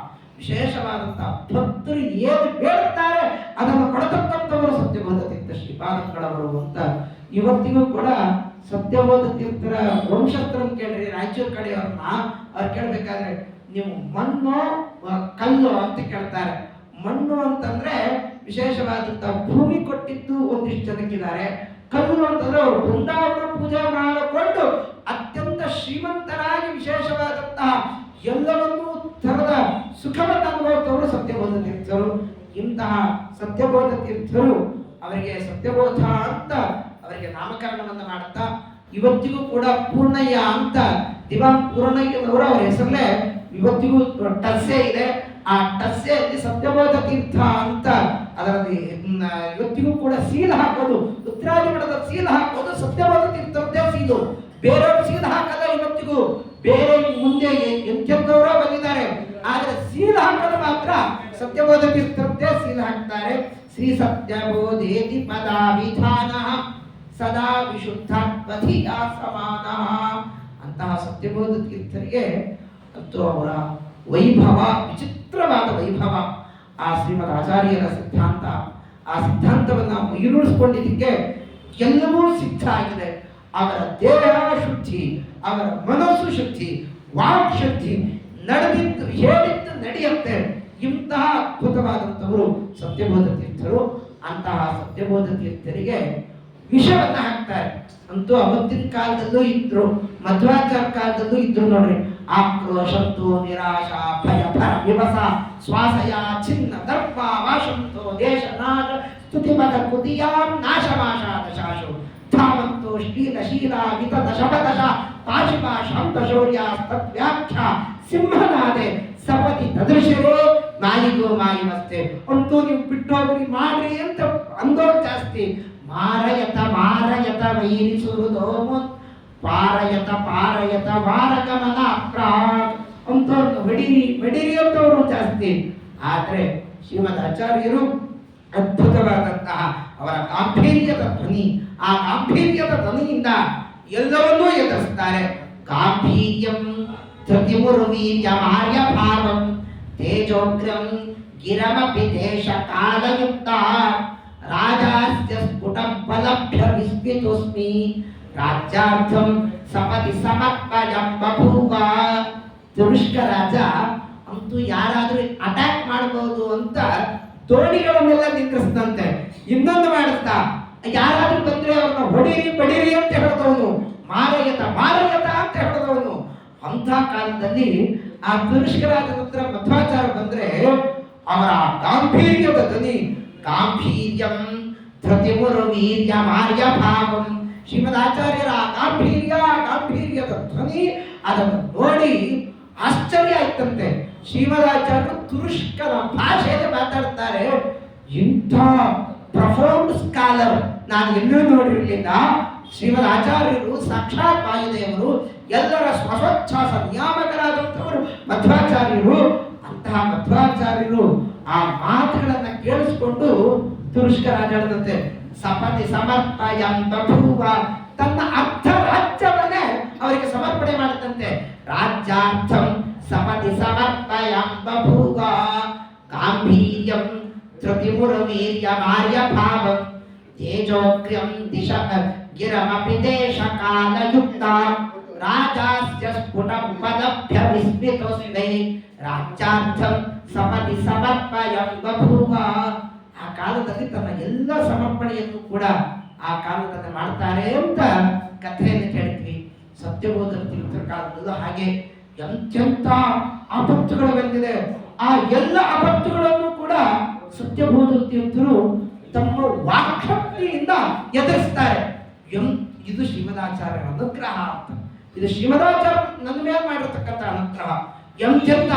A: ವಿಶೇಷವಾದಂತಹ ಭಕ್ತರು ಏನು ಬೇಡುತ್ತಾರೆ ಅದನ್ನು ಕೊಡತಕ್ಕಂಥವರು ಸತ್ಯಬೋಧ ತೀರ್ಥ ಶ್ರೀಪಾದಂಗಳವರು ಅಂತ. ಇವತ್ತಿಗೂ ಕೂಡ ಸತ್ಯಬೋಧ ತೀರ್ಥರ ವಂಶಸ್ಥರನ್ನು ಕೇಳ್ರಿ, ರಾಯಚೂರು ಕಡೆಯವ್ರನ್ನ ಅವ್ರು ಕೇಳ್ಬೇಕಾದ್ರೆ ನೀವು ಮಣ್ಣು ಕಲ್ಲು ಅಂತ ಕೇಳ್ತಾರೆ. ಮಣ್ಣು ಅಂತಂದ್ರೆ ವಿಶೇಷವಾದಂತಹ ಭೂಮಿ ಕೊಟ್ಟಿದ್ದು ಒಂದಿಷ್ಟು ಜನಕ್ಕಿದ್ದಾರೆ. ಕಲ್ಲು ಅಂತಂದ್ರೆ ಅವರು ಬೃಂದಾವನ ಪೂಜೆ ಮಾಡಿಕೊಂಡು ಅತ್ಯಂತ ಶ್ರೀಮಂತರಾಗಿ ವಿಶೇಷವಾದಂತಹ ಎಲ್ಲವನ್ನೂ ತರದ ಸುಖವನ್ನು ಅನುಭವಿಸಿದವರು ಸತ್ಯಬೋಧ ತೀರ್ಥರು. ಇಂತಹ ಸತ್ಯಬೋಧ ತೀರ್ಥರು ಅವರಿಗೆ ಸತ್ಯಬೋಧ ಅಂತ ಅವರಿಗೆ ನಾಮಕರಣವನ್ನು ಮಾಡುತ್ತಾ ಇವತ್ತಿಗೂ ಕೂಡ ಪೂರ್ಣಯ್ಯ ಅಂತ ದಿವಾನ್ ಪೂರ್ಣಯ್ಯನವರು ಅವರ ಹೆಸರಲ್ಲೇ ಇವತ್ತಿಗೂ ಟಸ್ಸೆ ಇದೆ. ಆ ಟಸ್ಸೆಯಲ್ಲಿ ಸತ್ಯಬೋಧ ತೀರ್ಥ ಅಂತ ಅದರಲ್ಲಿ ಇವತ್ತಿಗೂ ಕೂಡ ಸೀಲ್ ಹಾಕೋದು, ಉತ್ತರಾದಿ ಮಠದ ಸೀಲ್ ಹಾಕೋದು ಸತ್ಯಬೋಧ ತೀರ್ಥದ್ದೇ ಸೀಲು. ಬೇರೆಯವರು ಸೀಲ್ ಹಾಕಲ್ಲ. ಇವತ್ತಿಗೂ ಬೇರೆ ಮುಂದೆ ಎಂತೆಂಥವರೋ ಬಂದಿದ್ದಾರೆ, ಆದ್ರೆ ಸೀಲ್ ಹಾಕೋದು ಮಾತ್ರ ಸತ್ಯಬೋಧ ತೀರ್ಥದ್ದೇ ಸೀಲ್ ಹಾಕ್ತಾರೆ. ಶ್ರೀ ಸತ್ಯಬೋಧೇತಿ ಪದಾ ವಿಧಾನ ಸದಾ ವಿಶುದ್ಧಾತ್ಮಧಿಯ ಸಮಾನ. ಅಂತಹ ಸತ್ಯಬೋಧ ತೀರ್ಥರಿಗೆ ಮತ್ತು ಅವರ ವೈಭವ, ವಿಚಿತ್ರವಾದ ವೈಭವ, ಆ ಶ್ರೀಮದ್ ಆಚಾರ್ಯರ ಸಿದ್ಧಾಂತ, ಆ ಸಿದ್ಧಾಂತವನ್ನು ಮೈಗೂಡಿಸಿಕೊಂಡಿದ್ದಕ್ಕೆ ಎಲ್ಲವೂ ಸಿದ್ಧ ಆಗಿದೆ. ಅವರ ದೇಹ ಶುದ್ಧಿ, ಅವರ ಮನಸ್ಸು ಶುದ್ಧಿ, ವಾಕ್ ಶುದ್ಧಿ, ನಡೆದಿದ್ದು ಹೇಳಿದ್ದು ನಡೆಯುತ್ತೆ. ಇಂತಹ ಅದ್ಭುತವಾದಂಥವರು ಸತ್ಯಬೋಧ ತೀರ್ಥರು. ಅಂತಹ ಸತ್ಯಬೋಧ ತೀರ್ಥರಿಗೆ ವಿಷವನ್ನ ಹಾಕ್ತಾರೆ. ಅಂತೂ ಅವತ್ತಿನ ಕಾಲದಲ್ಲೂ ಇದ್ರು, ಮಧ್ವಾಚಾರ್ಯ ಕಾಲದಲ್ಲೂ ಇದ್ರು ನೋಡ್ರಿ. ಆಕ್ರೋಶಂತೋ ನಿರಾಶಾ ಭಯ ಭರ ವಿವಸ ಶ್ವಾಸಯ ಚಿನ್ನ ದರ್ಪ ವಾಶಂತೋ ದೇಶ ನಾಶ ಸ್ತುತಿಮದ ಕುದಿಯಾಂ ನಾಶಮಾಶಾದ ಶಾಶು ಧಾವಂತೋ ಶ್ಲೀಲ ಶೀಲ ವಿತದ ಶಬದಶ ಪಾಶಿಪ ಶಾಂತ ಶೌರ್ಯ ತದ್ವ್ಯಾಖ್ಯ ಸಿಂಹನಾದೆ ಸಪತಿ ತದೃಶರೇ ಮಾಯಿಗೋ ಮಾಯಿವಸ್ತೆ. ಅಂತೂ ನೀವು ಬಿಟ್ಟೋಗ್ರಿ ಮಾಡ್ರಿ ಅಂತ ಅಂದೋರು ಜಾಸ್ತಿ. ಮಾರಯತ ಮಾರಯತ ವೈರಿಸುವುದೋ ಪಾರಯತ ಪಾರಯತ ವಾರಗಮನ ಅಂತವ್ರನ್ನ ಹೊಡಿರಿ ಅಂತವರು ಜಾಸ್ತಿ. ಆದ್ರೆ ಶ್ರೀಮದ್ ಆಚಾರ್ಯರು ಅದ್ಭುತವಾದಂತಹ ಅವರ ಗಾಂಭೀರ್ಯದ ಧ್ವನಿ, ಆ ಗಾಂಭೀರ್ಯದ ಧ್ವನಿಯಿಂದ ಎಲ್ಲವನ್ನೂ ಎದುರಿಸ್ತಾರೆ. ಗಾಂಭೀರ್ಯಂ ಧೃತಿಮುರ್ವೀರ್ಯಮಾರ್ಯ ಭಾವಂ ತೇಜೋಗ್ರಂ ಗಿರಮಪಿ ದೇಶ ಕಾಲಯುಕ್ತ ರಾಜಾಸ್ಯ ಸ್ಫುಟಂ ಬಲಭ್ಯ ವಿಸ್ಮಿತೋಸ್ಮಿ ರಾಜ್ಯಾರ್ಥಂ ಸಪದಿ ಸಮರ್ಪಯಂ ಬಭೂವ. ತುರುಷ್ಕ ರಾಜ ಅಂತೂ ಯಾರಾದ್ರೂ ಅಟ್ಯಾಕ್ ಮಾಡಬಹುದು ಅಂತ ದೋಣಿಗಳನ್ನೆಲ್ಲ ನಿಂದ್ರಿಸಿದಂತೆ ಇನ್ನೊಂದು ಮಾಡುತ್ತಾ ಯಾರಾದ್ರೂ ಬಂದ್ರೆ ಅವ್ರನ್ನ ಹೊಡಿರಿ ಬಡಿರಿ ಅಂತ ಹೇಳಿದವನು, ಮಾರಯತ ಮಾರಯತ ಅಂತ ಹೇಳಿದವನು. ಅಂಥ ಕಾಲದಲ್ಲಿ ಆ ತುರುಷ್ಕರಾದ ನಂತರ ಮಧ್ವಾಚಾರ ಬಂದ್ರೆ ಅವರ ಗಾಂಭೀರ್ಯದ ಧ್ವನಿ, ಗಾಂಭೀರ್ಯಂ ಧೃತಿಮುರು ವೀರ್ಯ ಮಾರ್ಯ ಭಾವಂ, ಶ್ರೀಮದಾಚಾರ್ಯರ ಗಾಂಭೀರ್ಯದ ಧ್ವನಿ ಅದನ್ನು ನೋಡಿ ಆಶ್ಚರ್ಯ ಆಯ್ತಂತೆ. ಶ್ರೀಮದಾಚಾರ್ಯರು ತುರುಷ್ಕರ ಭಾಷೆಯಲ್ಲಿ ಮಾತಾಡ್ತಾರೆ. ಇಂಥ ಪ್ರಫೌಂಡ್ ಸ್ಕಾಲರ್ ನಾನು ಎಲ್ಲೂ ನೋಡಿರಲಿಲ್ಲ. ಶ್ರೀಮದ್ ಆಚಾರ್ಯರು ಸಾಕ್ಷಾತ್ ವಾಯುದೇವರು, ಎಲ್ಲರ ಸ್ವಚ್ಛಾಸ ನಿಯಾಮಕರಾದಂಥವರು ಮಧ್ವಾಚಾರ್ಯರು. ಅಂತಹ ಮಧ್ವಾಚಾರ್ಯರು ಆ ಮಾತುಗಳನ್ನ ಕೇಳಿಸ್ಕೊಂಡು ತುರುಷ್ಕರಾಜಾಡದಂತೆ ಸಪತಿ ಸಮರ್ಪಯಂ ಬಭೂವ, ತನ್ನ ಅರ್ಧ ರಾಜ್ಯವನ್ನೇ ಅವರಿಗೆ ಸಮರ್ಪಣೆ ಮಾಡುತ್ತಂತೆ. ರಾಜ್ಯಾರ್ಥಂ ಸಪತಿ ಸಮರ್ಪಯಂ ಬಭೂವ ಗಾಂಭೀರ್ಯಂ ಧೃತಿಮುರವೀರ್ಯ ಮಾರ್ಯ ಭಾವಂ ತೇಜೋಗ್ರ್ಯಂ ದಿಶ ಗಿರಮಪಿ ದೇಶ ಕಾಲಯುಕ್ತ ರಾಜಾಸ್ಯ ಸ್ಫುಟಮುಪಲಭ್ಯ ವಿಸ್ಮಿತೋಸ್ಮೈ ರಾಜ್ಯಾರ್ಥಂ ಸಪತಿ ಸಮರ್ಪಯಂ ಬಭೂವ. ಆ ಕಾಲದಲ್ಲಿ ತನ್ನ ಎಲ್ಲ ಸಮರ್ಪಣೆಯನ್ನು ಕೂಡ ಆ ಕಾಲದಲ್ಲಿ ಮಾಡ್ತಾರೆ ಅಂತ ಕಥೆಯನ್ನು ಕೇಳ್ತೀವಿ. ಸತ್ಯಬೋಧ ತೀರ್ಥರ ಕಾಲದಲ್ಲೂ ಹಾಗೆ ಎಂತೆಂಥ ಆಪತ್ತುಗಳು ಬಂದಿದೆ. ಆ ಎಲ್ಲ ಆಪತ್ತುಗಳನ್ನು ಕೂಡ ಸತ್ಯಬೋಧ ತೀರ್ಥರು ತಮ್ಮ ವಾಕ್ಶಕ್ತಿಯಿಂದ ಎದುರಿಸ್ತಾರೆ. ಇದು ಶ್ರೀಮದಾಚಾರ್ಯರ ಅನುಗ್ರಹ ಅಂತ. ಇದು ಶ್ರೀಮದಾಚಾರ್ಯ ನನ್ನ ಮೇಲೆ ಮಾಡಿರ್ತಕ್ಕಂಥ ಅನುಗ್ರಹ. ಎಂತೆಂಥ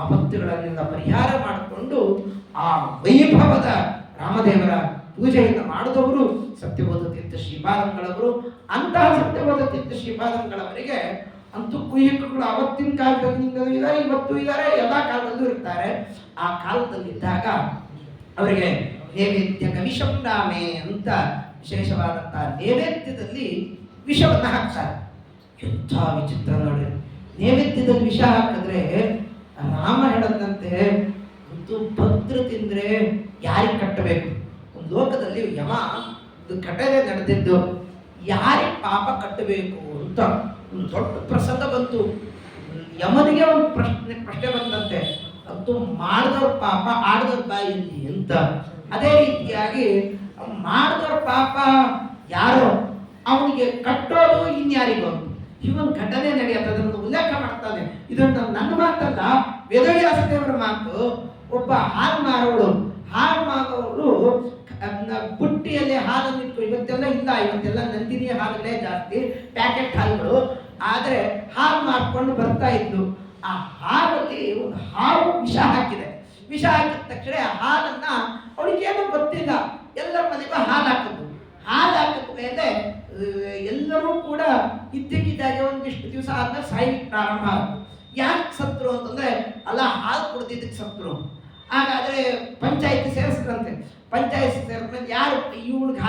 A: ಆಪತ್ತುಗಳನ್ನೆಲ್ಲ ಪರಿಹಾರ ಮಾಡಿಕೊಂಡು ಆ ವೈಭವದ ರಾಮದೇವರ ಪೂಜೆಯನ್ನು ಮಾಡಿದವರು ಸತ್ಯಬೋಧ ತೀರ್ಥ ಶ್ರೀಪಾದಂಗಳವರು. ಅಂತಹ ಸತ್ಯಬೋಧ ತೀರ್ಥ ಶ್ರೀಪಾದಂಗಳವರಿಗೆ ಅಂತೂ ಕುಯ್ಯಕಗಳು ಅವತ್ತಿನ ಕಾಲದಲ್ಲಿಂದಲೂ ಇದ್ದಾರೆ, ಇವತ್ತು ಇದ್ದಾರೆ, ಎಲ್ಲ ಕಾಲದಲ್ಲೂ ಇರ್ತಾರೆ. ಆ ಕಾಲದಲ್ಲಿದ್ದಾಗ ಅವರಿಗೆ ನೈವೇದ್ಯ ಕವಿಶಂರಾಮೆ ಅಂತ ವಿಶೇಷವಾದಂತಹ ನೈವೇದ್ಯದಲ್ಲಿ ವಿಷವನ್ನು ಹಾಕ್ತಾರೆ. ಎಂಥ ವಿಚಿತ್ರ ನೋಡ್ರಿ, ನೈವೇದ್ಯದಲ್ಲಿ ವಿಷ ಹಾಕಿದ್ರೆ ರಾಮ ಹೇಳದಂತೆ ಅಂತೂ ಭದ್ರ ತಿಂದ್ರೆ ಯಾರಿಗೆ ಕಟ್ಟಬೇಕು? ಒಂದು ಲೋಕದಲ್ಲಿ ಯಮ ಕಟ್ಟದೆ ನಡೆದಿದ್ದು ಯಾರಿಗೆ ಪಾಪ ಕಟ್ಟಬೇಕು ಅಂತ ಒಂದು ದೊಡ್ಡ ಪ್ರಸಂಗ ಬಂತು. ಯಮನಿಗೆ ಒಂದು ಪ್ರಶ್ನೆ ಬಂದಂತೆ, ಅಂತೂ ಮಾಡಿದವ್ರ ಪಾಪ ಆಡಿದವ್ರ ಬಾಯಲ್ಲಿ ಅಂತ. ಅದೇ ರೀತಿಯಾಗಿ ಮಾಡಿದವ್ರ ಪಾಪ ಯಾರೋ ಅವನಿಗೆ ಕಟ್ಟೋದು ಇನ್ಯಾರಿಗೋ ಇವನ್ ಘಟನೆ ನಡೆಯುತ್ತೆ. ಅದನ್ನು ಉಲ್ಲೇಖ ಮಾಡ್ತಾನೆ. ಇದನ್ನು ನನ್ನ ಮಾತಲ್ಲ, ವೇದವ್ಯಾಸ ದೇವರ ಮಾತು. ಒಬ್ಬ ಹಾಲು ಮಾರೋಳು ಬುಟ್ಟಿಯಲ್ಲಿ ಹಾಲನ್ನು ಇಟ್ಕೊಂಡು, ಇವತ್ತೆಲ್ಲ ಇಲ್ಲ, ಇವತ್ತೆಲ್ಲ ನಂದಿನಿ ಹಾಲುಗಳೇ ಜಾಸ್ತಿ, ಪ್ಯಾಕೆಟ್ ಹಾಲುಗಳು. ಆದರೆ ಹಾಲು ಮಾರ್ಕೊಂಡು ಬರ್ತಾ ಇದ್ಲು. ಆ ಹಾಲಲ್ಲಿ ಒಂದು ಹಾವು ವಿಷ ಹಾಕಿದೆ. ವಿಷ ಹಾಕಿದ ತಕ್ಷಣ ಆ ಹಾಲನ್ನ ಅವಳಿಗೇನು ಗೊತ್ತಿಲ್ಲ, ಎಲ್ಲರ ಮನೆಗೂ ಹಾಲು ಹಾಕಿದ್ರು. ಹಾಲು ಹಾಕಿದ ಮೇಲೆ ಎಲ್ಲರೂ ಕೂಡ ಇದ್ದಕ್ಕಿದ್ದಾಗೆ ಒಂದಿಷ್ಟು ದಿವಸ ಆದ್ಮೇಲೆ ಸಾಯ್ಲಿಕ್ಕೆ ಪ್ರಾರಂಭ ಆದ್ರು. ಯಾಕೆ ಸತ್ರು ಅಂತಂದ್ರೆ, ಅಲ್ಲ ಹಾಲು ಕುಡ್ದಿದ್ದಕ್ಕೆ ಸತ್ರು. ಹಾಗಾದ್ರೆ ಪಂಚಾಯತ್ ಸೇರಿಸ್ರಂತೆ. ಪಂಚಾಯತ್ ಸೇರಿದ್ಮೇಲೆ ಯಾರು ಇವಳಿಗೆ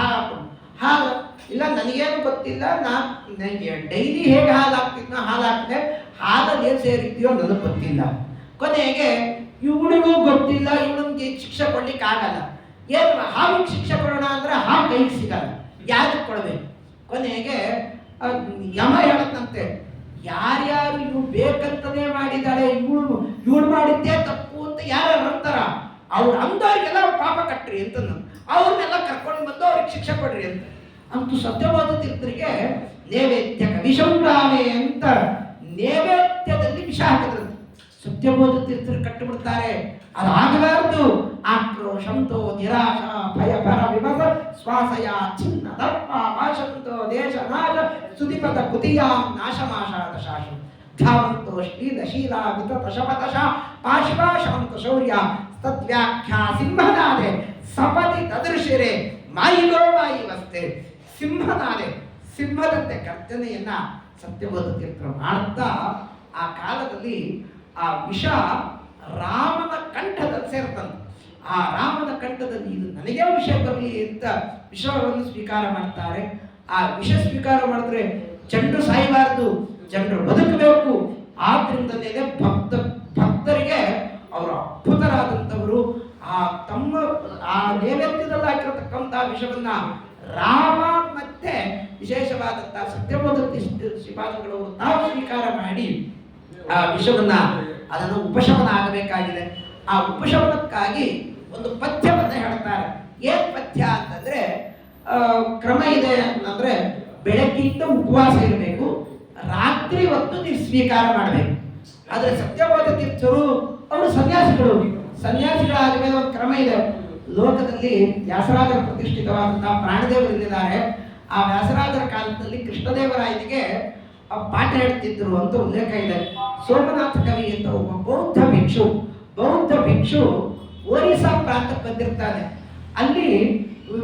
A: ಹಾಲು ಇಲ್ಲ, ನನಗೇನು ಗೊತ್ತಿಲ್ಲ, ನನಗೆ ಡೈಲಿ ಹೇಗೆ ಹಾಲು ಹಾಕ್ತಿದ್ನೋ ಹಾಲು ಹಾಕಿದೆ, ಹಾಲಲ್ಲಿ ಏನು ಸೇರಿದ್ಯೋ ನನಗೆ ಗೊತ್ತಿಲ್ಲ. ಕೊನೆಗೆ ಇವಳಿಗೂ ಗೊತ್ತಿಲ್ಲ, ಇವಳಿಗೆ ಶಿಕ್ಷೆ ಕೊಡ್ಲಿಕ್ಕೆ ಆಗಲ್ಲ. ಏನು ಹಾವಿಗೆ ಶಿಕ್ಷೆ ಕೊಡೋಣ ಅಂದ್ರೆ ಹಾವು ಕೈಗೆ ಸಿಗಲ್ಲ, ಯಾರಿಗೆ ಕೊಡಬೇಕು? ಕೊನೆಗೆ ಯಮ ಹೇಳತ್ತಂತೆ, ಯಾರ್ಯಾರು ಇವು ಬೇಕಂತನೇ ಮಾಡಿದಾಳೆ, ಇವಳು ಮಾಡಿದ್ದೇ ತಪ್ಪು ಅಂತ ಯಾರು ಅಂತಾರ, ಅವ್ರು ಅಂದವ್ರಿಗೆಲ್ಲ ಪಾಪ ಕಟ್ರಿ ಅಂತ, ಅವ್ರನ್ನೆಲ್ಲ ಕರ್ಕೊಂಡು ಬಂದು ಅವ್ರಿಗೆ ಶಿಕ್ಷೆ ಕೊಡ್ರಿ ಅಂತ. ಅಂತೂ ಸತ್ಯಬೋಧ ತೀರ್ಥರಿಗೆ ನೈವೇದ್ಯ ಕವಿಶಂರಾಮೆ ಅಂತ ನೈವೇದ್ಯದಲ್ಲಿ ವಿಷ ಹಾಕಿದ್ರು. ಸತ್ಯಬೋಧ ತೀರ್ಥರು ಕಟ್ಟಿಬಿಡ್ತಾರೆ. ಅದಾಗಬಾರದು. ಆಕ್ರೋಶಂತೋ ನಿರಾಶ ಭಯ ಭರ ವಿಮಸ ಶ್ವಾಸಯ ಚಿನ್ನ ದರ್ಪ ಭಾಷಂತೋ ದೇಶ ನಾಶ ಸುದಿಪದ ಕುತಿಯಾಂ ನಾಶಮಾಶಾದ ಶಾಶು ಧಾವಂತೋ ಶ್ರೀಲಶೀಲ ವಿತತ ಶಪತಶ ಪಾಶಿಪಾಶಾಂತ ಶೌರ್ಯ ತದ್ವ್ಯಾಖ್ಯಾ ಸಿಂಹನಾದೆ ಸಪದಿ ತದೃಶಿರೆ ಮಾಯಿಗೋ ಮಾಯಿ ವಸ್ತೆ. ಸಿಂಹನಾದೆ, ಸಿಂಹದಂತೆ ಗರ್ಜನೆಯನ್ನ ಸತ್ಯಬೋಧ ತೀರ್ಥರು ಮಾಡ್ತಾ ಆ ಕಾಲದಲ್ಲಿ ಆ ವಿಷ ರಾಮನ ಕಂಠದಲ್ಲಿ ಸೇರ್ತಂತೆ. ಆ ರಾಮನ ಕಂಠದಲ್ಲಿ ಇದು ನನಗೆ ವಿಷ ಬರಲಿ ಅಂತ ವಿಷವನ್ನು ಸ್ವೀಕಾರ ಮಾಡ್ತಾರೆ. ಆ ವಿಷ ಸ್ವೀಕಾರ ಮಾಡಿದ್ರೆ ಜನರು ಸಾಯಬಾರದು, ಜನರು ಬದುಕಬೇಕು. ಆದ್ರಿಂದಲೇ ಭಕ್ತರಿಗೆ ಅವರು ಅದ್ಭುತರಾದಂಥವರು. ಆ ನೈವೇದ್ಯದಲ್ಲಿ ಹಾಕಿರತಕ್ಕಂತಹ ವಿಷವನ್ನ ರಾಮ ಮತ್ತೆ ವಿಶೇಷವಾದಂತಹ ಸತ್ಯಬೋಧ ಶ್ರೀಪಾದಗಳವರು ತಾವು ಸ್ವೀಕಾರ ಮಾಡಿ ಆ ವಿಷವನ್ನ ಅದನ್ನು ಉಪಶಮನ ಆಗಬೇಕಾಗಿದೆ. ಆ ಉಪಶಮನಕ್ಕಾಗಿ ಒಂದು ಪಥ್ಯವನ್ನ ಹೇಳ್ತಾರೆ. ಏನ್ ಪಥ್ಯ ಅಂತಂದ್ರೆ, ಕ್ರಮ ಇದೆ ಅಂತಂದ್ರೆ ಬೆಳಗ್ಗಿಂದ ಉಪವಾಸ ಇರಬೇಕು, ರಾತ್ರಿ ಹೊತ್ತು ನೀವು ಸ್ವೀಕಾರ ಮಾಡಬೇಕು. ಆದರೆ ಸತ್ಯವಾದ ತೀರ್ಥರು ಅವರು ಸನ್ಯಾಸಿಗಳಾದ ಮೇಲೆ ಒಂದು ಕ್ರಮ ಇದೆ. ಲೋಕದಲ್ಲಿ ವ್ಯಾಸರಾಜರ ಪ್ರತಿಷ್ಠಿತವಾದಂತಹ ಪ್ರಾಣದೇವರಿದ್ದಾರೆ. ಆ ವ್ಯಾಸರಾಜರ ಕಾಲದಲ್ಲಿ ಕೃಷ್ಣದೇವರಾಯನಿಗೆ ಪಾಠ ಹೇಳ್ತಿದ್ರು ಅಂತ ಉಲ್ಲೇಖ ಇದೆ. ಸೋಮನಾಥ ಕವಿ ಅಂತ ಒಬ್ಬ ಬೌದ್ಧ ಭಿಕ್ಷು ಒರಿಸ್ಸಾ ಪ್ರಾಂತಕ್ಕೆ ಬಂದಿರ್ತಾನೆ. ಅಲ್ಲಿ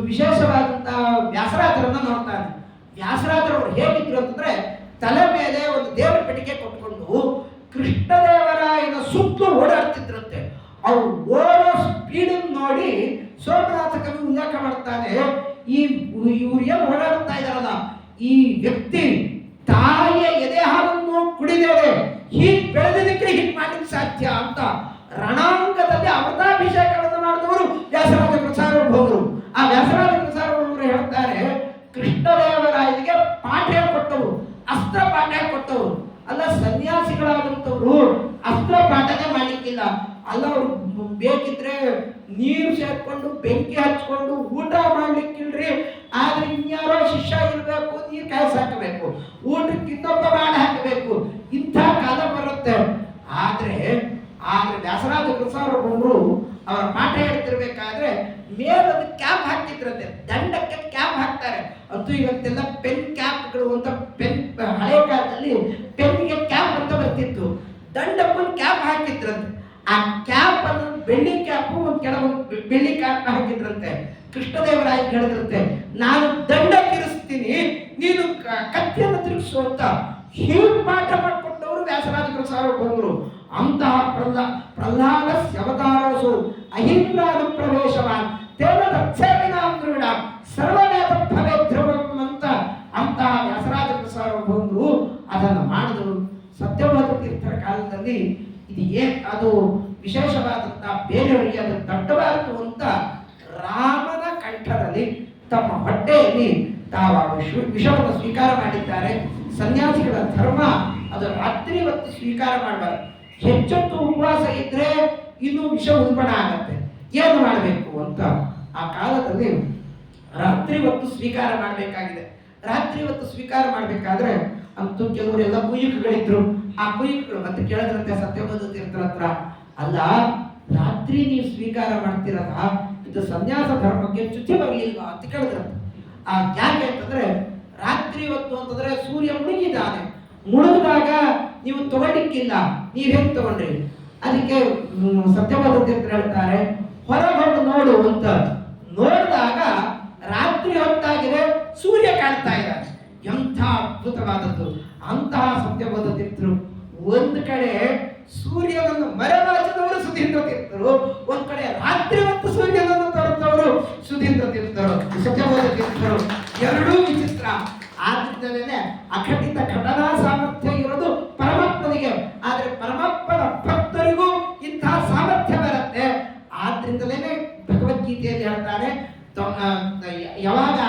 A: ವಿಶೇಷವಾದಂತಹ ವ್ಯಾಸರಾಜರನ್ನ ನೋಡ್ತಾನೆ. ವ್ಯಾಸರಾಜರವರು ಹೇಗಿದ್ರು ಅಂತಂದ್ರೆ ತಲೆ ಮೇಲೆ ಒಂದು ದೇವರ ಪೆಟ್ಟಿಗೆ ಕೊಟ್ಕೊಂಡು ಕೃಷ್ಣದೇವರಾಯನ ಸುತ್ತಲೂ ಓಡಾಡ್ತಿದ್ರಂತೆ. ಅವ್ರು ಓಡೋ ಸ್ಪೀಡ್ ನೋಡಿ ಸೋಮನಾಥ ಕವಿ ಉಲ್ಲೇಖ ಮಾಡ್ತಾನೆ, ಇವ್ರು ಏನು ಓಡಾಡ್ತಾ ಇದಾರಲ್ಲ, ಈ ವ್ಯಕ್ತಿ ತಾಯಿಯ ಎದೆ ಹಾಲನ್ನು ಕುಡಿದೇವೆ, ಹೀಗೆ ಬೆಳೆದಿದ್ದಕ್ಕೆ ಹೀಗೆ ಮಾಡ್ಲಿಕ್ಕೆ ಸಾಧ್ಯ ಅಂತ ರಣಾಂಗದಲ್ಲಿ ಅಮೃತಾಭಿಷೇಕವನ್ನು ಮಾಡಿದವರು ವ್ಯಾಸರಾಜ ಪ್ರಸಾರವರು. ಆ ವ್ಯಾಸರಾಜ ಪ್ರಸಾರವರು ಹೇಳ್ತಾರೆ, ಕೃಷ್ಣದೇವರಾಯನಿಗೆ ಪಾಠ ಹೇಳ್ಕೊಟ್ಟವರು, ಅಸ್ತ್ರ ಪಾಠ ಹೇಳ್ಕೊಟ್ಟವರು ಅಲ್ಲ. ಸನ್ಯಾಸಿಗಳಾದಂಥವ್ರು ಅಸ್ತ್ರ ಪಾಠನೇ ಮಾಡ್ಲಿಕ್ಕಿಲ್ಲ ಅಲ್ಲ. ಅವ್ರು ಬೇಕಿದ್ರೆ ನೀರು ಸೇರ್ಕೊಂಡು ಬೆಂಕಿ ಹಚ್ಕೊಂಡು ಊಟ ಮಾಡ್ಲಿಕ್ಕಿಲ್ರಿ. ಆದ್ರೆ ಇನ್ಯಾರೋ ಶಿಷ್ಯ ಇರಬೇಕು, ನೀರು ಕಾಯಿಸಿ ಹಾಕಬೇಕು, ಊಟಕ್ಕೆ ಇನ್ನೊಬ್ಬ ಮಾಡಿ ಹಾಕಬೇಕು. ಇಂಥ ಕಾಲ ಬರುತ್ತೆ. ಆದ್ರೆ ವ್ಯಾಸರಾಜ ಪ್ರಸಾರರು ಅವರ ಪಾಠ ಹೇಳ್ತಿರ್ಬೇಕಾದ್ರೆ ಮೇಲೊಂದು ಕ್ಯಾಪ್ ಹಾಕ್ತಿದ್ರಂತೆ, ದಂಡಕ್ಕೆ ಕ್ಯಾಪ್ ಹಾಕ್ತಾರೆ. ಅಂತೂ ಇವತ್ತೆಲ್ಲ ಪೆನ್ ಕ್ಯಾಪ್ಗಳು ಅಂತ, ಪೆನ್ ಹಳೆ ಕಾಲದಲ್ಲಿ ಪೆನ್ಗೆ ಕ್ಯಾಪ್ ಅಂತ ಬರ್ತಿತ್ತು, ದಂಡಕ್ಕೊಂದು ಕ್ಯಾಪ್ ಹಾಕಿದ್ರಂತೆ. ಆ ಕ್ಯಾಪ್ ಅನ್ನು ಬೆಳ್ಳಿ ಕ್ಯಾಪ್, ಒಂದು ಕೆಲವೊಂದು ಬೆಳ್ಳಿ ಕ್ಯಾಪ್ ಹಾಕಿದ್ರಂತೆ. ಕೃಷ್ಣದೇವರಾಯ ಹೇಳಿದ್ರಂತೆ, ನಾನು ದಂಡ ತಿರುಗಿಸ್ತೀನಿ, ನೀನು ಕತ್ತಿಯನ್ನು ತಿರುಗಿಸು ಅಂತ. ಹೀಗೆ ಪಾಠ ಮಾಡಿಕೊಟ್ಟವರು ವ್ಯಾಸರಾಜ ಪ್ರಸಾರರು. ಅಂತಹ ಪ್ರಹ್ಲಾದ ಅವತಾರಸು ಅಹಿಂದ್ರಾದ ಪ್ರವೇಶವಾನ್ ತೇನ ತತ್ಸೇವಿನಾಂದ್ರುಡ ಸರ್ವವೇದ ಭವೆ ಧ್ರುವಂ ಅಂತ ಅಂತಹ ವ್ಯಾಸರಾಜ ಪ್ರಸಾರರು ಅದನ್ನು ಮಾಡಿದರು. ಸತ್ಯವಾದ ತೀರ್ಥರ ಕಾಲದಲ್ಲಿ ಅದು ವಿಶೇಷವಾದಂತಹ ಬೇರೆಯವರಿಗೆ ಅದು ದೊಡ್ಡವಾದ್ದು ಅಂತ ರಾಮನ ಕಂಠದಲ್ಲಿ ತಮ್ಮ ಹೊಟ್ಟೆಯಲ್ಲಿ ತಾವು ವಿಷವನ್ನು ಸ್ವೀಕಾರ ಮಾಡಿದ್ದಾರೆ. ಸನ್ಯಾಸಿಗಳ ಧರ್ಮ ಅದು ರಾತ್ರಿ ಹೊತ್ತು ಸ್ವೀಕಾರ ಮಾಡಬಾರ್ದು. ಹೆಚ್ಚೊತ್ತು ಉಪವಾಸ ಇದ್ರೆ ಇನ್ನು ವಿಷ ಉಲ್ಬಣ ಆಗತ್ತೆ. ಏನು ಮಾಡಬೇಕು ಅಂತ ಆ ಕಾಲದಲ್ಲಿ ರಾತ್ರಿ ಹೊತ್ತು ಸ್ವೀಕಾರ ಮಾಡಬೇಕಾಗಿದೆ. ರಾತ್ರಿ ಹೊತ್ತು ಸ್ವೀಕಾರ ಮಾಡಬೇಕಾದ್ರೆ ಅಂತೂ ಕೆಲವರೆಲ್ಲ ಕುಯುಕುಗಳಿದ್ರು. ಆ ಕುಯುಕುಗಳು ಮತ್ತೆ ಕೇಳಿದ್ರಂತೆ ಸತ್ಯವಾದ ತೀರ್ಥರ ಹತ್ರ, ಅಲ್ಲ ರಾತ್ರಿ ನೀವು ಸ್ವೀಕಾರ ಮಾಡ್ತಿರಲ್ಲ, ಇದು ಸನ್ಯಾಸ ಧರ್ಮಕ್ಕೆ ಚ್ಯುತಿ ಬರಲಿಲ್ವಾ ಅಂತ ಕೇಳಿದ್ರಂತೆ. ಯಾಕೆ ಅಂತಂದ್ರೆ ರಾತ್ರಿ ಹೊತ್ತು ಅಂತಂದ್ರೆ ಸೂರ್ಯ ಮುಳುಗಿದ್ದಾನೆ, ಮುಳುಗಿದಾಗ ನೀವು ತಗೊಳ್ಳಿಕ್ಕಿಲ್ಲ, ನೀವ್ ಹೇಗೆ ತಗೊಂಡ್ರಿ? ಅದಕ್ಕೆ ಸತ್ಯವಾದ ತೀರ್ಥರು ಹೇಳ್ತಾರೆ, ಹೊರಗೆ ನೋಡು ಅಂತ. ನೋಡಿದಾಗ ರಾತ್ರಿ ಹೊತ್ತಾಗಿದೆ, ಸೂರ್ಯ ಕಾಣ್ತಾ ಇದ್ದಾರೆ. ಎಂಥ ಅದ್ಭುತವಾದದ್ದು! ಅಂತಹ ಸತ್ಯವಾದ ತೀರ್ಥರು ಒಂದು ಕಡೆ ಸೂರ್ಯನನ್ನು ಮರೆಮಾಚಿದವರು ಸುಧೀಂದ್ರ ತೀರ್ಥರು, ಒಂದ್ ಕಡೆ ರಾತ್ರಿ ಹೊತ್ತು ಸೂರ್ಯನನ್ನು ತರುತ್ತವರು ಸುಧೀಂದ್ರ ತೀರ್ಥರು, ಸತ್ಯವಾದ ತೀರ್ಥರು. ಎರಡೂ ವಿಚಿತ್ರ. ಆದ್ರಿಂದಲೇ ಅಖಂಡಿತ ಘಟನಾ ಸಾಮರ್ಥ್ಯ ಇರೋದು ಪರಮಾತ್ಮನಿಗೆ. ಆದ್ರೆ ಪರಮಾತ್ಮನ ಭಕ್ತರಿಗೂ ಇಂತಹ ಸಾಮರ್ಥ್ಯ ಬರುತ್ತೆ. ಆದ್ರಿಂದಲೇ ಭಗವದ್ಗೀತೆಯಲ್ಲಿ ಹೇಳ್ತಾರೆ, ಯಾವಾಗ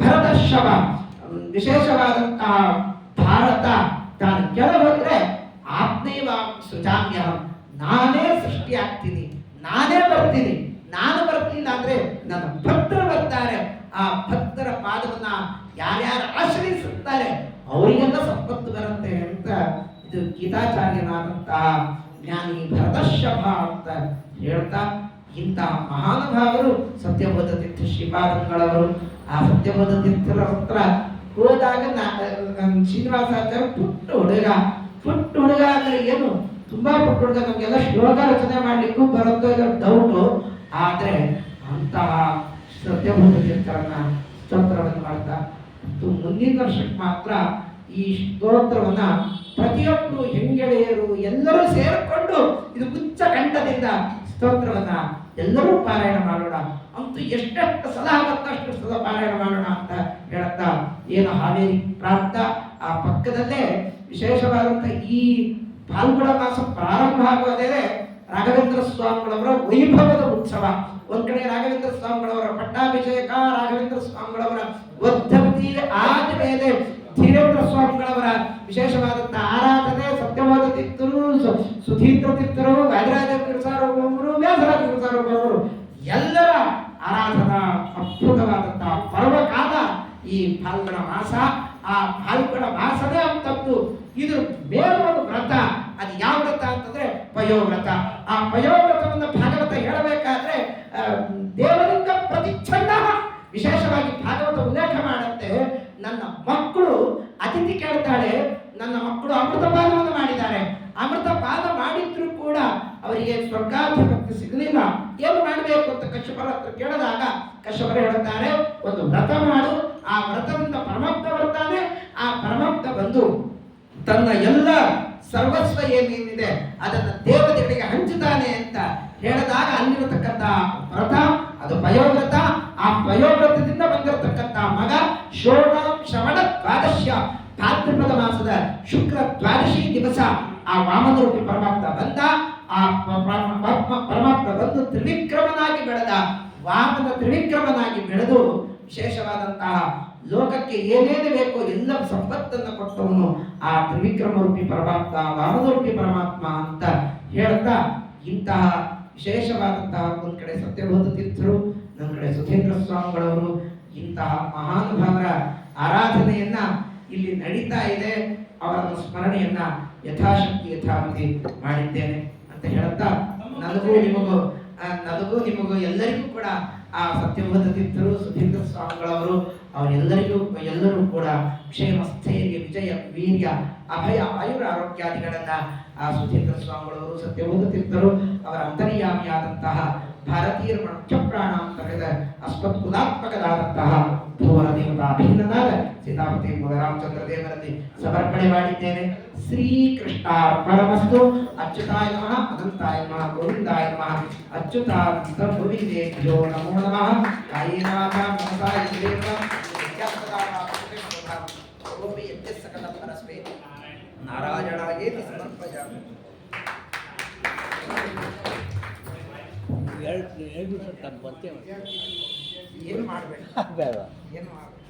A: ಭರತಶವ ವಿಶೇಷವಾದಂತಹ ಭಾರತ ತಾನು ಕೆಳಗೋದ್ರೆ ಆತ್ಮೈವ ಸೃಜಾಮ್ಯಹಂ, ನಾನೇ ಸೃಷ್ಟಿ ಆಗ್ತೀನಿ, ನಾನೇ ಬರ್ತೀನಿ. ನಾನು ಬರ್ತಿಲ್ಲ ಅಂದ್ರೆ ನನ್ನ ಭಕ್ತರು ಬರ್ತಾರೆ. ಆ ಭಕ್ತರ ಪಾದವನ್ನ ಯಾರ್ಯಾರು ಆಶ್ರಯಿಸುತ್ತಾರೆ ಅವರಿಗೆಲ್ಲ ಸಂಪತ್ತು ಬರುತ್ತೆ ಅಂತ ಇದು ಗೀತಾಚಾರ್ಯನಾದಂತಹ ಜ್ಞಾನಿ ಭರತಶವ ಅಂತ ಹೇಳ್ತಾ, ಇಂತಹ ಮಹಾನುಭಾವರು ಸತ್ಯಬೋಧ ತೀರ್ಥ ಶ್ರೀಪಾದಂಗಳವರು. ಆ ಸತ್ಯಬೋಧ ತೀರ್ಥರ ಹತ್ರ ಹೋದಾಗ ಶ್ರೀನಿವಾಸಾಚಾರ್ಯ ಪುಟ್ಟ ಹುಡುಗ ಅಂದ್ರೆ ಏನು, ತುಂಬಾ ಪುಟ್ಟ ಹುಡುಗ, ನಮ್ಗೆಲ್ಲ ಶ್ಲೋಕ ರಚನೆ ಮಾಡ್ಲಿಕ್ಕೂ ಬರುತ್ತೋ ಇದೋ ಡೌಟು. ಆದ್ರೆ ಅಂತಹ ಸತ್ಯಬೋಧ ತೀರ್ಥರನ್ನ ಸ್ತೋತ್ರವನ್ನು ಮಾಡ್ತಾ, ಮುಂದಿನ ವರ್ಷಕ್ಕೆ ಮಾತ್ರ ಈ ಸ್ತೋತ್ರವನ್ನ ಪ್ರತಿಯೊಬ್ಬರು ಹೆಂಗೆಳೆಯರು ಎಲ್ಲರೂ ಸೇರಿಕೊಂಡು ಇದು ಉಚ್ಚ ಕಂಠದಿಂದ ಸ್ತೋತ್ರವನ್ನ ಎಲ್ಲರೂ ಪಾರಾಯಣ ಮಾಡೋಣ. ಅಂತೂ ಎಷ್ಟೆಷ್ಟು ಸಲ ಆಗುತ್ತೋ ಅಷ್ಟು ಸಲ ಪಾರಾಯಣ ಮಾಡೋಣ ಅಂತ ಹೇಳ್ತಾ, ಏನು ಹಾವೇರಿ ಪ್ರಾಂತ ಆ ಪಕ್ಕದಲ್ಲೇ ವಿಶೇಷವಾದಂಥ ಈ ಫಾಲ್ಗುಣ ಮಾಸ ಪ್ರಾರಂಭ ಆಗುವುದೇ ರಾಘವೇಂದ್ರ ಸ್ವಾಮಿಗಳವರ ವೈಭವದ ಉತ್ಸವ. ಒಂದ್ ಕಡೆ ರಾಘವೇಂದ್ರ ಸ್ವಾಮಿಗಳವರ ಪಟ್ಟಾಭಿಷೇಕ, ರಾಘವೇಂದ್ರ ಸ್ವಾಮಿಗಳವರ ವರ್ಧಂತಿ ಆದ್ಮೇಲೆ ಧೀರೇಂದ್ರ ಸ್ವಾಮಿಗಳವರ ವಿಶೇಷವಾದಂತಹ ಆರಾಧನೆ, ಸತ್ಯವಾದ ತೀರ್ಥರು, ಸುಧೀಂದ್ರ ತೀರ್ಥರು, ವ್ಯಾಸರಾಜ ತೀರ್ಥರು, ವ್ಯಾಸರಾಜ ತೀರ್ಥರು ಎಲ್ಲರ ಆರಾಧನಾ ಅದ್ಭುತವಾದಂತಹ ಪರ್ವಕಾಲ ಈ ಫಾಲ್ಗುಣ ಮಾಸ. ಆ ಬಾಯಿಗಳ ವಾಸನೆ ಅಂತದ್ದು. ಇದು ಬೇರೆ ಒಂದು ವ್ರತ. ಅದು ಯಾವ ವ್ರತ ಅಂತಂದ್ರೆ ಪಯೋವ್ರತ. ಆ ಪಯೋವ್ರತವನ್ನು ಭಾಗವತ ಹೇಳಬೇಕಾದ್ರೆ ದೇವರಿಂದ ಪ್ರತಿಚ್ಛನ್ನ ವಿಶೇಷವಾಗಿ ಭಾಗವತ ಉಲ್ಲೇಖ ಮಾಡುತ್ತೆ. ನನ್ನ ಮಕ್ಕಳು ಅತಿಥಿ ಕೇಳ್ತಾಳೆ, ನನ್ನ ಮಕ್ಕಳು ಅಮೃತಪಾನವನ್ನು ಮಾಡಿದ್ದಾರೆ, ಅಮೃತಪಾನ ಮಾಡಿದ್ರು ಕೂಡ ಅವರಿಗೆ ಸ್ವರ್ಗಾಧಿಪತ್ಯ ಸಿಗಲಿಲ್ಲ, ಏನು ಮಾಡಬೇಕು ಅಂತ ಕಶ್ಯಪರ ಹತ್ರ ಕೇಳಿದಾಗ ಕಶ್ಯಪರು ಹೇಳುತ್ತಾರೆ, ಒಂದು ವ್ರತ ಮಾಡು, ಆ ವ್ರತದಿಂದ ಪರಮಾತ್ಮ ಬರ್ತಾನೆ, ಆ ಪರಮಾತ್ಮ ಬಂದು ತನ್ನ ಎಲ್ಲ ಸರ್ವಸ್ವ ಏನೇನಿದೆ ಅದನ್ನ ದೇವತೆಗಳಿಗೆ ಹಂಚುತ್ತಾನೆ ಅಂತ ಹೇಳಿದಾಗ ಅಲ್ಲಿರತಕ್ಕಂಥ ವ್ರತ ಅದು ಪಯೋವ್ರತ. ಆ ಪಯೋವ್ರತದಿಂದ ಬಂದಿರತಕ್ಕಂಥ ಮಗ ಶ್ರವಣ ದ್ವಾದಶ್ಯ ಭಾದ್ರಪದ ಮಾಸದ ಶುಕ್ಲ ದ್ವಾದಶಿ ದಿವಸ ಆ ವಾಮನರೂಪಿ ಪರಮಾತ್ಮ ಬಂದ. ಆ ಪರಮಾತ್ಮ ಬಂದು ತ್ರಿವಿಕ್ರಮನಾಗಿ ಬೆಳೆದ. ವಾಮನ ತ್ರಿವಿಕ್ರಮನಾಗಿ ಬೆಳೆದು ವಿಶೇಷವಾದಂತಹ ಲೋಕಕ್ಕೆ ಏನೇನು ಬೇಕೋ ಎಲ್ಲ ಸಂಪತ್ತನ್ನು ಕೊಟ್ಟವನು ಆ ತ್ರಿವಿಕ್ರಮ ರೂಪಿ ಪರಮಾತ್ಮ, ವಾಮನರೂಪಿ ಪರಮಾತ್ಮ ಅಂತ ಹೇಳ್ತಾ ಇಂತಹ ವಿಶೇಷವಾದಂತಹ ಒಂದ್ ಕಡೆ ಸತ್ಯಬೋಧ ತೀರ್ಥರು, ನನ್ನ ಕಡೆ ಸುಧೀಂದ್ರ ಸ್ವಾಮಿಗಳವರು ಇಂತಹ ಮಹಾನುಭಾವರ ಆರಾಧನೆಯನ್ನ ಇಲ್ಲಿ ನಡೀತಾ ಇದೆ. ಅವರನ್ನು ಸ್ಮರಣೆಯನ್ನ ಯಥಾಶಕ್ತಿ ಯಥಾಮತಿ ಮಾಡಿದ್ದೇನೆ ಅಂತ ಹೇಳ್ತಾ ನನಗೂ ನಿಮಗೂ ಎಲ್ಲರಿಗೂ ಕೂಡ ಆ ಸತ್ಯಬೋಧ ತೀರ್ಥರು, ಸುಧೀಂದ್ರ ಸ್ವಾಮಿಗಳವರು ಎಲ್ಲರೂ ಕೂಡ ಕ್ಷೇಮ, ಸ್ಥೈರ್ಯ, ವಿಜಯ, ವೀರ್ಯ, ಅಭಯ, ಆಯುರ, ಆರೋಗ್ಯಾದಿಗಳನ್ನ ಆ ಸುಧೀಂದ್ರ ಸ್ವಾಮಿಗಳವರು, ಸತ್ಯಬೋಧ ತೀರ್ಥರು ಅವರ ಅಂತರ್ಯಾಮಿಯಾದಂತಹ ಭಾರತೀಯರ ಮುಖ್ಯ ಪ್ರಾಣ ಅಂತ ಹೇಳಿದ ಅಸ್ಮತ್ಕುಲಾತ್ಮಕರಾದಂತಹ ಭುವನ ದೇವತಾ ಭಿನ್ನನಾದ ಸೀತಾಪತಿ ರಾಮಚಂದ್ರ ದೇವರಲ್ಲಿ ಸಮರ್ಪಣೆ ಮಾಡಿದ್ದೇನೆ. ಶ್ರೀಕೃಷ್ಣಾರ್ಪಣಮಸ್ತು. ಅಚ್ಯುತಾಯ ನಮಃ, ಅನಂತಾಯ ನಮಃ, ಗೋವಿಂದಾಯ ನಮಃ. ಅಚ್ಯುತಾನಂತ ಗೋವಿಂದೇಭ್ಯೋ ನಮೋ ನಮಃ. ಕಾಯೇನ ವಾಚಾ ಮನಸಾ ಇಂದ್ರಿಯೇಣ ಸಕಲ ಪರಸ್ಮೈ ನಾರಾಯಣಾಯೇತಿ ಸಮರ್ಪಯಾಮಿ.
B: ಎರಡು ದಿವಸ ತಪ್ಪು ಬರ್ತೇವೆ.
A: ಏನು ಮಾಡಬೇಡ,
B: ಬೇಡ
A: ಏನು ಮಾಡಬೇಡ.